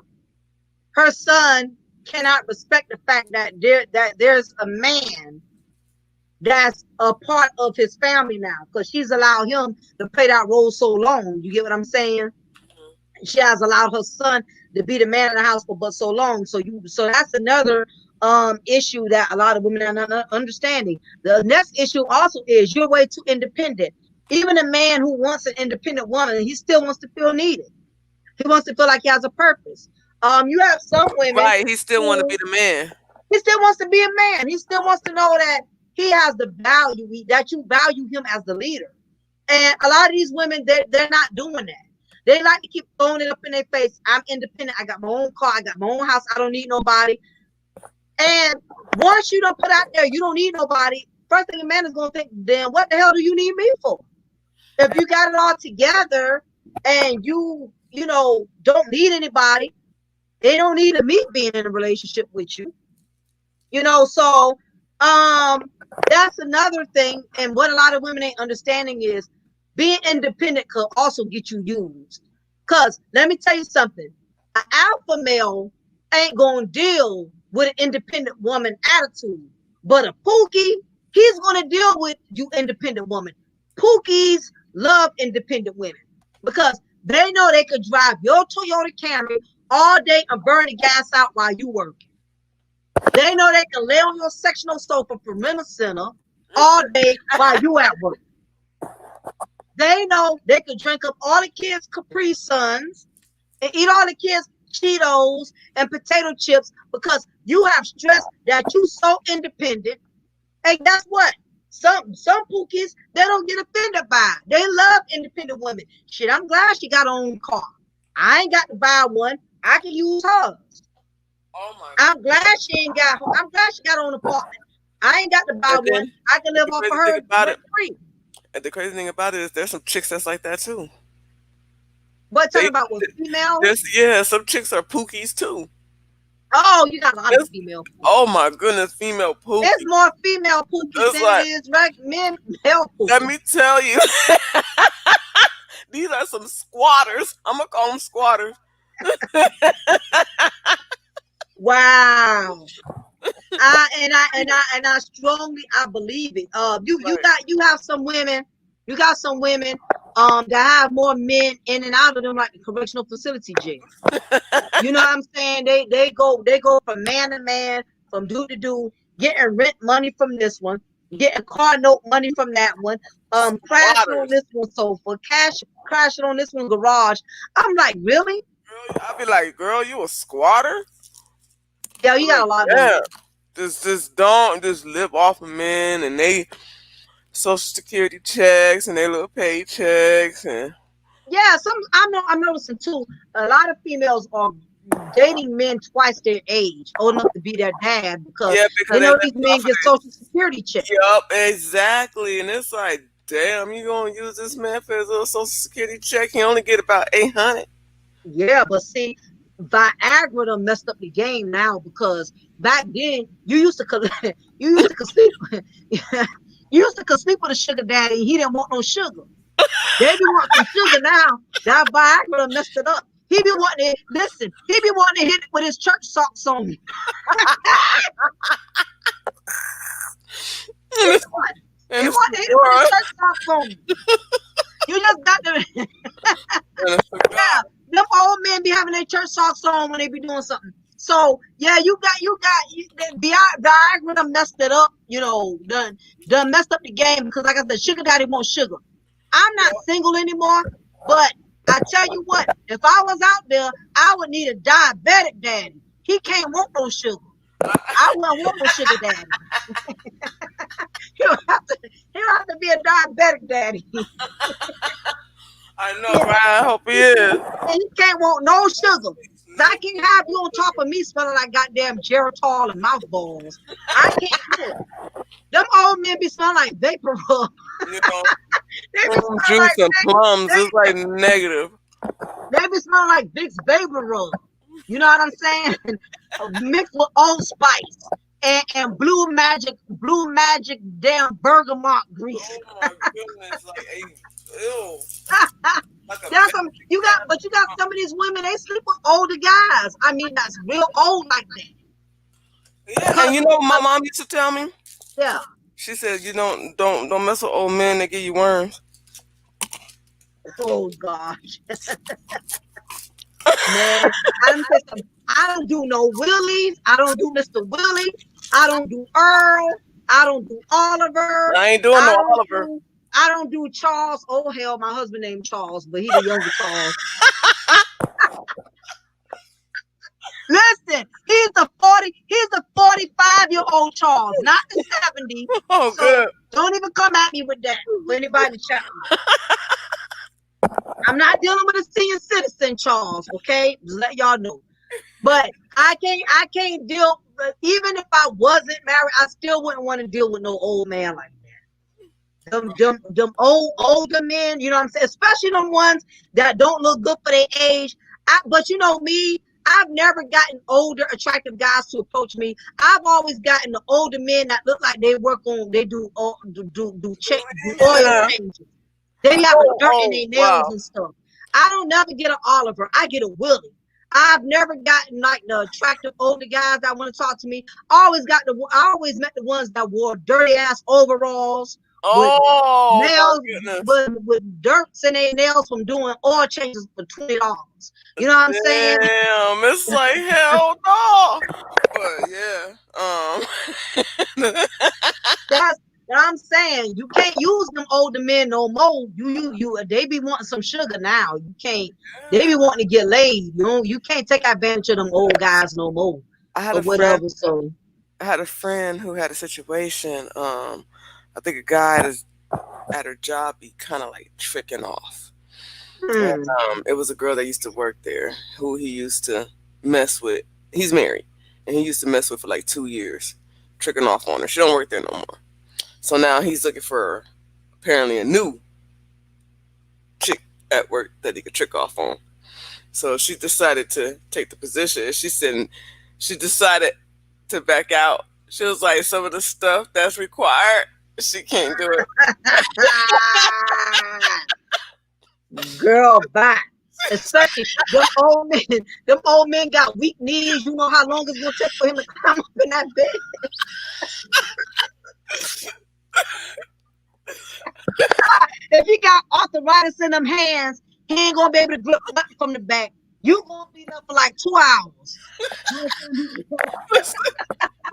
her son cannot respect the fact that there's a man that's a part of his family now, because she's allowed him to play that role so long. You get what I'm saying? She has allowed her son to be the man in the house for but so long. So that's another issue that a lot of women are not understanding. The next issue also is you're way too independent. Even a man who wants an independent woman, he still wants to feel needed. He wants to feel like he has a purpose. You have some women Right. He still want to be who the man. he still wants to be a man. He still wants to know that he has the value, that you value him as the leader. And a lot of these women, they're not doing that. They like to keep throwing it up in their face. I'm independent. I got my own car. I got my own house. I don't need nobody. And once you don't put out there, you don't need nobody. First thing a man is going to think, then what the hell do you need me for? If you got it all together and don't need anybody, they don't need me being in a relationship with you. So that's another thing. And what a lot of women ain't understanding is being independent could also get you used. Because let me tell you something, an alpha male ain't gonna deal with an independent woman attitude. But a Pookie, he's gonna deal with you independent woman. Pookies love independent women because they know they could drive your Toyota Camry all day and burn the gas out while you working. They know they can lay on your sectional sofa for Rent Center all day while you at work. They know they can drink up all the kids' Capri Suns and eat all the kids' Cheetos and potato chips because you have stressed that you so independent. And guess what? Some Pookies, they don't get offended by it. They love independent women. Shit, I'm glad she got her own car. I ain't got to buy one. I can use hers. Oh my I'm glad she got her own apartment. I ain't got to buy God. one. I can live You off of really think her about rent it. free. And the crazy thing about it is there's some chicks that's like that too. What talking They about with females? yeah, some chicks are pookies too. Oh, you got a lot of It's, female oh pookies. my goodness, female There's pookies. more female pookies It's than it like, is men male let pookies. me tell you, these are some squatters. I'm gonna call them squatters. Wow. I strongly I believe it. Like, You have some women, that have more men in and out of them like the correctional facility jail. You know what I'm saying? They go from man to man, from dude to dude, getting rent money from this one, getting car note money from that one, crashing on squatters. this one sofa, crashing on this one garage. I'm like, really? Girl, I'd be like, girl, you a squatter? Yeah, you got Like, a lot of them. yeah. Just don't just live off of men and they social security checks and they little paychecks and Yeah, I'm noticing too. A lot of females are dating men twice their age, old enough to be their dad, because yeah, because they they know live these men off of get social security checks. it. Yup, exactly. And it's like, damn, you gonna use this man for his little social security check? He only get about 800. Yeah, but see, Viagra done messed up the game now, because back then you used to sleep you used to sleep with a sugar daddy. He didn't want no sugar. They be wanting some sugar now. That Viagra done messed it up. He be wanting to listen. He be wanting to hit it with his church socks on. He And it's, want and it's to hit it with his church socks on. You just got to and it's yeah. Them old men be having their church socks on when they be doing something. So yeah, Viagra done messed it up. Done messed up the game, because like I said, sugar daddy wants sugar. I'm not single anymore, but I tell you what, if I was out there, I would need a diabetic daddy. He can't want no sugar. I wouldn't want no sugar daddy. He'll have to be a diabetic daddy. I know, right? I hope he is. And he can't want no sugar. I can't have you on top of me smelling like goddamn Geritol and mouthballs. I can't do it. Them old men be smelling like vapor rub. You know, They be smelling juice like and plums. It's like negative. they be smelling like Vicks vapor rub. You know what I'm saying? Mixed with Old Spice and blue magic damn bergamot grease. Oh my goodness, like ew. Like a But you got some of these women, they sleep with older guys. I mean, that's real old like that. yeah, and you know what my mom used to tell me? Yeah. She said, you don't mess with old men, they give you worms. Oh gosh. Man, I don't do no Willies. I don't do Mr. Willie. I don't do Earl. I don't do Oliver. I ain't doing I no don't Oliver. I don't do Charles. Oh hell, my husband named Charles, but he the younger Charles. Listen, he's the 45-year-old Charles, not the 70. Oh, So good. don't even come at me with that for anybody to chat with. I'm not dealing with a senior citizen, Charles. Okay, just let y'all know. But I can't deal. Even if I wasn't married, I still wouldn't want to deal with no old man like that. Them older men, you know what I'm saying? Especially them ones that don't look good for their age. But you know me, I've never gotten older, attractive guys to approach me. I've always gotten the older men that look like they do oil Yeah. changes. They have a dirt in their nails Wow. and stuff. I don't never get an Oliver. I get a Willie. I've never gotten like the attractive older guys that want to talk to me. I always met the ones that wore dirty ass overalls with Oh my nails goodness. with dirts in their nails from doing oil changes for $20. You know what I'm saying? Damn, it's like hell no. But yeah, That's what I'm saying. You can't use them older men no more. They be wanting some sugar now. You can't. They be wanting to get laid. You can't take advantage of them old guys no more I had or a friend. whatever. So I had a friend who had a situation. I think a guy at her job be kind of like tricking off. And, it was a girl that used to work there who he used to mess with. He's married, and he used to mess with for like 2 years, tricking off on her. She don't work there no more. So now he's looking for a apparently a new chick at work that he could trick off on. So she decided to take the position. She said she decided to back out. She was like, some of the stuff that's required, she can't do it. Girl, bye. Especially them old men. Them old men got weak knees. You know how long it's gonna take for him to climb up in that bed. If he got arthritis in them hands, he ain't gonna be able to grip nothing from the back. You gonna be there for like 2 hours.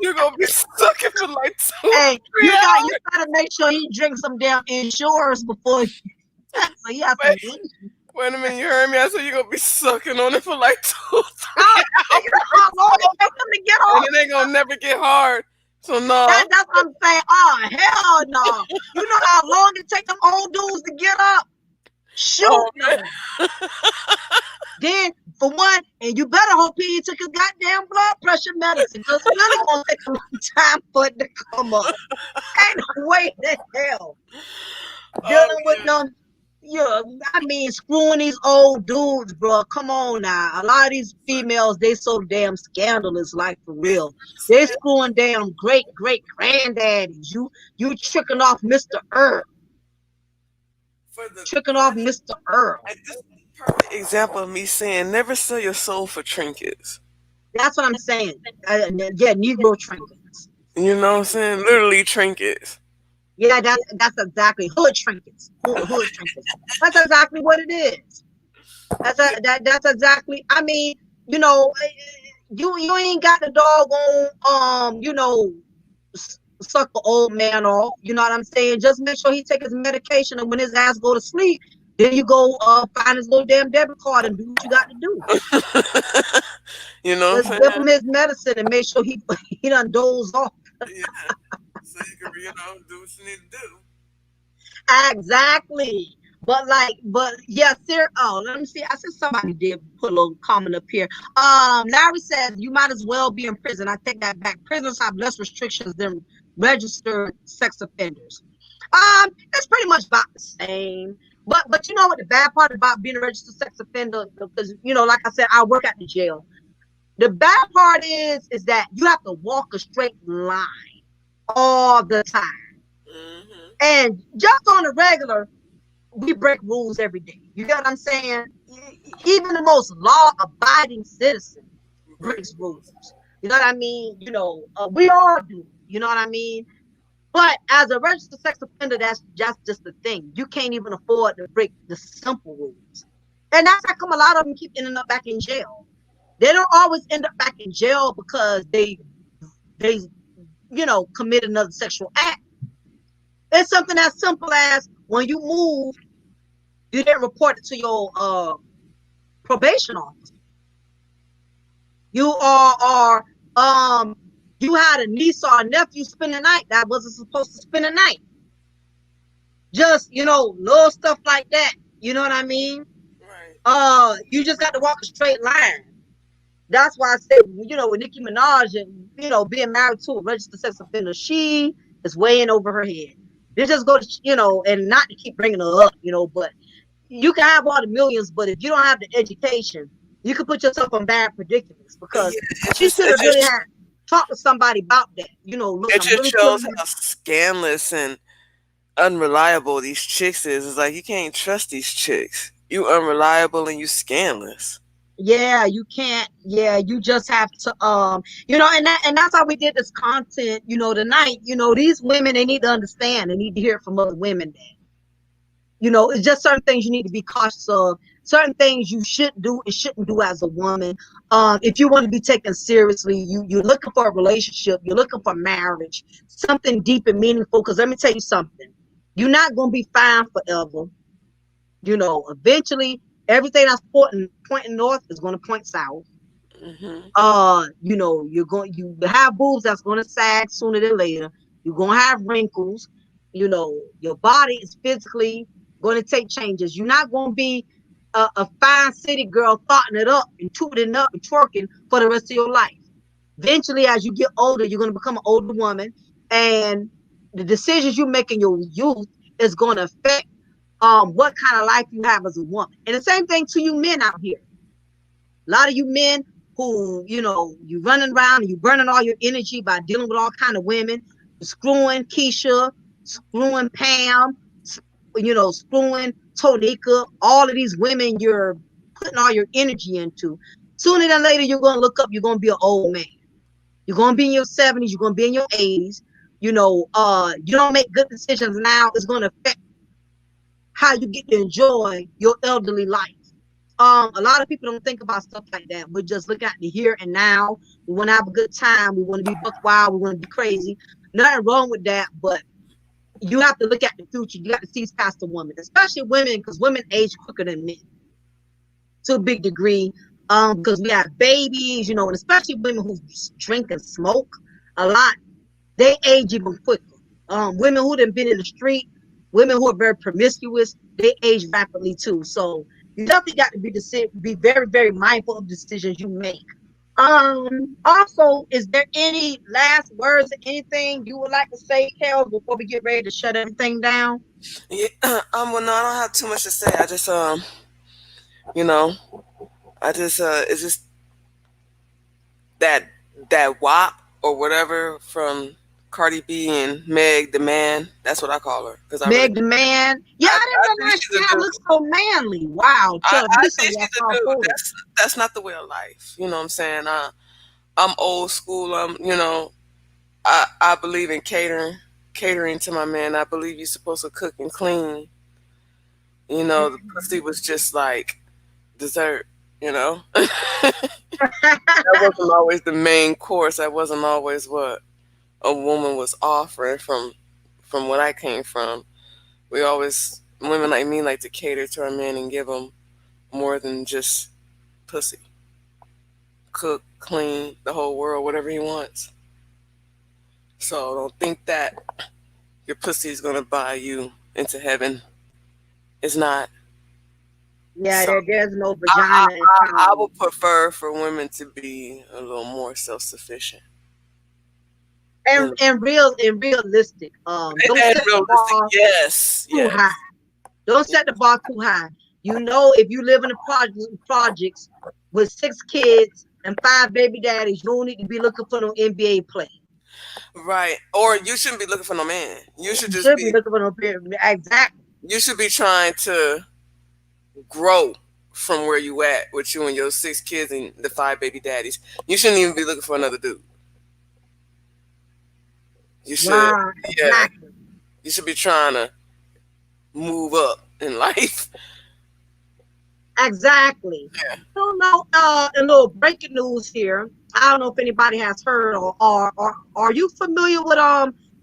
You're gonna be sucking for like 2 Hey, or 3 hours. you gotta make sure he drinks some damn insurance before he, so he has to Wait a minute, you heard me? I said you're gonna be sucking on it for like 2 or 3 you know how long it takes him to get off. and it ain't gonna never get hard. So no. That's what I'm saying. Oh hell no. You know how long it takes them old dudes to get up? Shoot. Oh, Then for one, and you better hope he took his goddamn blood pressure medicine, because it's really gonna take a long time for it to come up. Ain't no way in hell. Dealing with them, I mean, screwing these old dudes, bro. Come on now. A lot of these females, they so damn scandalous, like for real. They screwing damn great granddaddies. You tricking off Mr. Earl. Tricking off Mr. Earl. This is a perfect example of me saying never sell your soul for trinkets. That's what I'm saying. Yeah, Negro trinkets. You know what I'm saying? Literally trinkets. Yeah, that's exactly hood trinkets. Hood trinkets. That's exactly what it is. That's exactly. I mean, you ain't got the doggone suck the old man off. You know what I'm saying? Just make sure he take his medication, and when his ass go to sleep, then you go find his little damn debit card and do what you got to do. You know, just give him his medicine and make sure he done doze off. Yeah. So you can, do what you need to do. Exactly. But yeah, sir. Oh, let me see. I said somebody did put a little comment up here. Larry says you might as well be in prison. I take that back. Prisons have less restrictions than registered sex offenders. It's pretty much about the same. But you know what the bad part about being a registered sex offender, because like I said, I work at the jail. The bad part is that you have to walk a straight line all the time. Mm-hmm. And just on a regular, we break rules every day. You get what I'm saying? Even the most law-abiding citizen breaks rules. You know what I mean? We all do. You know what I mean? But as a registered sex offender, that's just the thing. You can't even afford to break the simple rules. And that's how come a lot of them keep ending up back in jail. They don't always end up back in jail because they commit another sexual act. It's something as simple as when you moved, you didn't report it to your probation officer. You you had a niece or a nephew spend the night that wasn't supposed to spend the night. Just little stuff like that. You know what I mean? Right. You just got to walk a straight line. That's why I said, with Nicki Minaj and being married to a registered sex offender, she is weighing over her head. They just go to and not to keep bringing her up, but you can have all the millions, but if you don't have the education, you can put yourself in bad predicaments, because she should have really had talked to somebody about that. Look, it just shows how scandalous and unreliable these chicks is. It's like you can't trust these chicks. You unreliable and you scandalous. Yeah, you can't. Yeah, you just have to and that's how we did this content tonight. These women, they need to understand, they need to hear it from other women that it's just certain things you need to be cautious of, certain things you should do and shouldn't do as a woman. If you want to be taken seriously, you're looking for a relationship, you're looking for marriage, something deep and meaningful, because let me tell you something, you're not going to be fine forever. Eventually everything that's pointing north is going to point south. Mm-hmm. You have boobs that's going to sag sooner than later. You're going to have wrinkles. Your body is physically going to take changes. You're not going to be a fine city girl thotting it up and tooting up and twerking for the rest of your life. Eventually, as you get older, you're going to become an older woman, and the decisions you make in your youth is going to affect what kind of life you have as a woman. And the same thing to you men out here. A lot of you men who, you running around and you burning all your energy by dealing with all kind of women, screwing Keisha, screwing Pam, screwing Tonika, all of these women you're putting all your energy into. Sooner than later, you're going to look up, you're going to be an old man. You're going to be in your 70s, you're going to be in your 80s. You don't make good decisions now, it's going to affect how you get to enjoy your elderly life. A lot of people don't think about stuff like that. We just look at the here and now. We want to have a good time. We want to be buck wild. We want to be crazy. Nothing wrong with that, but you have to look at the future. You got to see past the woman, especially women, because women age quicker than men to a big degree. Because we have babies, and especially women who drink and smoke a lot, they age even quicker. Women who have been in the street, women who are very promiscuous, they age rapidly too. So you definitely got to be very, very mindful of decisions you make. Also, is there any last words or anything you would like to say, Kel, before we get ready to shut everything down? Yeah, well, no, I don't have too much to say. I just, you know, it's just that WAP or whatever from Cardi B and Meg the Man. That's what I call her because Meg the Man. Yeah, I didn't realize she looks so manly. Wow. I think she's a dude. That's not the way of life. You know what I'm saying? I'm old school. I believe in catering to my man. I believe you're supposed to cook and clean. The pussy was just like dessert. That wasn't always the main course. That wasn't always what a woman was offering from what I came from. Women like me like to cater to our men and give them more than just pussy. Cook, clean, the whole world, whatever he wants. So don't think that your pussy is going to buy you into heaven. It's not. Yeah, so there's no vagina. I would prefer for women to be a little more self-sufficient. And realistic. Don't set the bar too high. Don't set the bar too high. If you live in the projects with 6 kids and 5 baby daddies, you don't need to be looking for no NBA play. Right. Or you shouldn't be looking for no man. You should just be looking for no man. Exactly. You should be trying to grow from where you at with you and your 6 kids and the 5 baby daddies. You shouldn't even be looking for another dude. You should, exactly. You should be trying to move up in life. Exactly. Yeah. So now, a little breaking news here. I don't know if anybody has heard or are you familiar with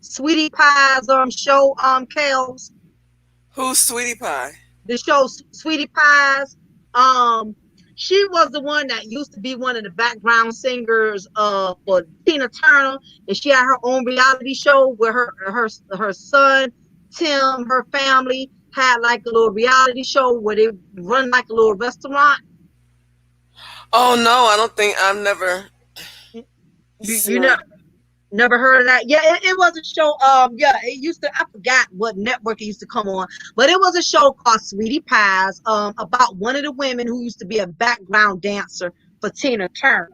Sweetie Pie's show Kels? Who's Sweetie Pie? The show Sweetie Pies. She was the one that used to be one of the background singers for Tina Turner, and she had her own reality show where her son Tim, her family had like a little reality show where they run like a little restaurant. Oh no, I don't think I've never. You never heard of that? Yeah, it was a show. It used to. I forgot what network it used to come on, but it was a show called Sweetie Pies. About one of the women who used to be a background dancer for Tina Turner,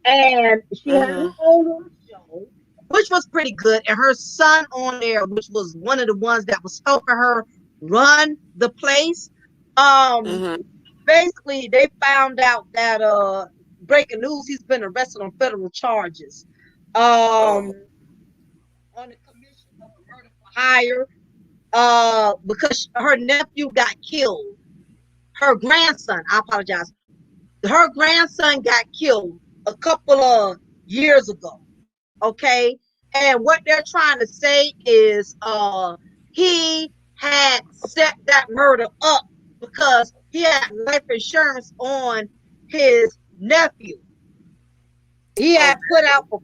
and she had her own show, which was pretty good. And her son on there, which was one of the ones that was helping her run the place. Basically, they found out that breaking news, he's been arrested on federal charges. On the commission of murder for hire, because her nephew got killed. Her grandson, I apologize. Her grandson got killed a couple of years ago. Okay, and what they're trying to say is, he had set that murder up because he had life insurance on his nephew. He had put out for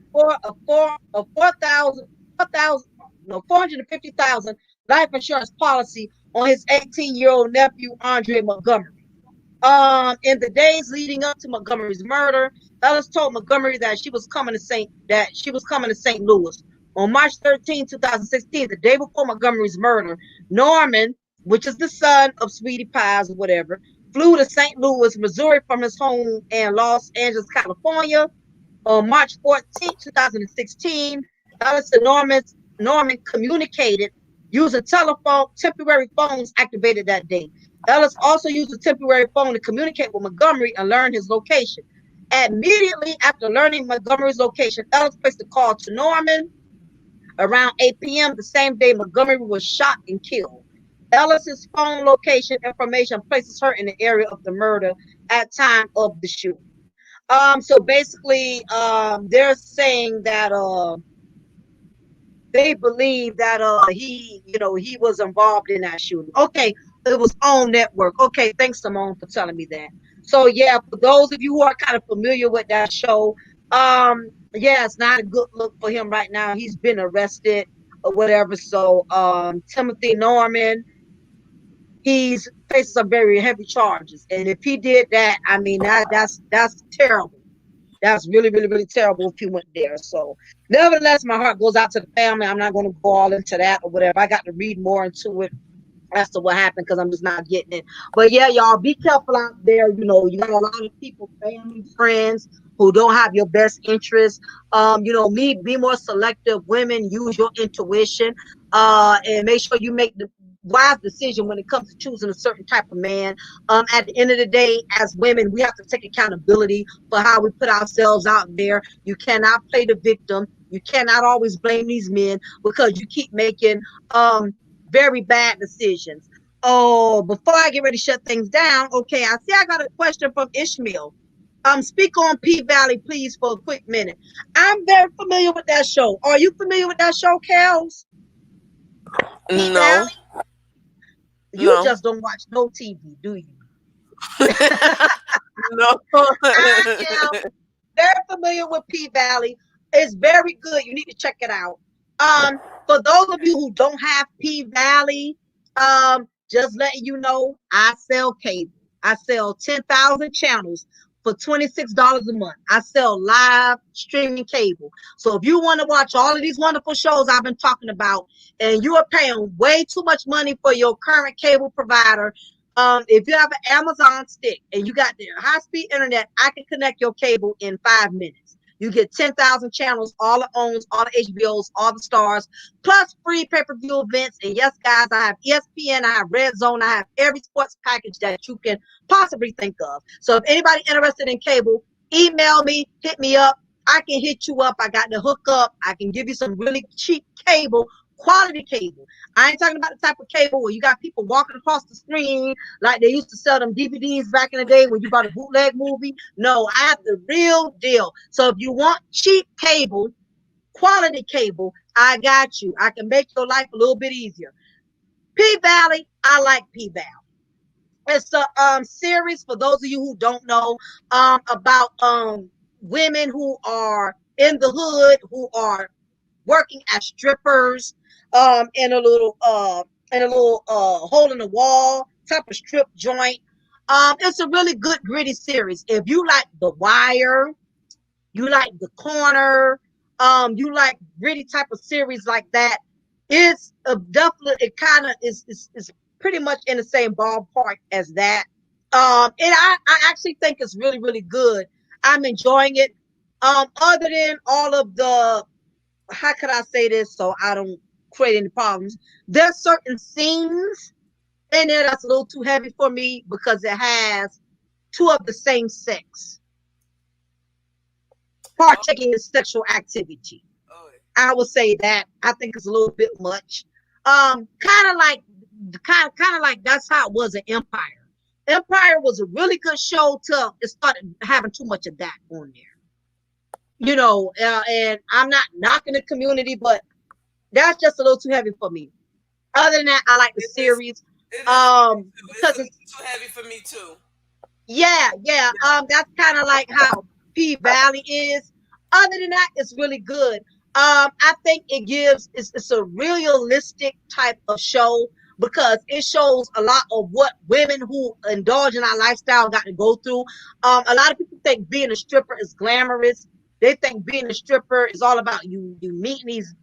$450,000 life insurance policy on his 18-year-old nephew Andre Montgomery. In the days leading up to Montgomery's murder, Ellis told Montgomery that she was coming to St. Louis On March 13, 2016, the day before Montgomery's murder, Norman, which is the son of Sweetie Pies or whatever, flew to St. Louis, Missouri from his home in Los Angeles, California. On March 14, 2016, Ellis and Norman communicated using temporary phones activated that day. Ellis also used a temporary phone to communicate with Montgomery and learn his location. Immediately after learning Montgomery's location, Ellis placed a call to Norman around 8 p.m. the same day Montgomery was shot and killed. Ellis's phone location information places her in the area of the murder at time of the shooting. So basically, they're saying that they believe that he was involved in that shooting. Okay, it was on network. Okay, thanks Simone for telling me that. So yeah, for those of you who are kind of familiar with that show, yeah, it's not a good look for him right now. He's been arrested or whatever. So Timothy Norman, he's facing some very heavy charges. And if he did that, I mean that's terrible. That's really, really, really terrible if he went there. So, nevertheless, my heart goes out to the family. I'm not going to go all into that or whatever. I got to read more into it as to what happened because I'm just not getting it. But yeah, y'all be careful out there. You know, you got a lot of people, family, friends who don't have your best interests. Be more selective. Women, use your intuition, and make sure you make the wise decision when it comes to choosing a certain type of man. At the end of the day, as women, we have to take accountability for how we put ourselves out there. You cannot play the victim. You cannot always blame these men because you keep making very bad decisions. Oh, before I get ready to shut things down, okay, I see I got a question from Ishmael. Speak on P Valley, please, for a quick minute. I'm very familiar with that show. Are you familiar with that show, Kels? P No, Valley? You no, just don't watch no TV, do you? no. I am very familiar with P Valley. It's very good. You need to check it out. For those of you who don't have P Valley, just letting you know, I sell cable. I sell 10,000 channels for $26 a month. I sell live streaming cable. So if you want to watch all of these wonderful shows I've been talking about, and you are paying way too much money for your current cable provider, if you have an Amazon stick and you got the high-speed internet, I can connect your cable in 5 minutes. You get 10,000 channels, all the owns, all the HBOs, all the stars, plus free pay-per-view events. And yes, guys, I have ESPN, I have Red Zone, I have every sports package that you can possibly think of. So if anybody interested in cable, email me, hit me up. I can hit you up. I got the hook up. I can give you some really cheap cable, quality cable. I ain't talking about the type of cable where you got people walking across the screen like they used to sell them DVDs back in the day when you bought a bootleg movie. No, I have the real deal. So if you want cheap cable, quality cable, I got you. I can make your life a little bit easier. P Valley, I like P Valley. It's a series for those of you who don't know about women who are in the hood who are working as strippers in a little hole in the wall type of strip joint. It's a really good gritty series. If you like The Wire, you like The Corner, you like gritty type of series like that, it's definitely, it kind of is pretty much in the same ballpark as that. And I actually think it's really, really good. I'm enjoying it. Other than all of the, how could I say this so I don't create any problems? There's certain scenes in there that's a little too heavy for me because it has two of the same sex partaking in sexual activity. I would say that I think it's a little bit much. Kind of like that's how it was in Empire. Empire was a really good show till it started having too much of that on there. And I'm not knocking the community, but that's just a little too heavy for me. Other than that, I like the series. Because it's too heavy for me too. yeah. That's kind of like how P Valley is. Other than that, it's really good. I think it's a realistic type of show because it shows a lot of what women who indulge in our lifestyle got to go through. A lot of people think being a stripper is glamorous. They think being a stripper is all about you meeting these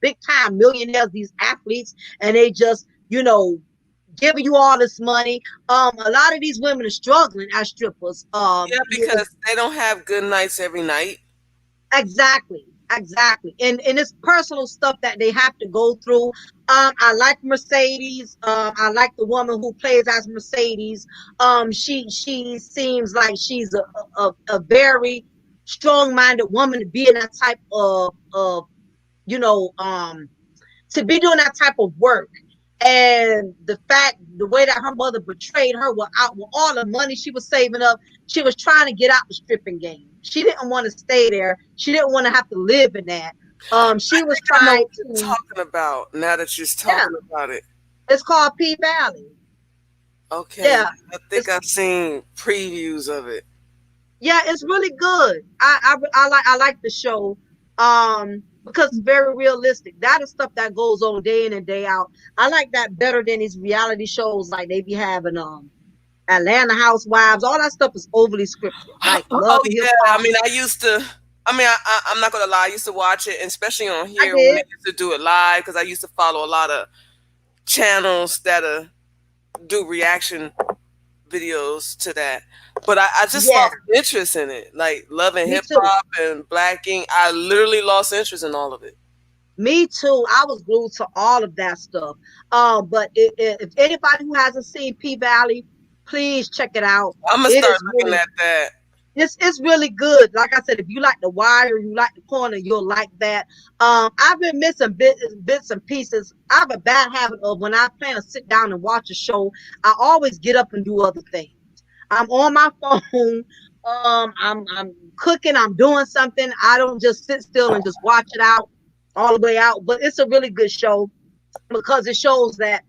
big time millionaires, these athletes, and they just, giving you all this money. A lot of these women are struggling as strippers. Yeah, because they don't have good nights every night. Exactly. And it's personal stuff that they have to go through. I like Mercedes. I like the woman who plays as Mercedes. She seems like she's a very strong-minded woman to be in that type of you know, to be doing that type of work. And the way that her mother betrayed her with all the money she was saving up, she was trying to get out the stripping game. She didn't want to stay there. She didn't want to have to live in that. She I was think I know trying what you're to, talking about now that you're yeah, talking about it. it's called P Valley. Okay, Yeah, I think it's I've seen previews of it. yeah, it's really good. I like the show because it's very realistic. That is stuff that goes on day in and day out. I like that better than these reality shows like they be having Atlanta Housewives. All that stuff is overly scripted, like Love Oh and Hip yeah, I Hop. mean, I used to. I mean, I'm not gonna lie. I used to watch it, especially on I here when they did. used to do it live, because I used to follow a lot of channels that do reaction videos to that. But I just Yeah, lost interest in it, like Love and me Hip too. Hop and Black Ink. I literally lost interest in all of it. Me too. I was glued to all of that stuff. But if anybody who hasn't seen P Valley, please check it out. I'm gonna It start is looking really at that. it's really good. Like I said, if you like The Wire, you like The Corner, you'll like that. I've been missing bits and pieces. I have a bad habit of when I plan to sit down and watch a show, I always get up and do other things. I'm on my phone. I'm cooking. I'm doing something. I don't just sit still and just watch it out all the way out. But it's a really good show because it shows that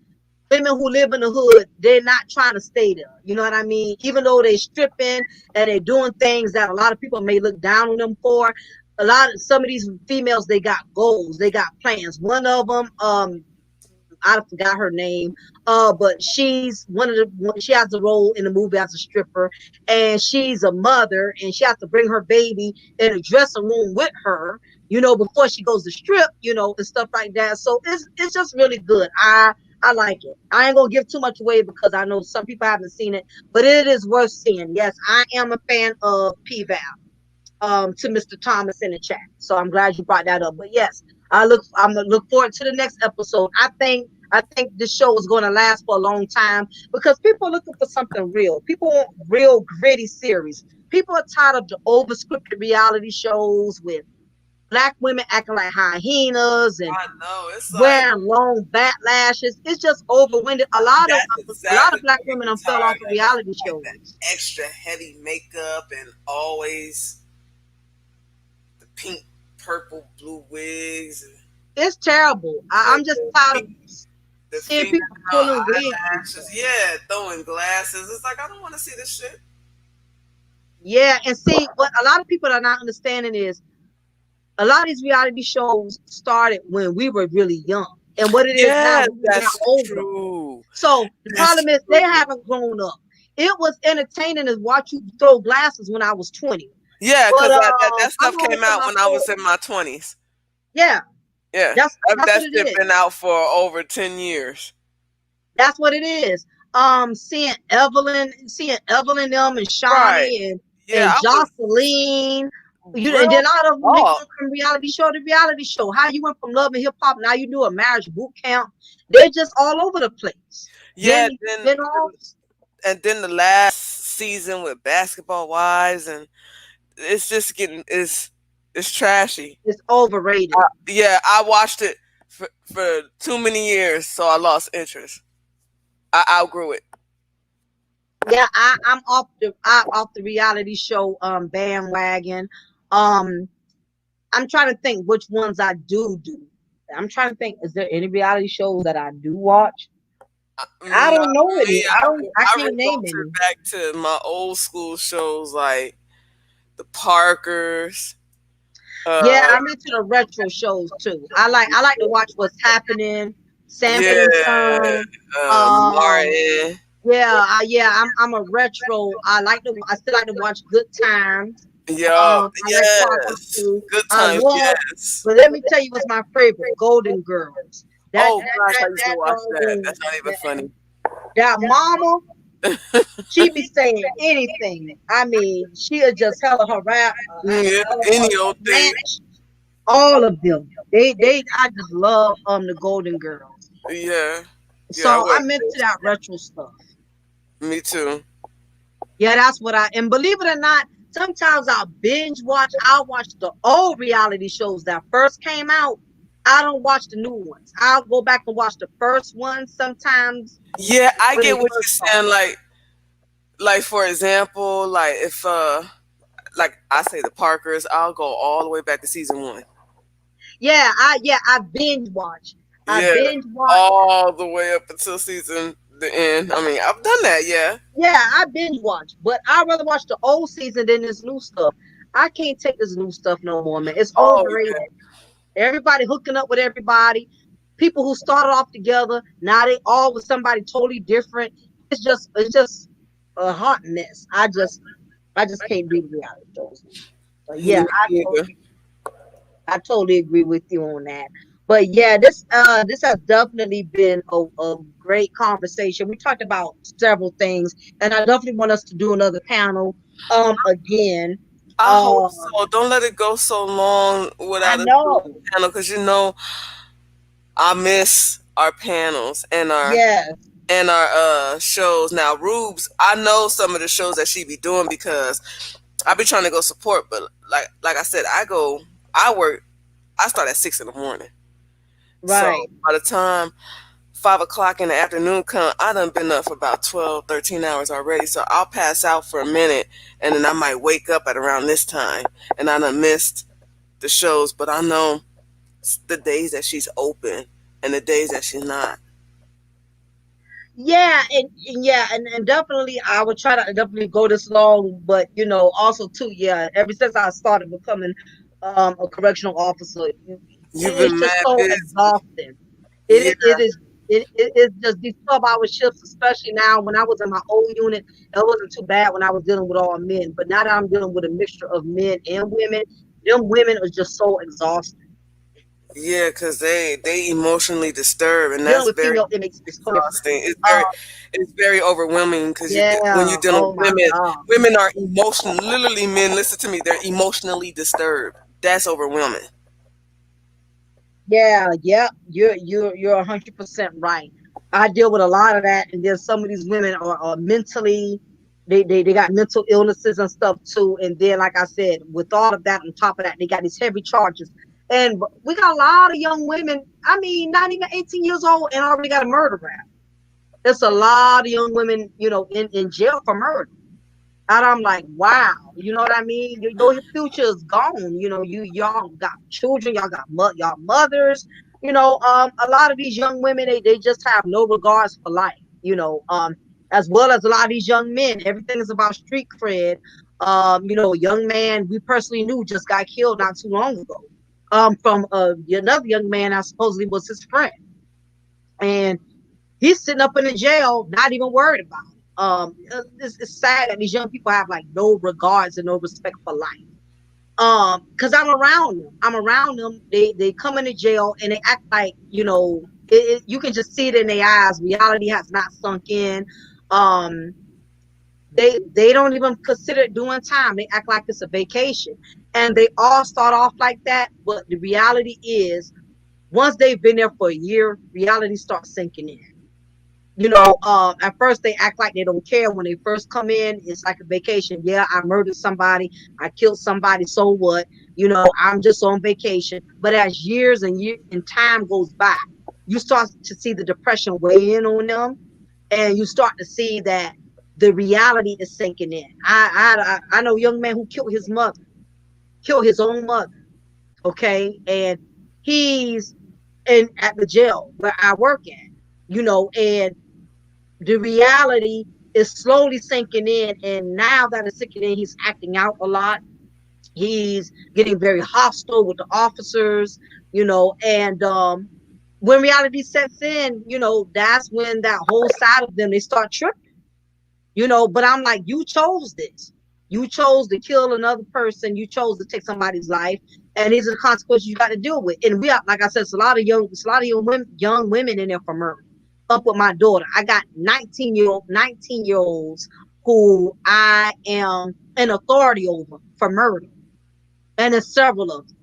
women who live in the hood, they're not trying to stay there. You know what I mean? Even though they're stripping and they're doing things that a lot of people may look down on them for, some of these females, they got goals, they got plans. One of them, I forgot her name, but she's she has a role in the movie as a stripper, and she's a mother, and she has to bring her baby in a dressing room with her, before she goes to strip, and stuff like that. So it's just really good. I like it. I ain't gonna give too much away because I know some people haven't seen it, but it is worth seeing. Yes, I am a fan of P-Val. To Mr. Thomas in the chat. So I'm glad you brought that up. But yes, I'm gonna look forward to the next episode. I think this show is gonna last for a long time because people are looking for something real. People want real gritty series. People are tired of the over scripted reality shows with black women acting like hyenas and I know it's like wearing long backlashes. It's just overwinded. that's A lot of exactly black what women I'm fell off tired of of. reality Like that shows. extra heavy makeup and always the pink, purple, blue wigs. It's terrible. I'm just tired of The seeing female people pulling wigs and eyelashes, stuff. yeah, throwing glasses. It's like I don't want to see this shit. Yeah, and see what a lot of people are not understanding is a lot of these reality shows started when we were really young. And what it is now, Yeah, we're now that's older. true. So the That's problem is they true. haven't grown up. It was entertaining to watch you throw glasses when I was 20. Yeah, But because that I'm stuff going came into out my when I was 40s. in my 20s. Yeah, Yeah, that's that what it shit is. been out for over 10 years. That's what it is. Seeing Evelyn them and Right. Shawnee Yeah, and I was Jocelyn. And real then all of them they off. went from reality show to reality show. How you went from Love and Hip Hop, now you do a marriage boot camp. They're just all over the place. Yeah, Then all and then the last season with Basketball Wives, and it's just it's trashy. it's overrated. Yeah, I watched it for too many years, so I lost interest. I outgrew it. Yeah, I'm off the reality show bandwagon. Um, I'm trying to think which ones I do. I'm trying to think, is there any reality shows that I do watch? I Not don't know any. me. I I can't name revolted any. back to my old school shows like the Parkers. Yeah, Uh, I'm into the retro shows too. I like to watch what's happening, Sanford and yeah, Son. Um, Martin. yeah, I'm a retro. I still like to watch Good Times. Yeah. I like Parker Yes. too. Good I times. love, Yes. but let me tell you what's my favorite, Golden Girls. That Oh that gosh, I that used to that watch that. doggone That's not even funny. that mama, she be saying anything. I mean, she'll just hella her rap, Yeah, hella any old her thing. ranch. All of them. They. I just love the Golden Girls. Yeah. Yeah, I So watch I'm into this. that retro stuff. Me too. Yeah, that's what I. And believe it or not, sometimes I'll binge watch. I'll watch the old reality shows that first came out. I don't watch the new ones. I'll go back and watch the first ones sometimes Yeah, I when they get what first you're started. saying. Like for example, like if like I say the Parkers, I'll go all the way back to season one. I binge watch. I Yeah, binge watch. all the way up until season the end. I mean, I've done that. Yeah. Yeah, I binge watch, but I'd rather watch the old season than this new stuff. I can't take this new stuff no more, man. It's Oh overrated. Everybody hooking up with everybody. People who started off together, now they all with somebody totally different. It's just a hot mess. I just can't do the reality shows. But yeah. yeah, Me either. I totally agree with you on that. But yeah, this has definitely been a great conversation. We talked about several things, and I definitely want us to do another panel again. I hope Um so. Don't let it go so long I without us doing know. a panel, because I miss our panels Yes, and our shows. Now, Rubes, I know some of the shows that she be doing because I be trying to go support, but like I said, I work, I start at 6 in the morning. So right. by the time 5 o'clock in the afternoon come, I done been up for about 12, 13 hours already. So I'll pass out for a minute and then I might wake up at around this time and I done missed the shows, but I know the days that she's open and the days that she's not. Yeah, and definitely I would try to definitely go this long, but also too, yeah, ever since I started becoming a correctional officer, You've it's been just mad so busy. exhausting. It Yeah, is it is it is just these 12-hour shifts, especially now when I was in my old unit, it wasn't too bad when I was dealing with all men. But now that I'm dealing with a mixture of men and women, them women are just so exhausting. yeah, because they emotionally disturb, and Dealing that's with very female inmates is so different. exhausting. Uh It's very overwhelming because when yeah, you're dealing with oh my women, God. women are emotional. Literally, men, listen to me, they're emotionally disturbed. That's overwhelming. Yeah, yeah, you're 100% right. I deal with a lot of that, and then some of these women are mentally, they got mental illnesses and stuff too. And then, like I said, with all of that on top of that, they got these heavy charges. And we got a lot of young women. I mean, not even 18 years old, and already got a murder rap. There's a lot of young women, in jail for murder. And I'm like, wow, you know what I mean? Your future is gone. Y'all got children, y'all got y'all mothers. A lot of these young women, they just have no regards for life. As well as a lot of these young men, everything is about street cred. A young man we personally knew just got killed not too long ago. From another young man I supposedly was his friend, and he's sitting up in the jail, not even worried about it. It's sad that these young people have like no regards and no respect for life. Because I'm around them. They come into jail and they act like you can just see it in their eyes. Reality has not sunk in. Um, they don't even consider it doing time. They act like it's a vacation, and they all start off like that. But the reality is, once they've been there for a year, reality starts sinking in. At first they act like they don't care. When they first come in, it's like a vacation. Yeah, I murdered somebody, I killed somebody, so what? I'm just on vacation. But as years and time goes by, you start to see the depression weigh in on them, and you start to see that the reality is sinking in. I know a young man who killed his mother, killed his own mother. Okay, and he's in at the jail where I work at. And the reality is slowly sinking in. And now that it's sinking in, he's acting out a lot. He's getting very hostile with the officers, and when reality sets in, that's when that whole side of them, they start tripping, but I'm like, you chose this. You chose to kill another person. You chose to take somebody's life, and these are the consequences you got to deal with. And we are, like I said, it's a lot of young women in there for murder. Up with my daughter, I got 19 year olds who I am an authority over for murder, and there's several of them.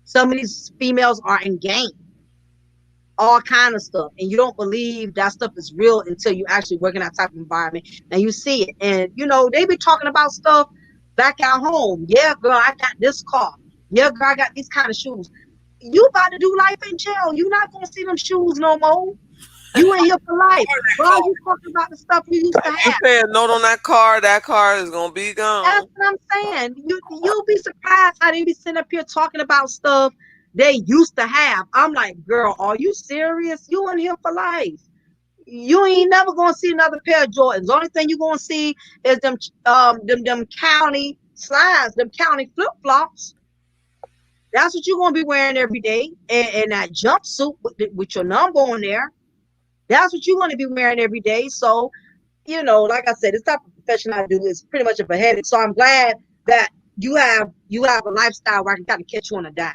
Some of these females are in gang, all kind of stuff, and you don't believe that stuff is real until you actually work in that type of environment and you see it. And they be talking about stuff back at home. Yeah, girl, I got this car. Yeah, girl, I got these kind of shoes. You about to do life in jail. You're not gonna see them shoes no more. You ain't here for life. Girl, you talking about the stuff you used to You have. pay a note on that car is gonna be That's gone. what I'm saying. You'll be surprised how they be sitting up here talking about stuff they used to have. I'm like, girl, are you serious? You in here for life. You ain't never gonna see another pair of Jordans. The only thing you gonna see is them county slides, them county flip flops. That's what you're gonna be wearing every day, and that jumpsuit with your number on there. That's what you're gonna be wearing every day. So, like I said, this type of profession I do is pretty much of a headache. So I'm glad that you have a lifestyle where I can kind of catch you on a dime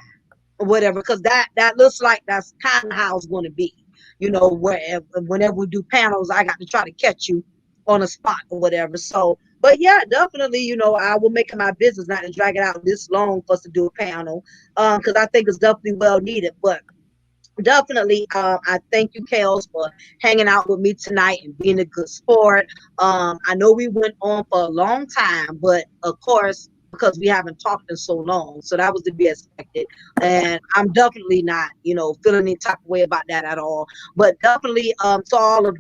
or whatever, because that looks like that's kind of how it's going to be. Whenever we do panels, I got to try to catch you on a spot or whatever. So, but yeah, definitely, I will make it my business not to drag it out this long for us to do a panel, because I think it's definitely well needed. But definitely, I thank you, Kels, for hanging out with me tonight and being a good sport. I know we went on for a long time, but of course, because we haven't talked in so long, so that was to be expected. And I'm definitely not, feeling any type of way about that at all. But definitely, to all of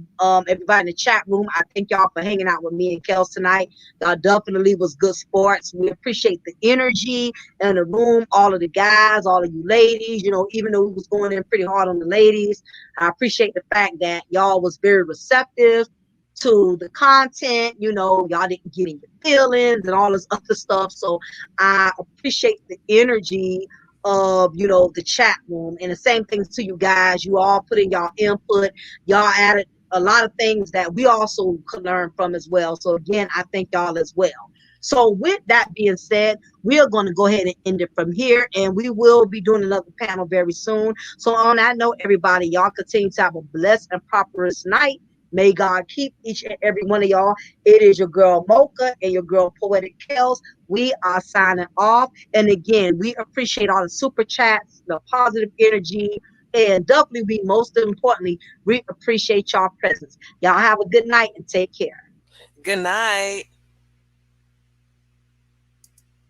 everybody in the chat room, I thank y'all for hanging out with me and Kels tonight. Y'all definitely was good sports. We appreciate the energy in the room, all of the guys, all of you ladies, even though we was going in pretty hard on the ladies, I appreciate the fact that y'all was very receptive to the content. Y'all didn't get in your feelings and all this other stuff. So I appreciate the energy of the chat room, and the same things to you guys. You all put in y'all input, y'all added a lot of things that we also could learn from as well. So again, I thank y'all as well. So with that being said, we are going to go ahead and end it from here, and we will be doing another panel very soon. So on that note, everybody, y'all continue to have a blessed and prosperous night. May God keep each and every one of y'all. It is your girl Mocha and your girl Poetic Kels. We are signing off. And again, we appreciate all the super chats, the positive energy, and definitely, most importantly, we appreciate y'all presence. Y'all have a good night and take care. Good night.